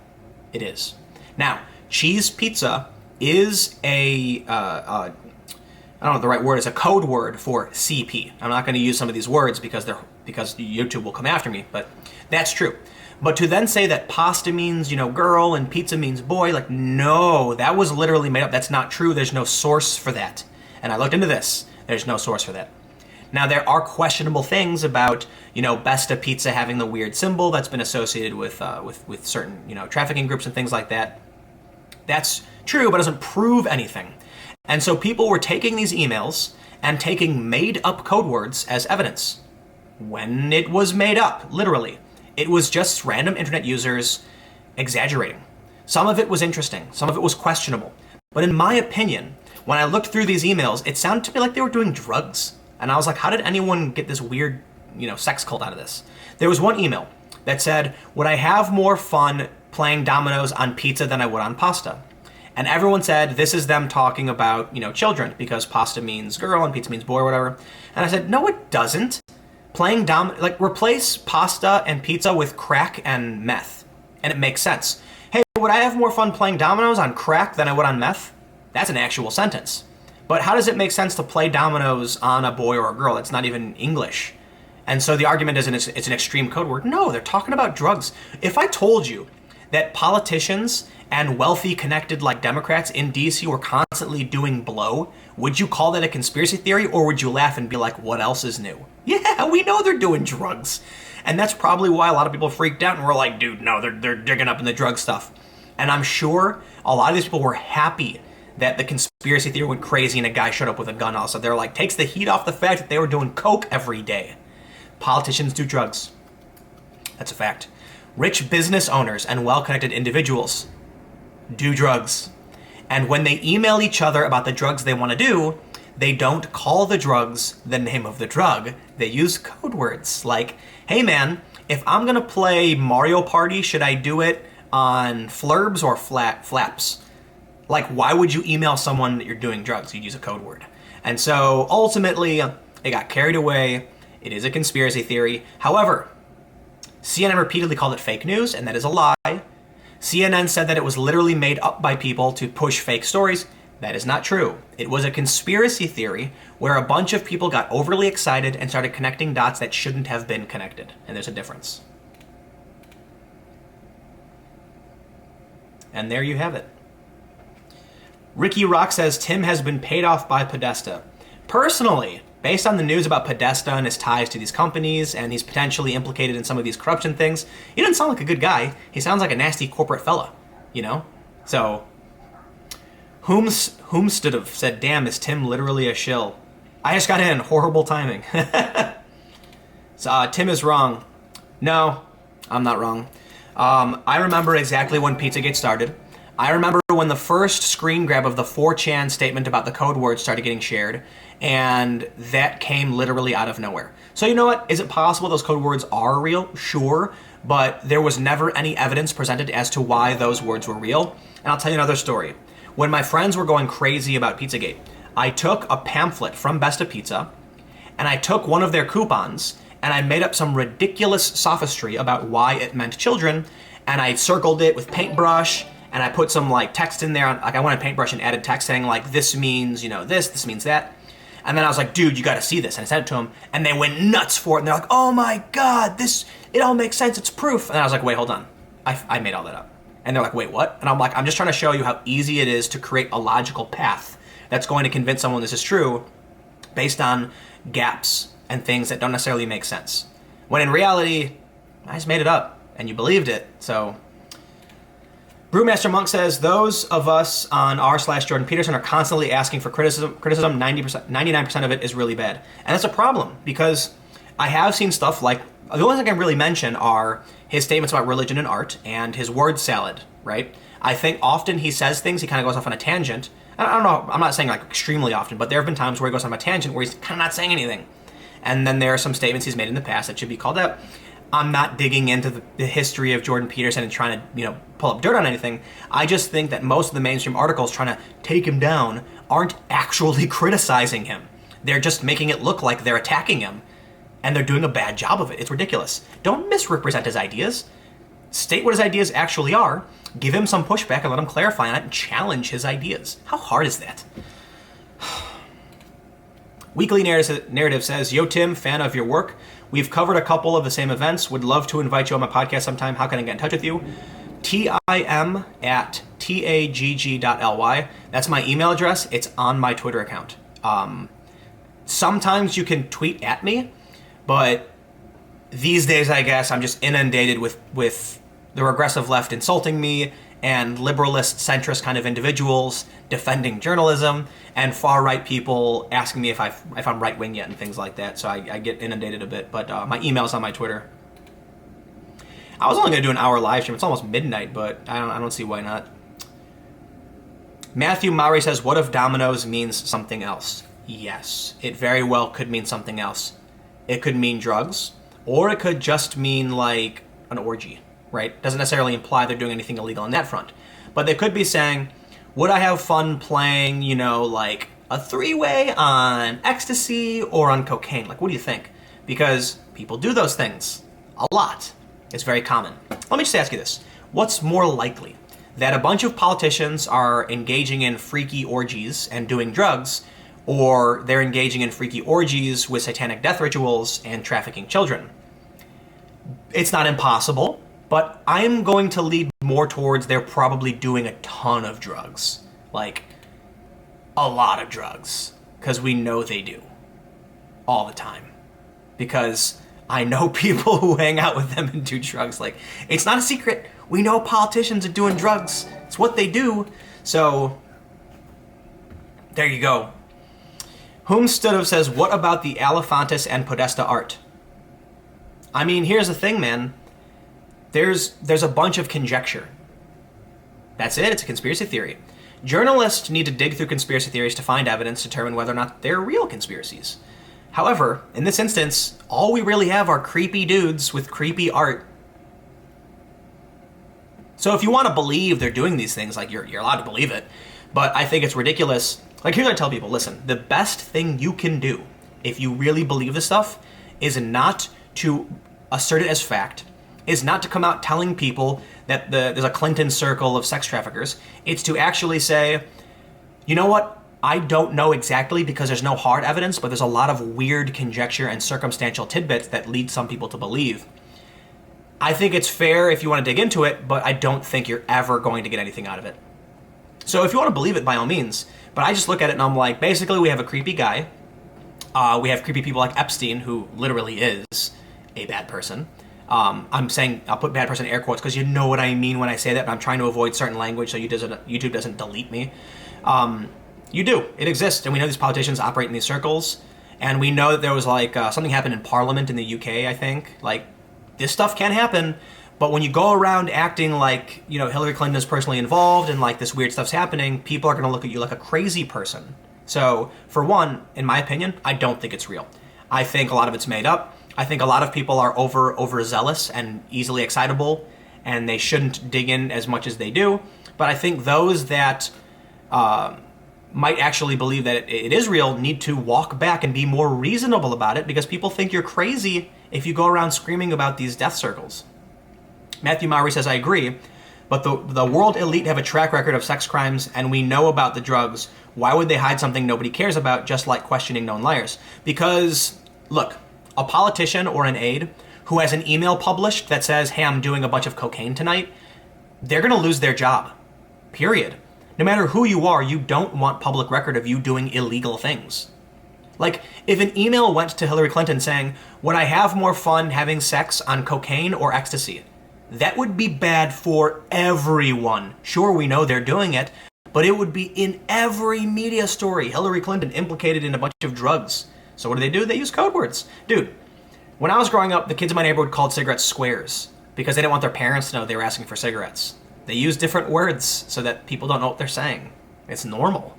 It is. Now, cheese pizza is I don't know what the right word is, a code word for CP. I'm not going to use some of these words because YouTube will come after me, but that's true. But to then say that pasta means, girl and pizza means boy, like, no, that was literally made up. That's not true. There's no source for that. And I looked into this. There's no source for that. Now, there are questionable things about, Besta Pizza having the weird symbol that's been associated with certain, trafficking groups and things like that. That's true, but doesn't prove anything. And so people were taking these emails and taking made-up code words as evidence. When it was made up, literally. It was just random internet users exaggerating. Some of it was interesting. Some of it was questionable. But in my opinion, when I looked through these emails, it sounded to me like they were doing drugs. And I was like, how did anyone get this weird, sex cult out of this? There was one email that said, would I have more fun playing dominoes on pizza than I would on pasta? And everyone said, this is them talking about, children, because pasta means girl and pizza means boy or whatever. And I said, no, it doesn't. Playing replace pasta and pizza with crack and meth. And it makes sense. Hey, would I have more fun playing dominoes on crack than I would on meth? That's an actual sentence. But how does it make sense to play dominoes on a boy or a girl? It's not even English. And so the argument isn't it's an extreme code word. No, they're talking about drugs. If I told you that politicians and wealthy, connected like Democrats in DC were constantly doing blow, would you call that a conspiracy theory, or would you laugh and be like, what else is new? Yeah, we know they're doing drugs. And that's probably why a lot of people freaked out and were like, dude, no, they're digging up in the drug stuff. And I'm sure a lot of these people were happy that the conspiracy theory went crazy and a guy showed up with a gun also. They're like, takes the heat off the fact that they were doing coke every day. Politicians do drugs. That's a fact. Rich business owners and well-connected individuals do drugs. And when they email each other about the drugs they want to do, they don't call the drugs the name of the drug. They use code words like, hey man, if I'm going to play Mario Party, should I do it on flurbs or flaps? Like, why would you email someone that you're doing drugs? You'd use a code word. And so ultimately, it got carried away. It is a conspiracy theory. However, CNN repeatedly called it fake news, and that is a lie. CNN said that it was literally made up by people to push fake stories. That is not true. It was a conspiracy theory where a bunch of people got overly excited and started connecting dots that shouldn't have been connected. And there's a difference. And there you have it. Ricky Rock says Tim has been paid off by Podesta. Personally, based on the news about Podesta and his ties to these companies, and he's potentially implicated in some of these corruption things, he doesn't sound like a good guy. He sounds like a nasty corporate fella, So, Whomstedov said, damn, is Tim literally a shill? I just got in. Horrible timing. So, Tim is wrong. No, I'm not wrong. I remember exactly when Pizzagate started. I remember when the first screen grab of the 4chan statement about the code word started getting shared, and that came literally out of nowhere. So you know what? Is it possible those code words are real? Sure, but there was never any evidence presented as to why those words were real. And I'll tell you another story. When my friends were going crazy about Pizzagate, I took a pamphlet from Besta Pizza, and I took one of their coupons, and I made up some ridiculous sophistry about why it meant children, and I circled it with paintbrush, and I put some like text in there, like I went on Paintbrush and added text saying like, this means, this means that. And then I was like, dude, you got to see this. And I sent it to them, and they went nuts for it. And they're like, oh my God, it all makes sense. It's proof. And I was like, wait, hold on. I made all that up. And they're like, wait, what? And I'm like, I'm just trying to show you how easy it is to create a logical path that's going to convince someone this is true based on gaps and things that don't necessarily make sense. When in reality, I just made it up and you believed it. So Brewmaster Monk says, those of us on r/Jordan Peterson are constantly asking for criticism. 99% of it is really bad. And that's a problem, because I have seen stuff like, the only thing I can really mention are his statements about religion and art and his word salad, right? I think often he says things, he kind of goes off on a tangent. I don't know, I'm not saying like extremely often, but there have been times where he goes on a tangent where he's kind of not saying anything. And then there are some statements he's made in the past that should be called out. I'm not digging into the history of Jordan Peterson and trying to, pull up dirt on anything. I just think that most of the mainstream articles trying to take him down aren't actually criticizing him. They're just making it look like they're attacking him, and they're doing a bad job of it. It's ridiculous. Don't misrepresent his ideas. State what his ideas actually are, give him some pushback and let him clarify on it and challenge his ideas. How hard is that? Weekly Narrative says, yo Tim, fan of your work. We've covered a couple of the same events. Would love to invite you on my podcast sometime. How can I get in touch with you? tim@tagg.ly. That's my email address. It's on my Twitter account. Sometimes you can tweet at me, but these days, I guess, I'm just inundated with the regressive left insulting me and liberalist, centrist kind of individuals defending journalism and far-right people asking me if I'm right-wing yet and things like that. So I get inundated a bit, but my email's on my Twitter. I was only going to do an hour live stream. It's almost midnight, but I don't see why not. Matthew Maury says, what if Dominoes means something else? Yes, it very well could mean something else. It could mean drugs, or it could just mean like an orgy, right? Doesn't necessarily imply they're doing anything illegal on that front. But they could be saying, would I have fun playing, like a three-way on ecstasy or on cocaine? Like, what do you think? Because people do those things a lot. It's very common. Let me just ask you this. What's more likely? That a bunch of politicians are engaging in freaky orgies and doing drugs, or they're engaging in freaky orgies with satanic death rituals and trafficking children? It's not impossible, but I'm going to lead more towards they're probably doing a ton of drugs. Like, a lot of drugs. Because we know they do. All the time. Because I know people who hang out with them and do drugs. Like, it's not a secret. We know politicians are doing drugs. It's what they do. So, there you go. Whomstudov says, what about the Alefantis and Podesta art? I mean, here's the thing, man. There's a bunch of conjecture. That's it. It's a conspiracy theory. Journalists need to dig through conspiracy theories to find evidence to determine whether or not they're real conspiracies. However, in this instance, all we really have are creepy dudes with creepy art. So if you want to believe they're doing these things, like, you're allowed to believe it. But I think it's ridiculous. Like, here's what I tell people. Listen, the best thing you can do if you really believe this stuff is not to assert it as fact, is not to come out telling people that there's a Clinton circle of sex traffickers. It's to actually say, you know what? I don't know exactly because there's no hard evidence, but there's a lot of weird conjecture and circumstantial tidbits that lead some people to believe. I think it's fair if you want to dig into it, but I don't think you're ever going to get anything out of it. So if you want to believe it, by all means. But I just look at it and I'm like, basically we have a creepy guy. We have creepy people like Epstein, who literally is a bad person. I'm saying, I'll put bad person in air quotes because you know what I mean when I say that, but I'm trying to avoid certain language so YouTube doesn't delete me. You do. It exists, and we know these politicians operate in these circles, and we know that there was like something happened in Parliament in the UK, I think. Like, this stuff can happen, but when you go around acting like, Hillary Clinton is personally involved and like this weird stuff's happening, people are going to look at you like a crazy person. So, for one, in my opinion, I don't think it's real. I think a lot of it's made up. I think a lot of people are overzealous and easily excitable, and they shouldn't dig in as much as they do. But I think those that might actually believe that it is real need to walk back and be more reasonable about it, because people think you're crazy if you go around screaming about these death circles. Matthew Maury says, I agree, But the world elite have a track record of sex crimes, and we know about the drugs. Why would they hide something nobody cares about, just like questioning known liars? Because, look, a politician or an aide who has an email published that says, hey, I'm doing a bunch of cocaine tonight, they're going to lose their job. Period. No matter who you are, you don't want public record of you doing illegal things. Like, if an email went to Hillary Clinton saying, would I have more fun having sex on cocaine or ecstasy? That would be bad for everyone. Sure, we know they're doing it, but it would be in every media story. Hillary Clinton implicated in a bunch of drugs. So what do? They use code words. Dude, when I was growing up, the kids in my neighborhood called cigarettes squares because they didn't want their parents to know they were asking for cigarettes. They use different words so that people don't know what they're saying. It's normal.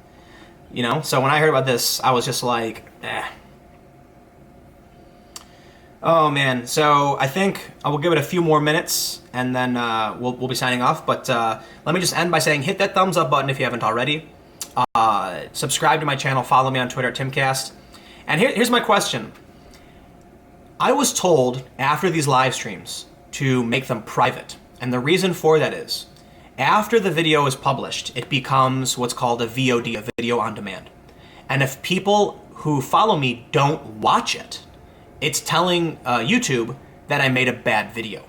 You know? So when I heard about this, I was just like, eh. Oh, man. So I think I will give it a few more minutes, and then we'll be signing off. But let me just end by saying hit that thumbs up button if you haven't already. Subscribe to my channel. Follow me on Twitter at Timcast. And here's my question. I was told after these live streams to make them private. And the reason for that is, after the video is published, it becomes what's called a VOD, a video on demand. And if people who follow me don't watch it, it's telling YouTube that I made a bad video.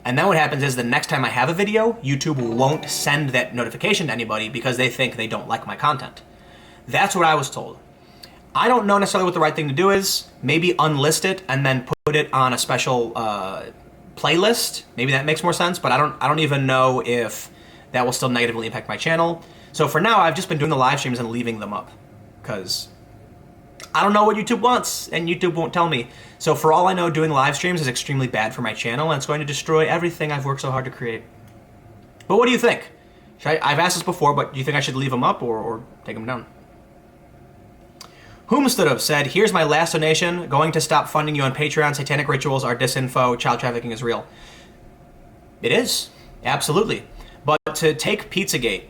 And then what happens is the next time I have a video, YouTube won't send that notification to anybody because they think they don't like my content. That's what I was told. I don't know necessarily what the right thing to do is. Maybe unlist it and then put it on a special playlist. Maybe that makes more sense, but I don't even know if that will still negatively impact my channel. So for now, I've just been doing the live streams and leaving them up because I don't know what YouTube wants, and YouTube won't tell me. So for all I know, doing live streams is extremely bad for my channel, and it's going to destroy everything I've worked so hard to create. But what do you think? I've asked this before, but do you think I should leave them up or take them down? Whomstedov said, here's my last donation. Going to stop funding you on Patreon. Satanic rituals are disinfo. Child trafficking is real. It is. Absolutely. But to take Pizzagate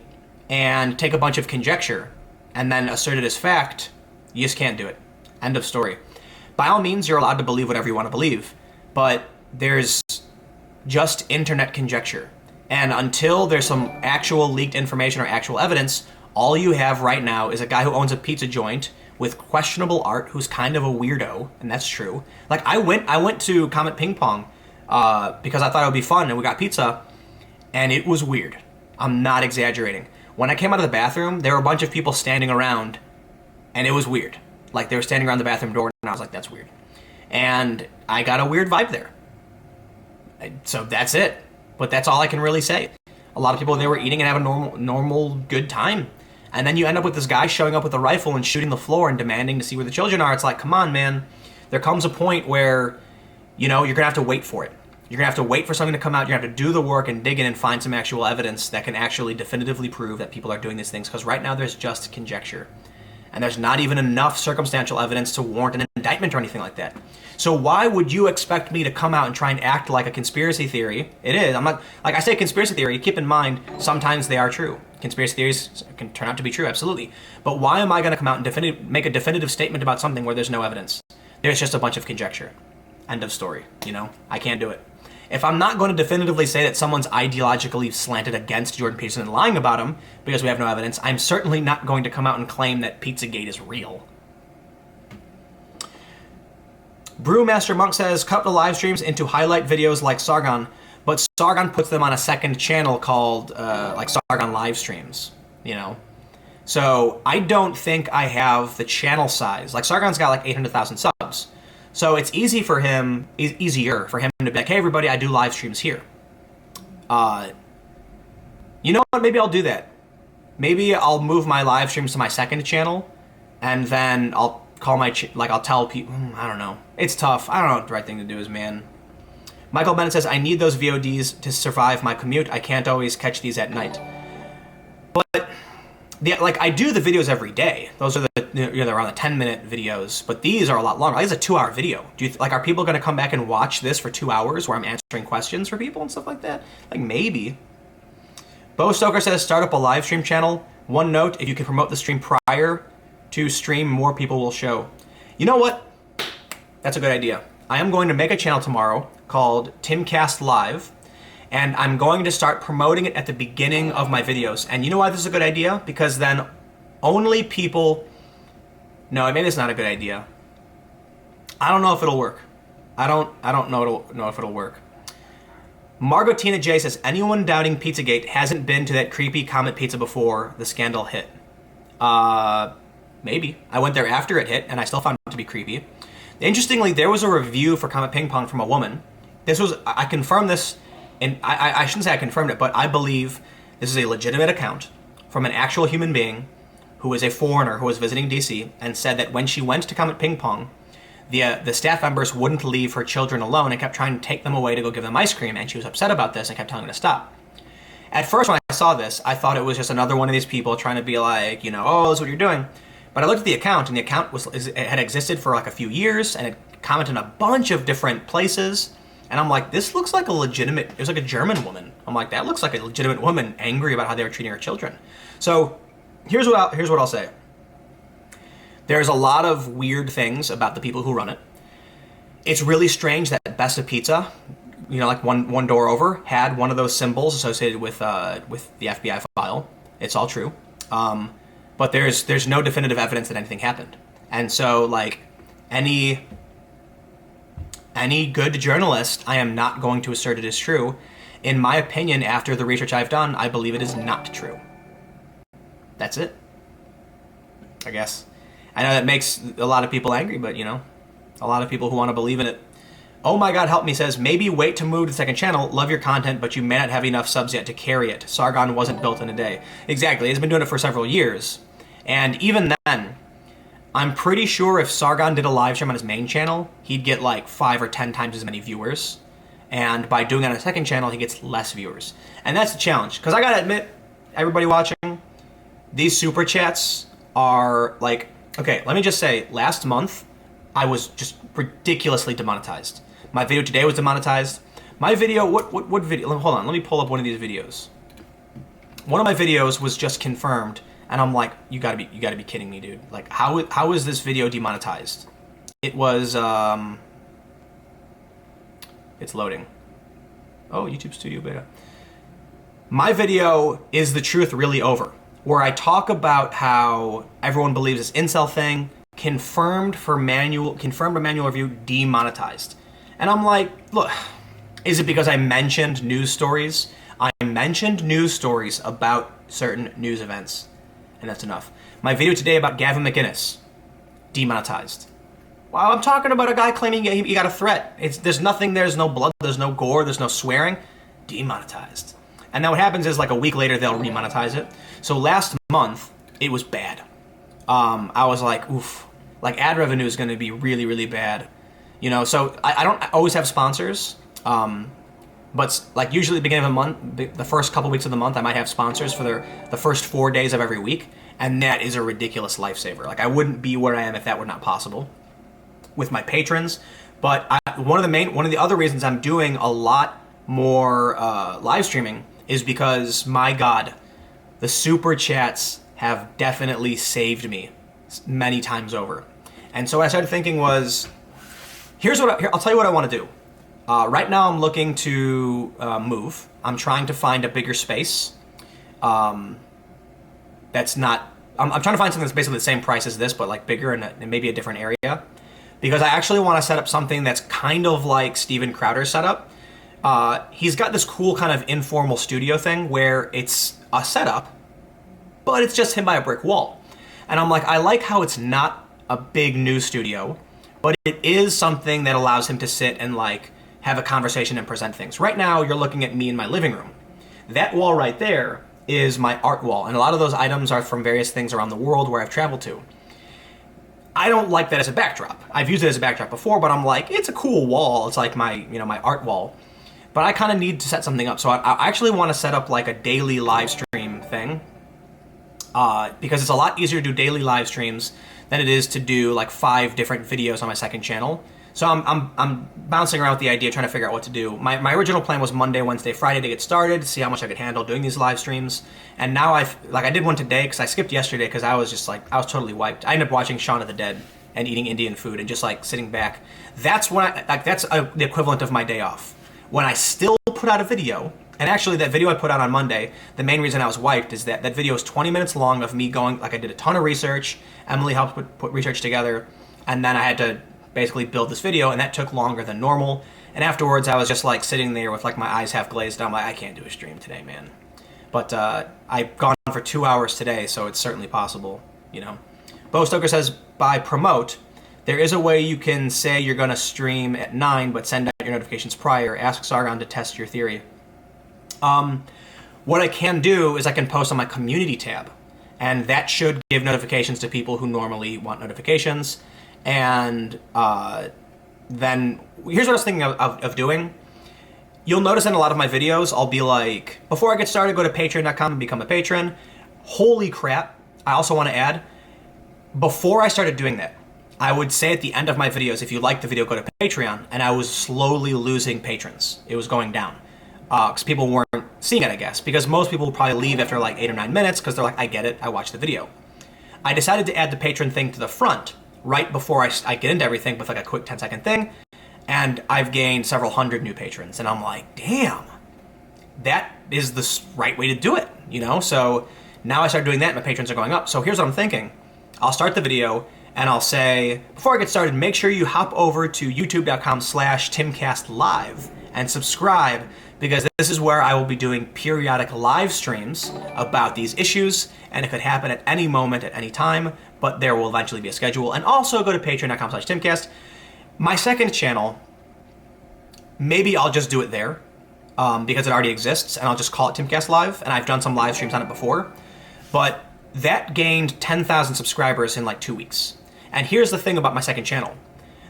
and take a bunch of conjecture and then assert it as fact, you just can't do it. End of story. By all means, you're allowed to believe whatever you want to believe, but there's just internet conjecture. And until there's some actual leaked information or actual evidence, all you have right now is a guy who owns a pizza joint with questionable art who's kind of a weirdo, and that's true. Like, I went to Comet Ping Pong because I thought it would be fun, and we got pizza, and it was weird. I'm not exaggerating. When I came out of the bathroom, there were a bunch of people standing around, and it was weird. Like, they were standing around the bathroom door, and I was like, that's weird. And I got a weird vibe there. So that's it. But that's all I can really say. A lot of people, they were eating and having a normal, good time. And then you end up with this guy showing up with a rifle and shooting the floor and demanding to see where the children are. It's like, come on, man. There comes a point where, you know, you're going to have to wait for it. You're going to have to wait for something to come out. You're going to have to do the work and dig in and find some actual evidence that can actually definitively prove that people are doing these things. Because right now there's just conjecture. And there's not even enough circumstantial evidence to warrant an indictment or anything like that. So why would you expect me to come out and try and act like a conspiracy theory? It is. I'm not, like I say conspiracy theory, keep in mind, sometimes they are true. Conspiracy theories can turn out to be true, absolutely. But why am I going to come out and make a definitive statement about something where there's no evidence? There's just a bunch of conjecture. End of story, you know? I can't do it. If I'm not going to definitively say that someone's ideologically slanted against Jordan Peterson and lying about him because we have no evidence, I'm certainly not going to come out and claim that Pizzagate is real. Brewmaster Monk says, cut the live streams into highlight videos like Sargon, but Sargon puts them on a second channel called like Sargon live streams, you know? So I don't think I have the channel size. Like Sargon's got like 800,000 subs. So it's easier for him to be like, hey everybody, I do live streams here. You know what, maybe I'll do that. Maybe I'll move my live streams to my second channel, and then I'll call I'll tell people, I don't know. It's tough. I don't know what the right thing to do is, man. Michael Bennett says, I need those VODs to survive my commute. I can't always catch these at night. But I do the videos every day. Those are they're around the 10-minute videos, but these are a lot longer. Like, it's a 2-hour video. Are people going to come back and watch this for 2 hours where I'm answering questions for people and stuff like that? Like, maybe. Bo Stoker says, start up a live stream channel. One note, if you can promote the stream prior to stream, more people will show. You know what? That's a good idea. I am going to make a channel tomorrow called Timcast Live, And I'm going to start promoting it at the beginning of my videos. And you know why this is a good idea? Because then only people... No, maybe it's not a good idea. I don't know if it'll work. I don't know if it'll work. Margot Tina J says, anyone doubting Pizzagate hasn't been to that creepy Comet Pizza before the scandal hit. Maybe. I went there after it hit, and I still found it to be creepy. Interestingly, there was a review for Comet Ping Pong from a woman. I confirmed this, and I shouldn't say I confirmed it, but I believe this is a legitimate account from an actual human being who is a foreigner who was visiting DC and said that when she went to Comet Ping Pong, the staff members wouldn't leave her children alone and kept trying to take them away to go give them ice cream, and she was upset about this and kept telling them to stop. At first, when I saw this, I thought it was just another one of these people trying to be like, oh, this is what you're doing. But I looked at the account, and the account had existed for like a few years, and it commented on a bunch of different places. And I'm like, this looks like it was like a German woman. I'm like, that looks like a legitimate woman angry about how they were treating her children. So here's what I'll say. There's a lot of weird things about the people who run it. It's really strange that Best of Pizza, like one door over, had one of those symbols associated with the FBI file. It's all true. But there's no definitive evidence that anything happened. And so, like, any good journalist, I am not going to assert it is true. In my opinion, after the research I've done, I believe it is not true. That's it. I guess. I know that makes a lot of people angry, but, a lot of people who want to believe in it. Oh my God, help me says, maybe wait to move to the second channel. Love your content, but you may not have enough subs yet to carry it. Sargon wasn't built in a day. Exactly. He's been doing it for several years. And even then, I'm pretty sure if Sargon did a live stream on his main channel, he'd get like 5 or 10 times as many viewers. And by doing it on a second channel, he gets less viewers. And that's the challenge. Because I gotta admit, everybody watching, these super chats are like, okay, let me just say, last month, I was just ridiculously demonetized. My video today was demonetized. My video, what video? Hold on, let me pull up one of these videos. One of my videos was just confirmed, and I'm like, you gotta be kidding me, dude. Like, how is this video demonetized? It was, it's loading. Oh, YouTube Studio Beta. My video, Is the Truth Really Over? Where I talk about how everyone believes this incel thing, confirmed a manual review, demonetized. And I'm like, look, is it because I mentioned news stories? I mentioned news stories about certain news events, and that's enough. My video today about Gavin McInnes, demonetized. Wow, I'm talking about a guy claiming he got a threat. There's nothing, there's no blood, there's no gore, there's no swearing, demonetized. And then what happens is like a week later, they'll remonetize it. So last month, it was bad. I was like, oof, like ad revenue is going to be really, really bad. So I don't always have sponsors. But like usually at the beginning of a month, the first couple weeks of the month, I might have sponsors for the first 4 days of every week. And that is a ridiculous lifesaver. Like I wouldn't be where I am if that were not possible with my patrons. But one of the other reasons I'm doing a lot more live streaming is because, my God, the super chats have definitely saved me many times over. And so what I started thinking was, I'll tell you what I want to do. Right now I'm looking to move. I'm trying to find a bigger space. That's not, I'm trying to find something that's basically the same price as this, but like bigger and maybe a different area. Because I actually want to set up something that's kind of like Steven Crowder's setup. He's got this cool kind of informal studio thing where it's a setup, but it's just him by a brick wall. And I'm like, I like how it's not a big news studio, but it is something that allows him to sit and like have a conversation and present things. Right now, you're looking at me in my living room. That wall right there is my art wall, and a lot of those items are from various things around the world where I've traveled to. I don't like that as a backdrop. I've used it as a backdrop before, but I'm like, it's a cool wall. It's like my art wall. But I kind of need to set something up. So I actually want to set up like a daily live stream thing. Because it's a lot easier to do daily live streams than it is to do like 5 different videos on my second channel. So I'm bouncing around with the idea, trying to figure out what to do. My original plan was Monday, Wednesday, Friday to get started, to see how much I could handle doing these live streams. And now I did one today because I skipped yesterday because I was just like, I was totally wiped. I ended up watching Shaun of the Dead and eating Indian food and just like sitting back. That's when that's the equivalent of my day off. When I still put out a video And actually, that video I put out on Monday, the main reason I was wiped is that that video is 20 minutes long of me going, like I did a ton of research, Emily helped put research together, and then I had to basically build this video, and that took longer than normal. And afterwards, I was just like sitting there with like my eyes half glazed, and I'm like, I can't do a stream today, man. But I've gone for 2 hours today, so it's certainly possible, you know. Bo Stoker says, by promote, there is a way you can say you're going to stream at 9, but send out your notifications prior. Ask Sargon to test your theory. What I can do is I can post on my community tab, and that should give notifications to people who normally want notifications. And then here's what I was thinking of doing. You'll notice in a lot of my videos, I'll be like, before I get started, go to patreon.com and become a patron. Holy crap. I also want to add, before I started doing that, I would say at the end of my videos, if you like the video, go to Patreon, and I was slowly losing patrons. It was going down. Because people weren't seeing it, I guess. Because most people will probably leave after like 8 or 9 minutes, because they're like, I get it, I watched the video. I decided to add the patron thing to the front, right before I get into everything with like a quick 10-second thing, and I've gained several hundred new patrons, and I'm like, damn, that is the right way to do it, you know? So now I started doing that, and my patrons are going up. So here's what I'm thinking. I'll start the video, and I'll say, before I get started, make sure you hop over to youtube.com/timcastlive and subscribe, because this is where I will be doing periodic live streams about these issues, and it could happen at any moment, at any time, but there will eventually be a schedule. And also go to patreon.com/timcast. My second channel, maybe I'll just do it there, because it already exists, and I'll just call it Timcast Live, and I've done some live streams on it before, but that gained 10,000 subscribers in like 2 weeks. And here's the thing about my second channel.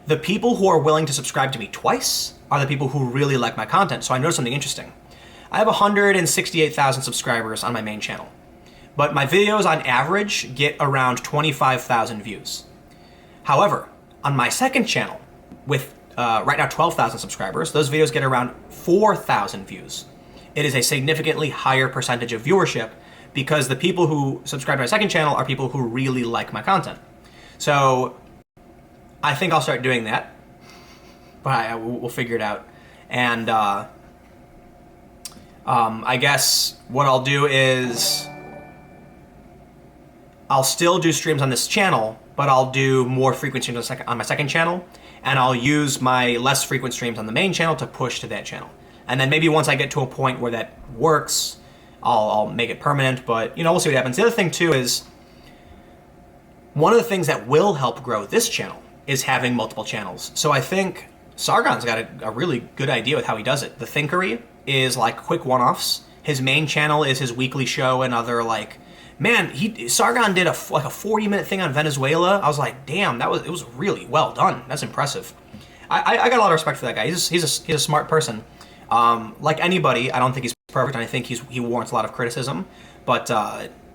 The people who are willing to subscribe to me twice are the people who really like my content. So I noticed something interesting. I have 168,000 subscribers on my main channel, but my videos on average get around 25,000 views. However, on my second channel, with right now 12,000 subscribers, those videos get around 4,000 views. It is a significantly higher percentage of viewership, because the people who subscribe to my second channel are people who really like my content. So I think I'll start doing that, but we'll figure it out. And I guess what I'll do is I'll still do streams on this channel, but I'll do more frequent streams on my second channel, and I'll use my less frequent streams on the main channel to push to that channel. And then maybe once I get to a point where that works, I'll make it permanent, but you know, we'll see what happens. The other thing too is, one of the things that will help grow this channel is having multiple channels. So I think Sargon's got a really good idea with how he does it. The Thinkery is like quick one-offs. His main channel is his weekly show and other like, man, Sargon did like a 40-minute thing on Venezuela. I was like, damn, it was really well done. That's impressive. I got a lot of respect for that guy. He's a smart person. Like anybody, I don't think he's perfect, and I think he warrants a lot of criticism. But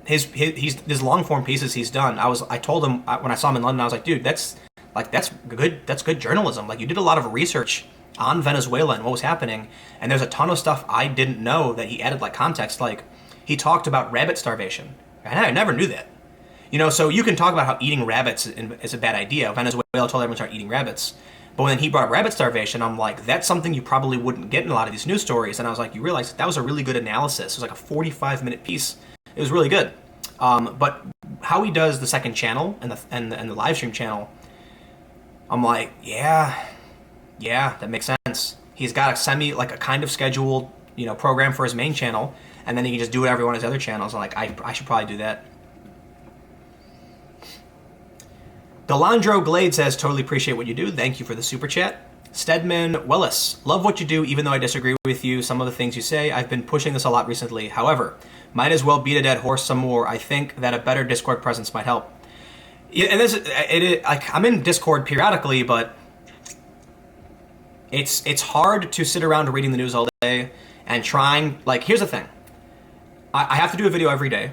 his long form pieces he's done. I told him when I saw him in London, I was like, dude, that's good journalism. Like, you did a lot of research on Venezuela and what was happening, and there's a ton of stuff I didn't know that he added like context. Like, he talked about rabbit starvation, and I never knew that. You know, so you can talk about how eating rabbits is a bad idea. Venezuela told everyone to start eating rabbits. But when he brought up rabbit starvation, I'm like, that's something you probably wouldn't get in a lot of these news stories. And I was like, you realize that was a really good analysis. It was like a 45-minute piece. It was really good. But how he does the second channel and the live stream channel, I'm like, yeah, that makes sense. He's got a kind of scheduled, you know, program for his main channel, and then he can just do whatever he wants on his other channels. I'm like, I should probably do that. Delandro Glade says, totally appreciate what you do. Thank you for the super chat. Stedman Willis, love what you do, even though I disagree with you. Some of the things you say, I've been pushing this a lot recently. However, might as well beat a dead horse some more. I think that a better Discord presence might help. Yeah, and I'm in Discord periodically, but it's hard to sit around reading the news all day and trying. Like, here's the thing. I have to do a video every day.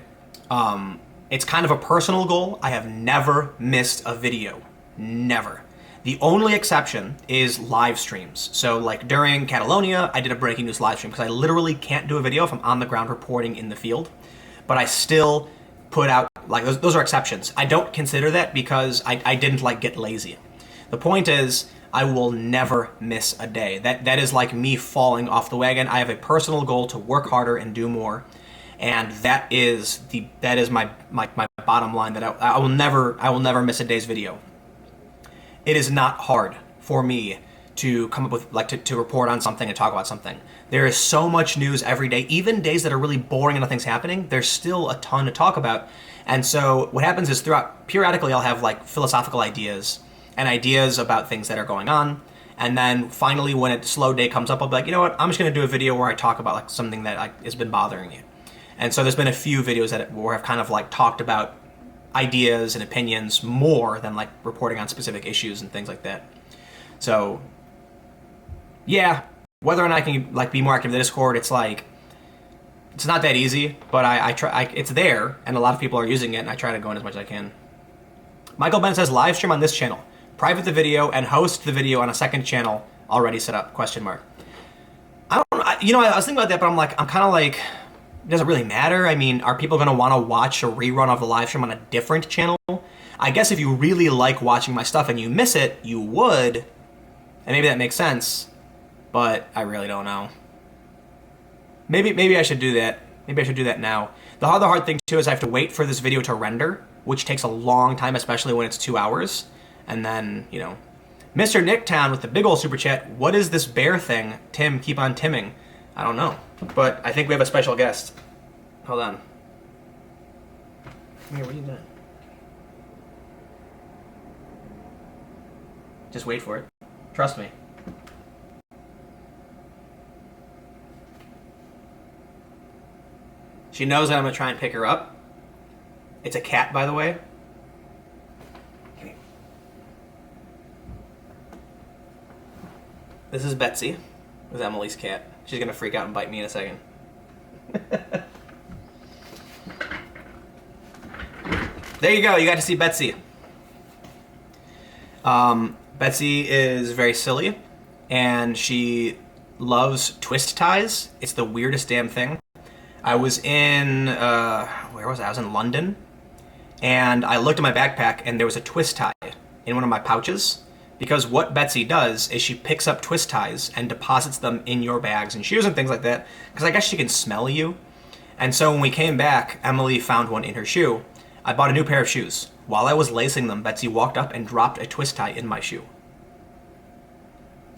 It's kind of a personal goal. I have never missed a video. Never. The only exception is live streams. So like during Catalonia, I did a breaking news live stream because I literally can't do a video if I'm on the ground reporting in the field. But I still put out, like, those are exceptions. I don't consider that because I didn't like get lazy. The point is, I will never miss a day. That is like me falling off the wagon. I have a personal goal to work harder and do more, and that is my bottom line. That I will never miss a day's video. It is not hard for me to come up with, like, to report on something and talk about something. There is so much news every day, even days that are really boring and nothing's happening, there's still a ton to talk about. And so what happens is periodically I'll have like philosophical ideas and ideas about things that are going on. And then finally when a slow day comes up, I'll be like, you know what, I'm just gonna do a video where I talk about like something that like has been bothering me. And so there's been a few videos where I've kind of like talked about ideas and opinions more than like reporting on specific issues and things like that. So yeah, whether or not I can like be more active in the Discord, it's like, it's not that easy, but I try. It's there, and a lot of people are using it, and I try to go in as much as I can. Michael Ben says, live stream on this channel, private the video, and host the video on a second channel already set up, question mark. I was thinking about that, but I'm kind of like, does it really matter? I mean, are people going to want to watch a rerun of the live stream on a different channel? I guess if you really like watching my stuff and you miss it, you would, and maybe that makes sense. But I really don't know. Maybe I should do that. Maybe I should do that now. The other hard thing too is I have to wait for this video to render, which takes a long time, especially when it's 2 hours. And then, you know, Mr. Nicktown with the big old super chat. What is this bear thing? Tim, keep on timming. I don't know, but I think we have a special guest. Hold on. Come here, what are you doing? Just wait for it. Trust me. She knows that I'm going to try and pick her up. It's a cat, by the way. This is Betsy. This is Emily's cat. She's going to freak out and bite me in a second. There you go. You got to see Betsy. Betsy is very silly, and she loves twist ties. It's the weirdest damn thing. I was in, where was I? I was in London, and I looked at my backpack, and there was a twist tie in one of my pouches, because what Betsy does is she picks up twist ties and deposits them in your bags and shoes and things like that, because I guess she can smell you. And so when we came back, Emily found one in her shoe. I bought a new pair of shoes. While I was lacing them, Betsy walked up and dropped a twist tie in my shoe.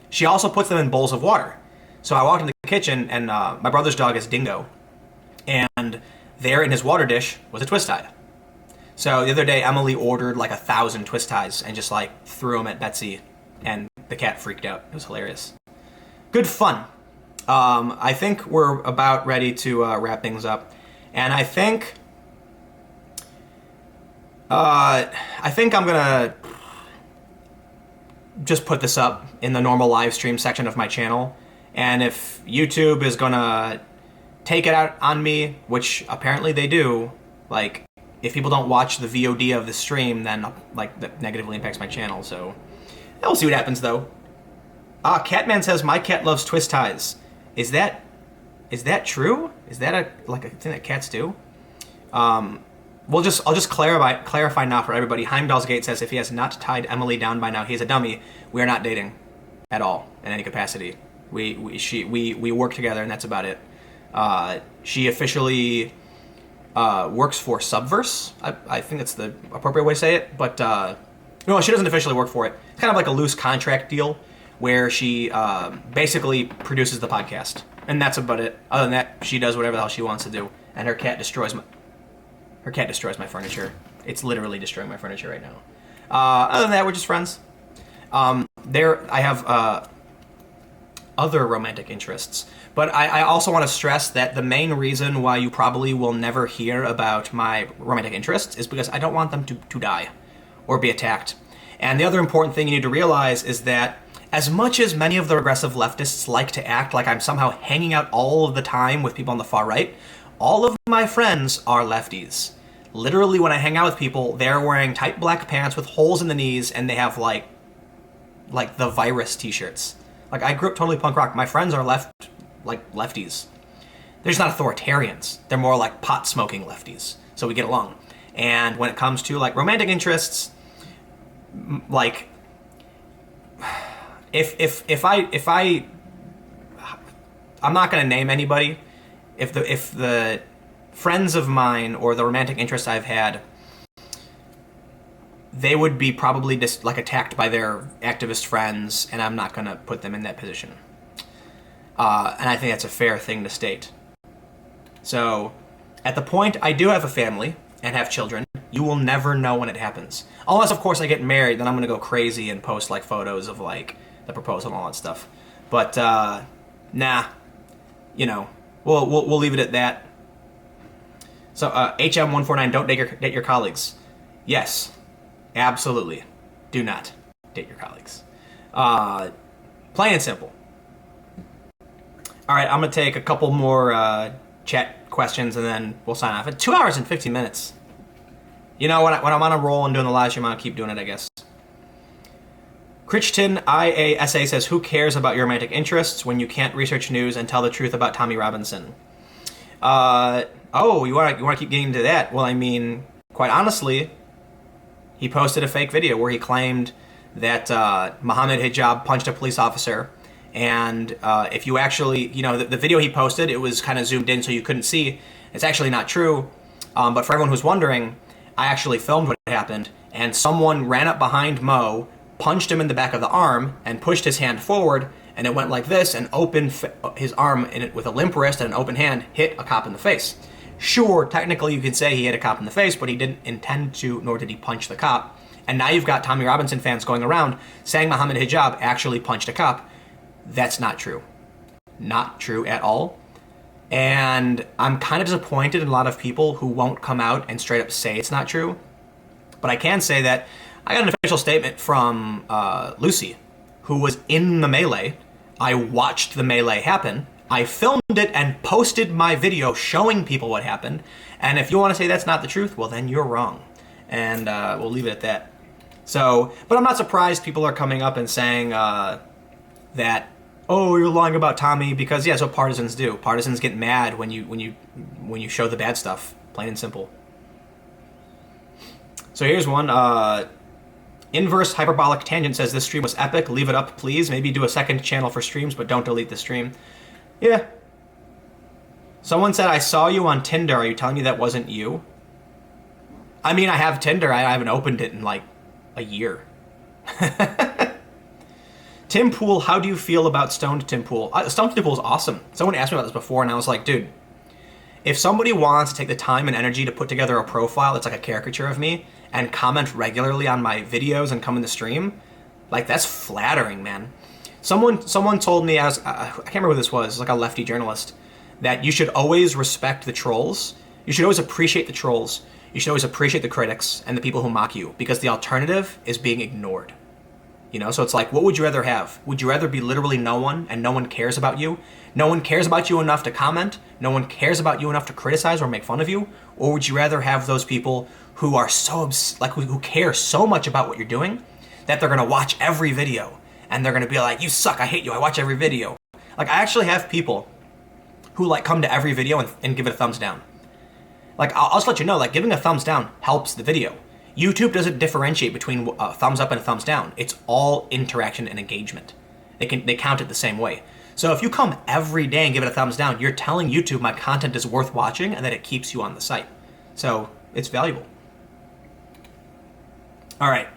She also puts them in bowls of water. So I walked in the kitchen, and my brother's dog is Dingo. And there in his water dish was a twist tie. So the other day, Emily ordered like 1,000 twist ties and just like threw them at Betsy, and the cat freaked out. It was hilarious. Good fun. I think we're about ready to wrap things up, and I think I'm gonna just put this up in the normal live stream section of my channel, and if YouTube is gonna take it out on me, which apparently they do, like, if people don't watch the VOD of the stream, then like that negatively impacts my channel. So we'll see what happens though. Catman says my cat loves twist ties. Is that true? Is that a thing that cats do? I'll just clarify now for everybody. Heimdallsgate says if he has not tied Emily down by now, he's a dummy. We are not dating at all in any capacity. We work together, and that's about it. She officially works for Subverse. I think that's the appropriate way to say it. But no, she doesn't officially work for it. It's kind of like a loose contract deal where she basically produces the podcast, and that's about it. Other than that, she does whatever the hell she wants to do, and her cat destroys my furniture. It's literally destroying my furniture right now. Other than that, we're just friends. I have other romantic interests. But I also want to stress that the main reason why you probably will never hear about my romantic interests is because I don't want them to die or be attacked. And the other important thing you need to realize is that as much as many of the regressive leftists like to act like I'm somehow hanging out all of the time with people on the far right, all of my friends are lefties. Literally, when I hang out with people, they're wearing tight black pants with holes in the knees, and they have like the virus t-shirts. Like, I grew up totally punk rock. My friends are lefties. They're just not authoritarians. They're more like pot-smoking lefties. So we get along. And when it comes to like romantic interests, like, if I'm not going to name anybody. If the friends of mine or the romantic interests I've had, they would be probably just like attacked by their activist friends, and I'm not going to put them in that position. And I think that's a fair thing to state. So, at the point I do have a family and have children, you will never know when it happens. Unless, of course, I get married, then I'm going to go crazy and post like photos of like the proposal and all that stuff. But nah, you know, we'll leave it at that. So HM149, don't date your colleagues. Yes, absolutely, do not date your colleagues. Plain and simple. All right, I'm gonna take a couple more chat questions and then we'll sign off. At 2 hours and 15 minutes. You know, when I'm on a roll and doing the live stream, I'm gonna keep doing it, I guess. Crichton IASA says, who cares about your romantic interests when you can't research news and tell the truth about Tommy Robinson? Oh, you want to keep getting into that? Well, I mean, quite honestly, he posted a fake video where he claimed that Mohammed Hijab punched a police officer. And if you actually, you know, the video he posted, it was kind of zoomed in so you couldn't see. It's actually not true. But for everyone who's wondering, I actually filmed what happened. And someone ran up behind Mo, punched him in the back of the arm, and pushed his hand forward. And it went like this, and opened his arm in it with a limp wrist and an open hand, hit a cop in the face. Sure, technically you could say he hit a cop in the face, but he didn't intend to, nor did he punch the cop. And now you've got Tommy Robinson fans going around saying Mohammed Hijab actually punched a cop. That's not true. Not true at all. And I'm kind of disappointed in a lot of people who won't come out and straight up say it's not true. But I can say that I got an official statement from Lucy, who was in the melee. I watched the melee happen. I filmed it and posted my video showing people what happened. And if you want to say that's not the truth, well, then you're wrong. And we'll leave it at that. So, but I'm not surprised people are coming up and saying that, oh, you're lying about Tommy, because yeah, that's what partisans do. Partisans get mad when you show the bad stuff, plain and simple. So here's one. Inverse Hyperbolic Tangent says, this stream was epic. Leave it up, please. Maybe do a second channel for streams, but don't delete the stream. Yeah. Someone said, I saw you on Tinder. Are you telling me that wasn't you? I mean, I have Tinder. I haven't opened it in like a year. Tim Pool, how do you feel about Stoned Tim Pool? Stoned Tim Pool is awesome. Someone asked me about this before, and I was like, dude, if somebody wants to take the time and energy to put together a profile that's like a caricature of me and comment regularly on my videos and come in the stream, like, that's flattering, man. Someone told me, I can't remember who this was, like a lefty journalist, that you should always respect the trolls. You should always appreciate the trolls. You should always appreciate the critics and the people who mock you, because the alternative is being ignored. You know, so it's like, what would you rather have? Would you rather be literally no one and no one cares about you? No one cares about you enough to comment? No one cares about you enough to criticize or make fun of you? Or would you rather have those people who are so, who care so much about what you're doing that they're going to watch every video and they're going to be like, you suck, I hate you, I watch every video. Like, I actually have people who like come to every video and give it a thumbs down. Like, I'll just let you know, like, giving a thumbs down helps the video. YouTube doesn't differentiate between a thumbs up and a thumbs down. It's all interaction and engagement. They count it the same way. So if you come every day and give it a thumbs down, you're telling YouTube my content is worth watching and that it keeps you on the site. So it's valuable. All right.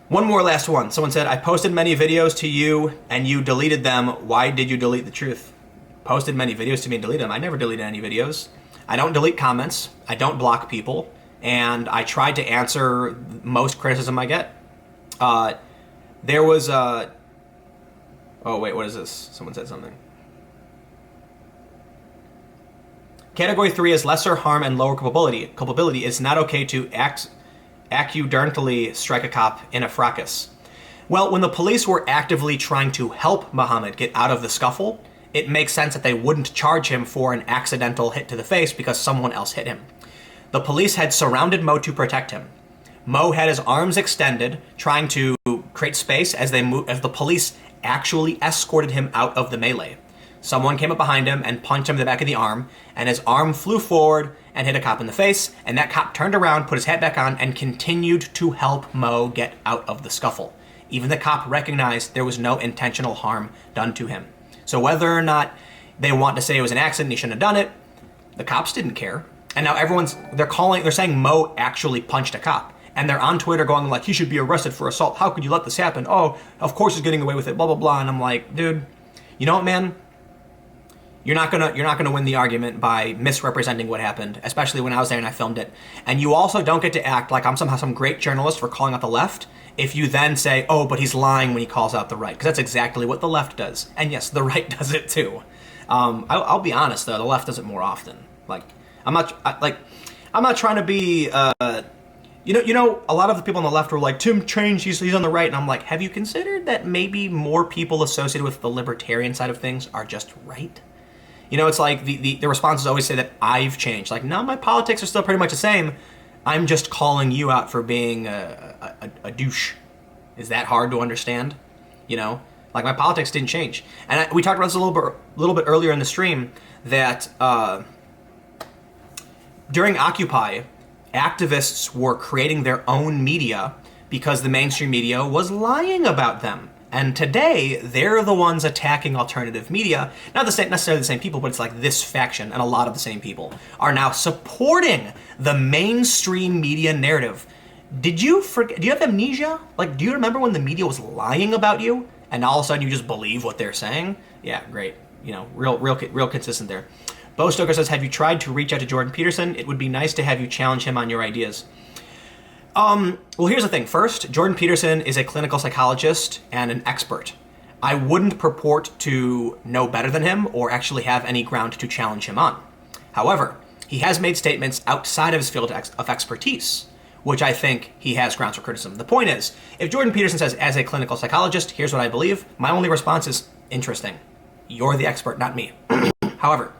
One more last one. Someone said, I posted many videos to you and you deleted them. Why did you delete the truth? Posted many videos to me and deleted them. I never deleted any videos. I don't delete comments. I don't block people. And I tried to answer most criticism I get. There was a... Oh, wait, what is this? Someone said something. Category 3 is lesser harm and lower culpability. It's not okay to accidentally strike a cop in a fracas. Well, when the police were actively trying to help Mohammed get out of the scuffle, it makes sense that they wouldn't charge him for an accidental hit to the face because someone else hit him. The police had surrounded Mo to protect him. Mo had his arms extended, trying to create space as the police actually escorted him out of the melee. Someone came up behind him and punched him in the back of the arm, and his arm flew forward and hit a cop in the face, and that cop turned around, put his hat back on, and continued to help Mo get out of the scuffle. Even the cop recognized there was no intentional harm done to him. So whether or not they want to say it was an accident, he shouldn't have done it, the cops didn't care. And now they're saying Mo actually punched a cop. And they're on Twitter going like, he should be arrested for assault. How could you let this happen? Oh, of course he's getting away with it, blah, blah, blah. And I'm like, dude, you know what, man? You're not gonna win the argument by misrepresenting what happened, especially when I was there and I filmed it. And you also don't get to act like I'm somehow some great journalist for calling out the left if you then say, oh, but he's lying when he calls out the right, because that's exactly what the left does. And yes, the right does it too. I'll be honest though, the left does it more often. Like, I'm not trying to be. You know, a lot of the people on the left were like, Tim changed, he's on the right. And I'm like, have you considered that maybe more people associated with the libertarian side of things are just right? You know, it's like the responses always say that I've changed. Like, no, my politics are still pretty much the same. I'm just calling you out for being a douche. Is that hard to understand? You know, like my politics didn't change. And we talked about this a little bit earlier in the stream that during Occupy, activists were creating their own media because the mainstream media was lying about them. And today, they're the ones attacking alternative media. Not necessarily the same people, but it's like this faction and a lot of the same people are now supporting the mainstream media narrative. Did you forget? Do you have amnesia? Like, do you remember when the media was lying about you and all of a sudden you just believe what they're saying? Yeah, great. You know, real consistent there. Bo Stoker says, have you tried to reach out to Jordan Peterson? It would be nice to have you challenge him on your ideas. Well, here's the thing. First, Jordan Peterson is a clinical psychologist and an expert. I wouldn't purport to know better than him or actually have any ground to challenge him on. However, he has made statements outside of his field of expertise, which I think he has grounds for criticism. The point is, if Jordan Peterson says, as a clinical psychologist, here's what I believe, my only response is, interesting. You're the expert, not me. However,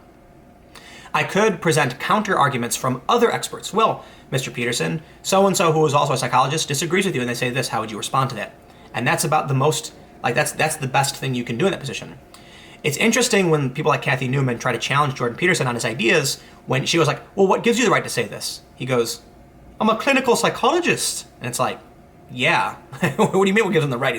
I could present counter arguments from other experts. Well, Mr. Peterson, so-and-so who is also a psychologist disagrees with you and they say this, how would you respond to that? And that's about the most, like that's the best thing you can do in that position. It's interesting when people like Kathy Newman try to challenge Jordan Peterson on his ideas when she was like, well, what gives you the right to say this? He goes, I'm a clinical psychologist. And it's like, yeah, what do you mean what gives him the right?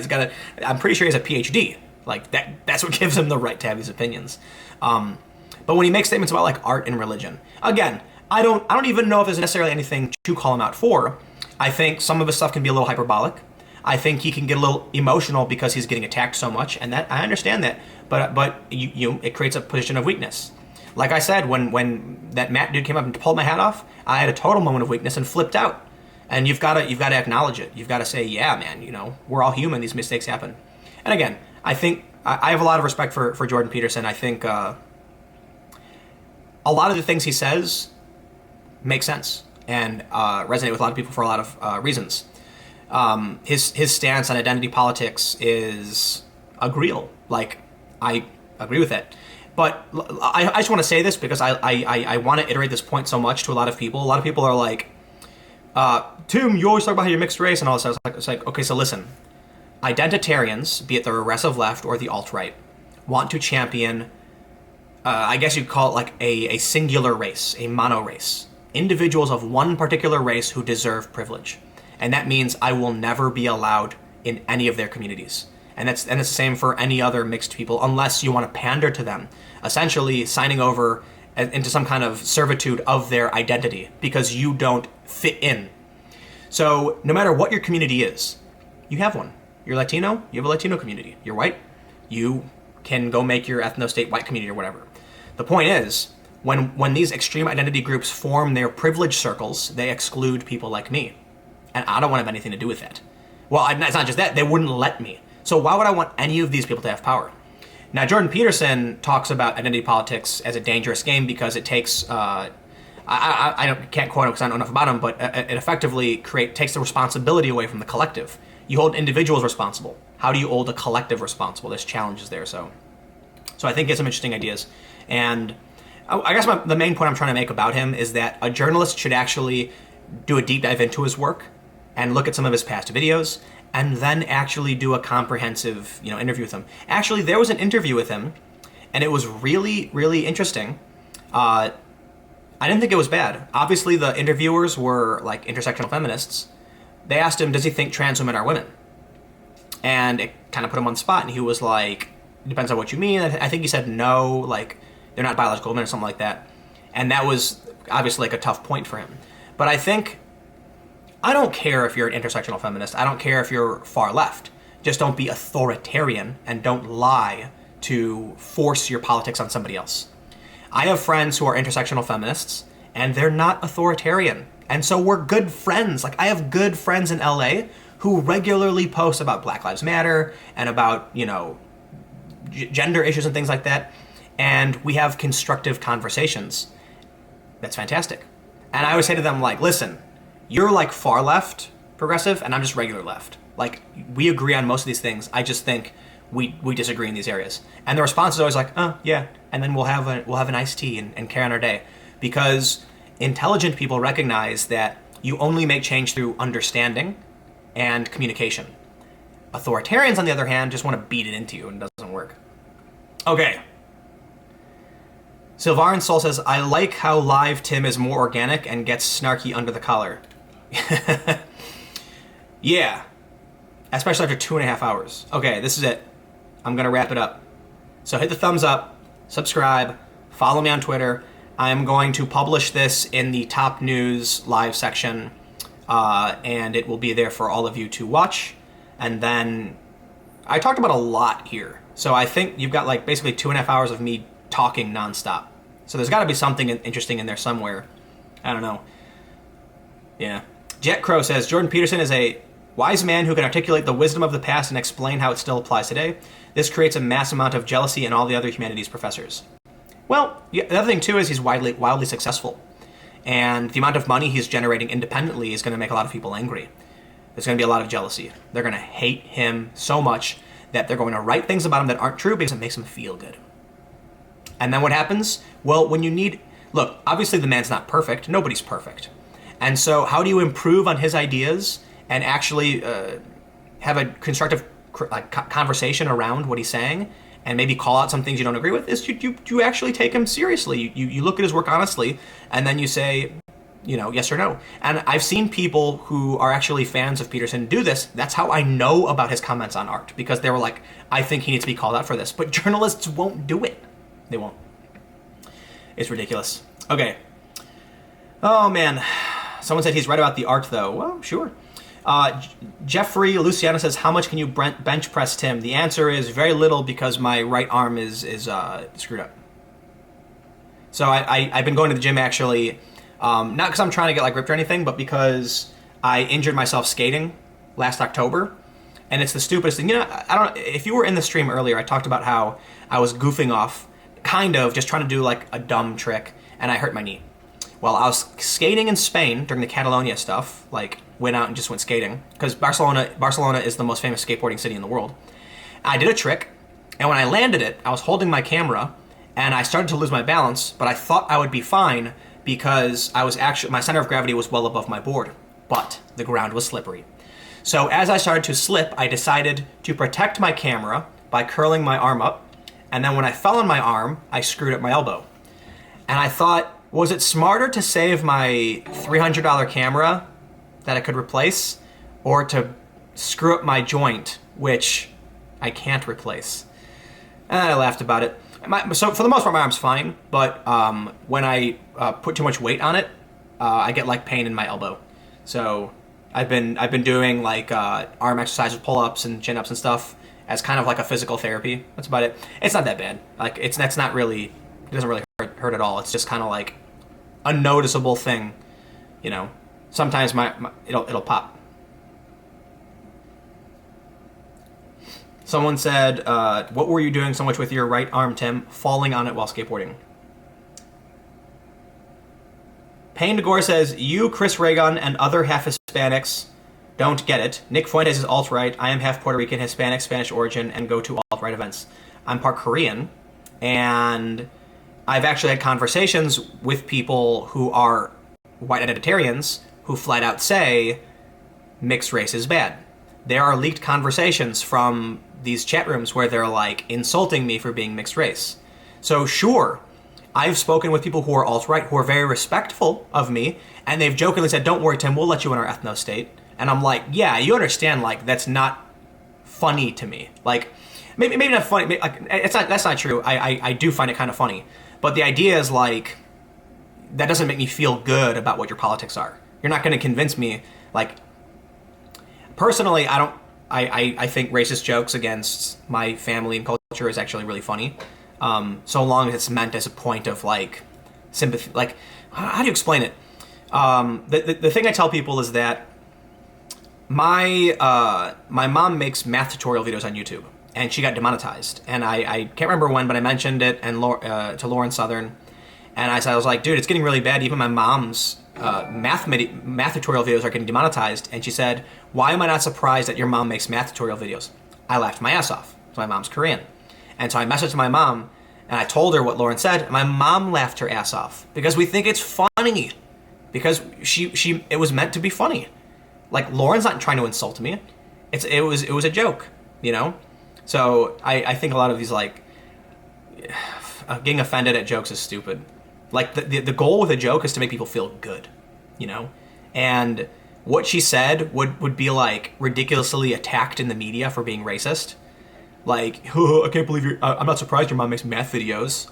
I'm pretty sure he has a PhD. Like that's what gives him the right to have these opinions. But when he makes statements about like art and religion, again, I don't even know if there's necessarily anything to call him out for. I think some of his stuff can be a little hyperbolic. I think he can get a little emotional because he's getting attacked so much, and that I understand that. But it creates a position of weakness. Like I said, when that Matt dude came up and pulled my hat off, I had a total moment of weakness and flipped out. And you've got to acknowledge it. You've got to say, yeah, man, you know, we're all human. These mistakes happen. And again, I think I have a lot of respect for Jordan Peterson. I think a lot of the things he says make sense and resonate with a lot of people for a lot of reasons. His stance on identity politics is agreeable. Like, I agree with it. But I just want to say this because I want to iterate this point so much to a lot of people. A lot of people are like, Tim, you always talk about how you're mixed race and all this stuff. It's like, okay, so listen. Identitarians, be it the regressive left or the alt-right, want to champion, I guess you'd call it like a singular race, a mono race. Individuals of one particular race who deserve privilege. And that means I will never be allowed in any of their communities. And it's the same for any other mixed people, unless you want to pander to them, essentially signing over into some kind of servitude of their identity because you don't fit in. So no matter what your community is, you have one. You're Latino, you have a Latino community. You're white, you can go make your ethno-state white community or whatever. The point is, when these extreme identity groups form their privilege circles, they exclude people like me. And I don't want to have anything to do with that. Well, it's not just that, they wouldn't let me. So why would I want any of these people to have power? Now, Jordan Peterson talks about identity politics as a dangerous game because it takes, can't quote him because I don't know enough about him, but it effectively takes the responsibility away from the collective. You hold individuals responsible. How do you hold a collective responsible? There's challenges there. So I think he has some interesting ideas. And I guess the main point I'm trying to make about him is that a journalist should actually do a deep dive into his work and look at some of his past videos and then actually do a comprehensive, interview with him. Actually, there was an interview with him and it was really, really interesting. I didn't think it was bad. Obviously, the interviewers were like intersectional feminists. They asked him, does he think trans women are women? And it kind of put him on the spot, and he was like, it depends on what you mean. I think he said no, like, they're not biological women or something like that. And that was obviously like a tough point for him. But I think, I don't care if you're an intersectional feminist. I don't care if you're far left. Just don't be authoritarian and don't lie to force your politics on somebody else. I have friends who are intersectional feminists, and they're not authoritarian. And so we're good friends. Like, I have good friends in LA who regularly post about Black Lives Matter and about, you know, gender issues and things like that. And we have constructive conversations. That's fantastic. And I always say to them, like, listen, you're like far left progressive, and I'm just regular left. Like, we agree on most of these things. I just think we disagree in these areas. And the response is always like, oh, yeah. And then we'll have an iced tea and carry on our day. Because intelligent people recognize that you only make change through understanding and communication. Authoritarians, on the other hand, just want to beat it into you, and it doesn't work. Okay. Sylvarin Soul says, I like how live Tim is more organic and gets snarky under the collar. Yeah. Especially after 2.5 hours. Okay, this is it. I'm going to wrap it up. So hit the thumbs up, subscribe, follow me on Twitter. I'm going to publish this in the top news live section, and it will be there for all of you to watch. And then I talked about a lot here. So I think you've got like basically 2.5 hours of me talking nonstop. So there's got to be something interesting in there somewhere. I don't know. Yeah. Jet Crow says, Jordan Peterson is a wise man who can articulate the wisdom of the past and explain how it still applies today. This creates a mass amount of jealousy in all the other humanities professors. Well, the other thing too is he's wildly successful. And the amount of money he's generating independently is going to make a lot of people angry. There's going to be a lot of jealousy. They're going to hate him so much that they're going to write things about him that aren't true because it makes him feel good. And then what happens? Well, when you need... Look, obviously the man's not perfect. Nobody's perfect. And so how do you improve on his ideas and actually have a constructive conversation around what he's saying and maybe call out some things you don't agree with? Is you actually take him seriously. You look at his work honestly, and then you say, you know, yes or no. And I've seen people who are actually fans of Peterson do this. That's how I know about his comments on art, because they were like, I think he needs to be called out for this. But journalists won't do it. They won't. It's ridiculous. Okay. Oh, man. Someone said he's right about the art, though. Well, sure. Jeffrey Luciano says, how much can you bench press, Tim? The answer is very little, because my right arm is screwed up. So I've been going to the gym, actually, not because I'm trying to get like ripped or anything, but because I injured myself skating last October. And it's the stupidest thing. You know, I don't know, if you were in the stream earlier, I talked about how I was goofing off, kind of just trying to do like a dumb trick, and I hurt my knee. Well, I was skating in Spain during the Catalonia stuff, like went out and just went skating, because Barcelona is the most famous skateboarding city in the world. I did a trick, and when I landed it, I was holding my camera, and I started to lose my balance, but I thought I would be fine because my center of gravity was well above my board, but the ground was slippery. So as I started to slip, I decided to protect my camera by curling my arm up, and then when I fell on my arm, I screwed up my elbow. And I thought, was it smarter to save my $300 camera that I could replace, or to screw up my joint, which I can't replace? And I laughed about it. So for the most part, my arm's fine, but when I put too much weight on it, I get like pain in my elbow. So I've been doing like arm exercises, pull-ups and chin-ups and stuff as kind of like a physical therapy. That's about it. It's not that bad. Like it doesn't really hurt at all. It's just kind of like a noticeable thing, you know. Sometimes it'll pop. Someone said, what were you doing so much with your right arm, Tim? Falling on it while skateboarding. Payne DeGore says, you, Chris Reagan, and other half Hispanics don't get it. Nick Fuentes is alt-right. I am half Puerto Rican, Hispanic, Spanish origin, and go to alt-right events. I'm part Korean, and I've actually had conversations with people who are white identitarians who flat out say mixed race is bad. There are leaked conversations from these chat rooms where they're like insulting me for being mixed race. So sure, I've spoken with people who are alt-right who are very respectful of me, and they've jokingly said, don't worry, Tim, we'll let you in our ethno state. And I'm like, yeah, you understand, like, that's not funny to me. Like, maybe not funny. Like, it's not. That's not true. I do find it kind of funny. But the idea is like, that doesn't make me feel good about what your politics are. You're not going to convince me. Like, personally, I don't. I think racist jokes against my family and culture is actually really funny. So long as it's meant as a point of like sympathy. Like, how do you explain it? The thing I tell people is that my mom makes math tutorial videos on YouTube, and she got demonetized. And I can't remember when, but I mentioned it and to Lauren Southern, and I was like, dude, it's getting really bad. Even my mom's math tutorial videos are getting demonetized. And she said, why am I not surprised that your mom makes math tutorial videos? I laughed my ass off. So my mom's Korean. And so I messaged my mom, and I told her what Lauren said. And my mom laughed her ass off because we think it's funny. Because it was meant to be funny. Like, Lauren's not trying to insult me. It was a joke, you know? So I think a lot of these, like, getting offended at jokes is stupid. Like, the goal with a joke is to make people feel good, you know? And what she said would be, like, ridiculously attacked in the media for being racist. Like, I can't believe I'm not surprised your mom makes math videos.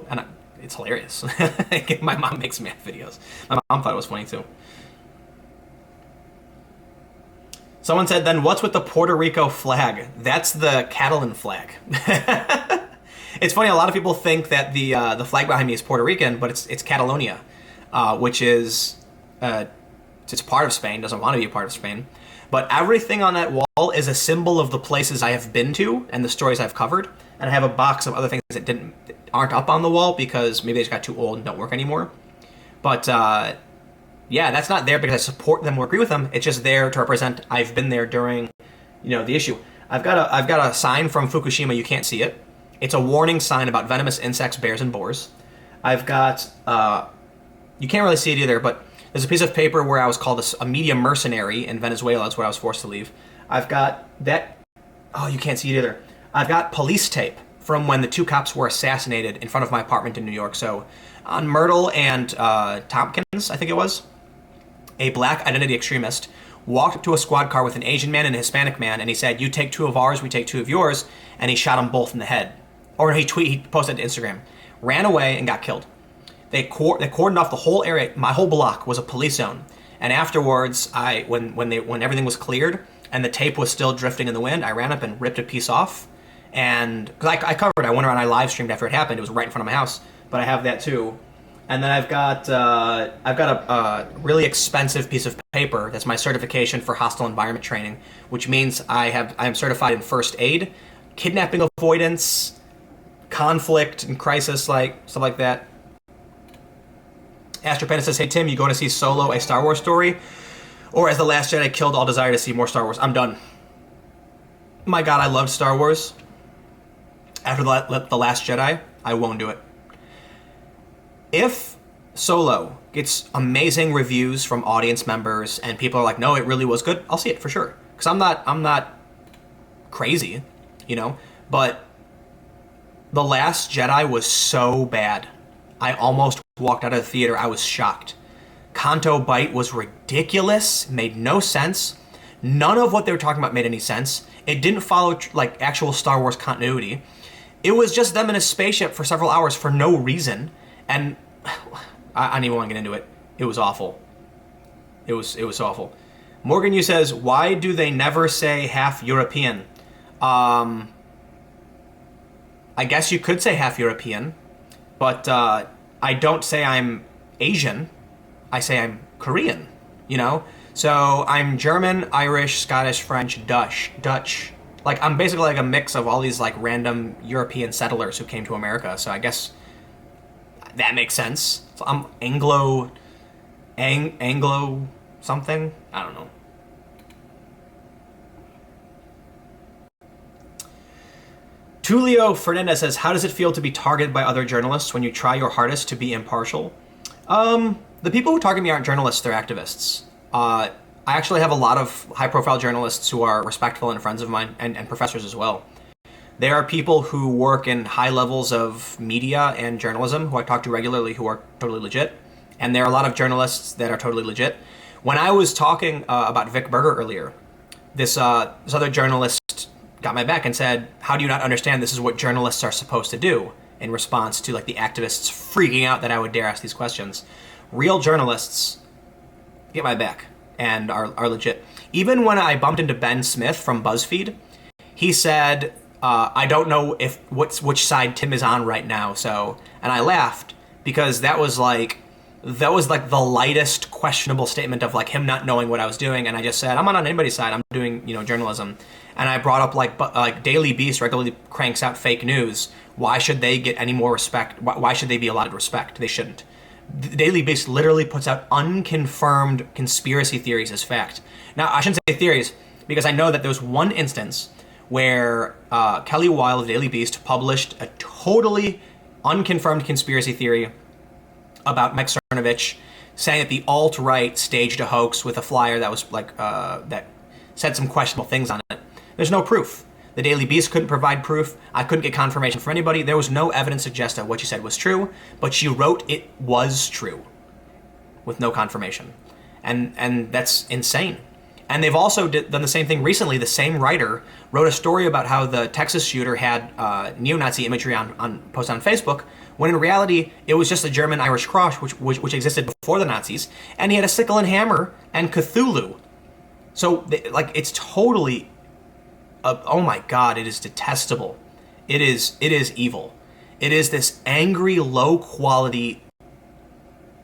And it's hilarious. My mom makes math videos. My mom thought it was funny, too. Someone said, then what's with the Puerto Rico flag? That's the Catalan flag. It's funny, a lot of people think that the flag behind me is Puerto Rican, but it's Catalonia, which is it's part of Spain, doesn't want to be a part of Spain. But everything on that wall is a symbol of the places I have been to and the stories I've covered. And I have a box of other things that aren't up on the wall because maybe they just got too old and don't work anymore. But yeah, that's not there because I support them or agree with them. It's just there to represent I've been there during, the issue. I've got a sign from Fukushima. You can't see it. It's a warning sign about venomous insects, bears, and boars. I've got you can't really see it either, but there's a piece of paper where I was called a media mercenary in Venezuela. That's where I was forced to leave. I've got that. Oh, you can't see it either. I've got police tape from when the two cops were assassinated in front of my apartment in New York. So on Myrtle and Tompkins, I think it was, a black identity extremist walked up to a squad car with an Asian man and a Hispanic man, and he said, you take two of ours, we take two of yours, and he shot them both in the head. Or he posted to Instagram, ran away and got killed. They cordoned off the whole area. My whole block was a police zone. And afterwards, when everything was cleared and the tape was still drifting in the wind, I ran up and ripped a piece off. And because I covered, I went around, I live streamed after it happened. It was right in front of my house. But I have that too. And then I've got a really expensive piece of paper that's my certification for hostile environment training, which means I am certified in first aid, kidnapping avoidance, conflict and crisis, like stuff like that. Astropanda says, hey Tim, you going to see Solo, a Star Wars story? Or as The Last Jedi killed all desire to see more Star Wars? I'm done. My God, I loved Star Wars. After The Last Jedi, I won't do it. If Solo gets amazing reviews from audience members and people are like, no, it really was good, I'll see it for sure. Because I'm not crazy, But The Last Jedi was so bad. I almost walked out of the theater. I was shocked. Canto Bight was ridiculous, made no sense. None of what they were talking about made any sense. It didn't follow actual Star Wars continuity. It was just them in a spaceship for several hours for no reason. And I don't even want to get into it. It was awful. It was awful. Morgan Yu says, why do they never say half European? I guess you could say half European, but I don't say I'm Asian. I say I'm Korean, So I'm German, Irish, Scottish, French, Dutch. Like, I'm basically like a mix of all these like random European settlers who came to America. So I guess that makes sense. So I'm Anglo something. I don't know. Tulio Fernandez says, how does it feel to be targeted by other journalists when you try your hardest to be impartial? The people who target me aren't journalists, they're activists. I actually have a lot of high-profile journalists who are respectful and friends of mine, and professors as well. There are people who work in high levels of media and journalism who I talk to regularly who are totally legit. And there are a lot of journalists that are totally legit. When I was talking about Vic Berger earlier, this other journalist got my back and said, how do you not understand this is what journalists are supposed to do, in response to like the activists freaking out that I would dare ask these questions. Real journalists get my back and are legit. Even when I bumped into Ben Smith from BuzzFeed, he said, I don't know which side Tim is on right now. So, and I laughed because that was like the lightest questionable statement of like him not knowing what I was doing. And I just said, I'm not on anybody's side. I'm doing, journalism. And I brought up like Daily Beast regularly cranks out fake news. Why should they get any more respect? Why should they be allotted respect? They shouldn't. The Daily Beast literally puts out unconfirmed conspiracy theories as fact. Now, I shouldn't say theories, because I know that there was one instance where Kelly Weil of Daily Beast published a totally unconfirmed conspiracy theory about Mike Cernovich, saying that the alt-right staged a hoax with a flyer that was that said some questionable things on it. There's no proof. The Daily Beast couldn't provide proof. I couldn't get confirmation from anybody. There was no evidence to suggest that what she said was true, but she wrote it was true with no confirmation. And that's insane. And they've also done the same thing recently. The same writer wrote a story about how the Texas shooter had neo-Nazi imagery posted on Facebook, when in reality it was just a German Irish cross which existed before the Nazis, and he had a sickle and hammer and Cthulhu. So it's totally, oh my God, it is detestable. It is evil. It is this angry, low quality,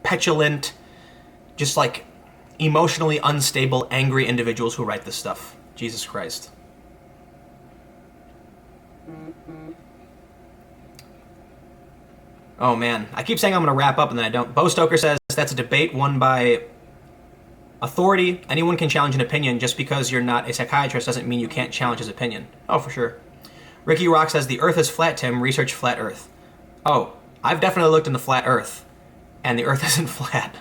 petulant, just like emotionally unstable, angry individuals who write this stuff. Jesus Christ. Oh man, I keep saying I'm going to wrap up and then I don't. Bo Stoker says that's a debate won by authority. Anyone can challenge an opinion. Just because you're not a psychiatrist doesn't mean you can't challenge his opinion. Oh, for sure. Ricky Rock says the earth is flat, Tim. Research flat earth. Oh, I've definitely looked into flat earth, and the earth isn't flat.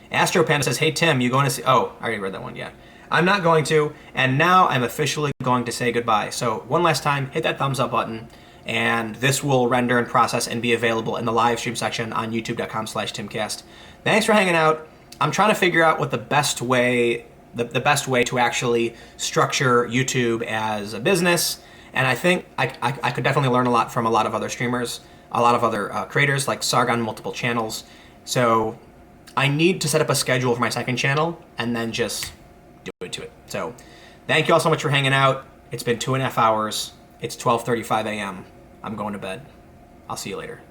Astro Panda says, hey Tim, you going to see... Oh, I already read that one, yeah. I'm not going to, and now I'm officially going to say goodbye. So one last time, hit that thumbs up button, and this will render and process and be available in the live stream section on youtube.com/timcast. Thanks for hanging out. I'm trying to figure out what the best way to actually structure YouTube as a business, and I think I could definitely learn a lot from a lot of other streamers, a lot of other creators like Sargon multiple channels. So I need to set up a schedule for my second channel and then just do it. So thank you all so much for hanging out. It's been 2.5 hours. It's 12:35 a.m. I'm going to bed. I'll see you later.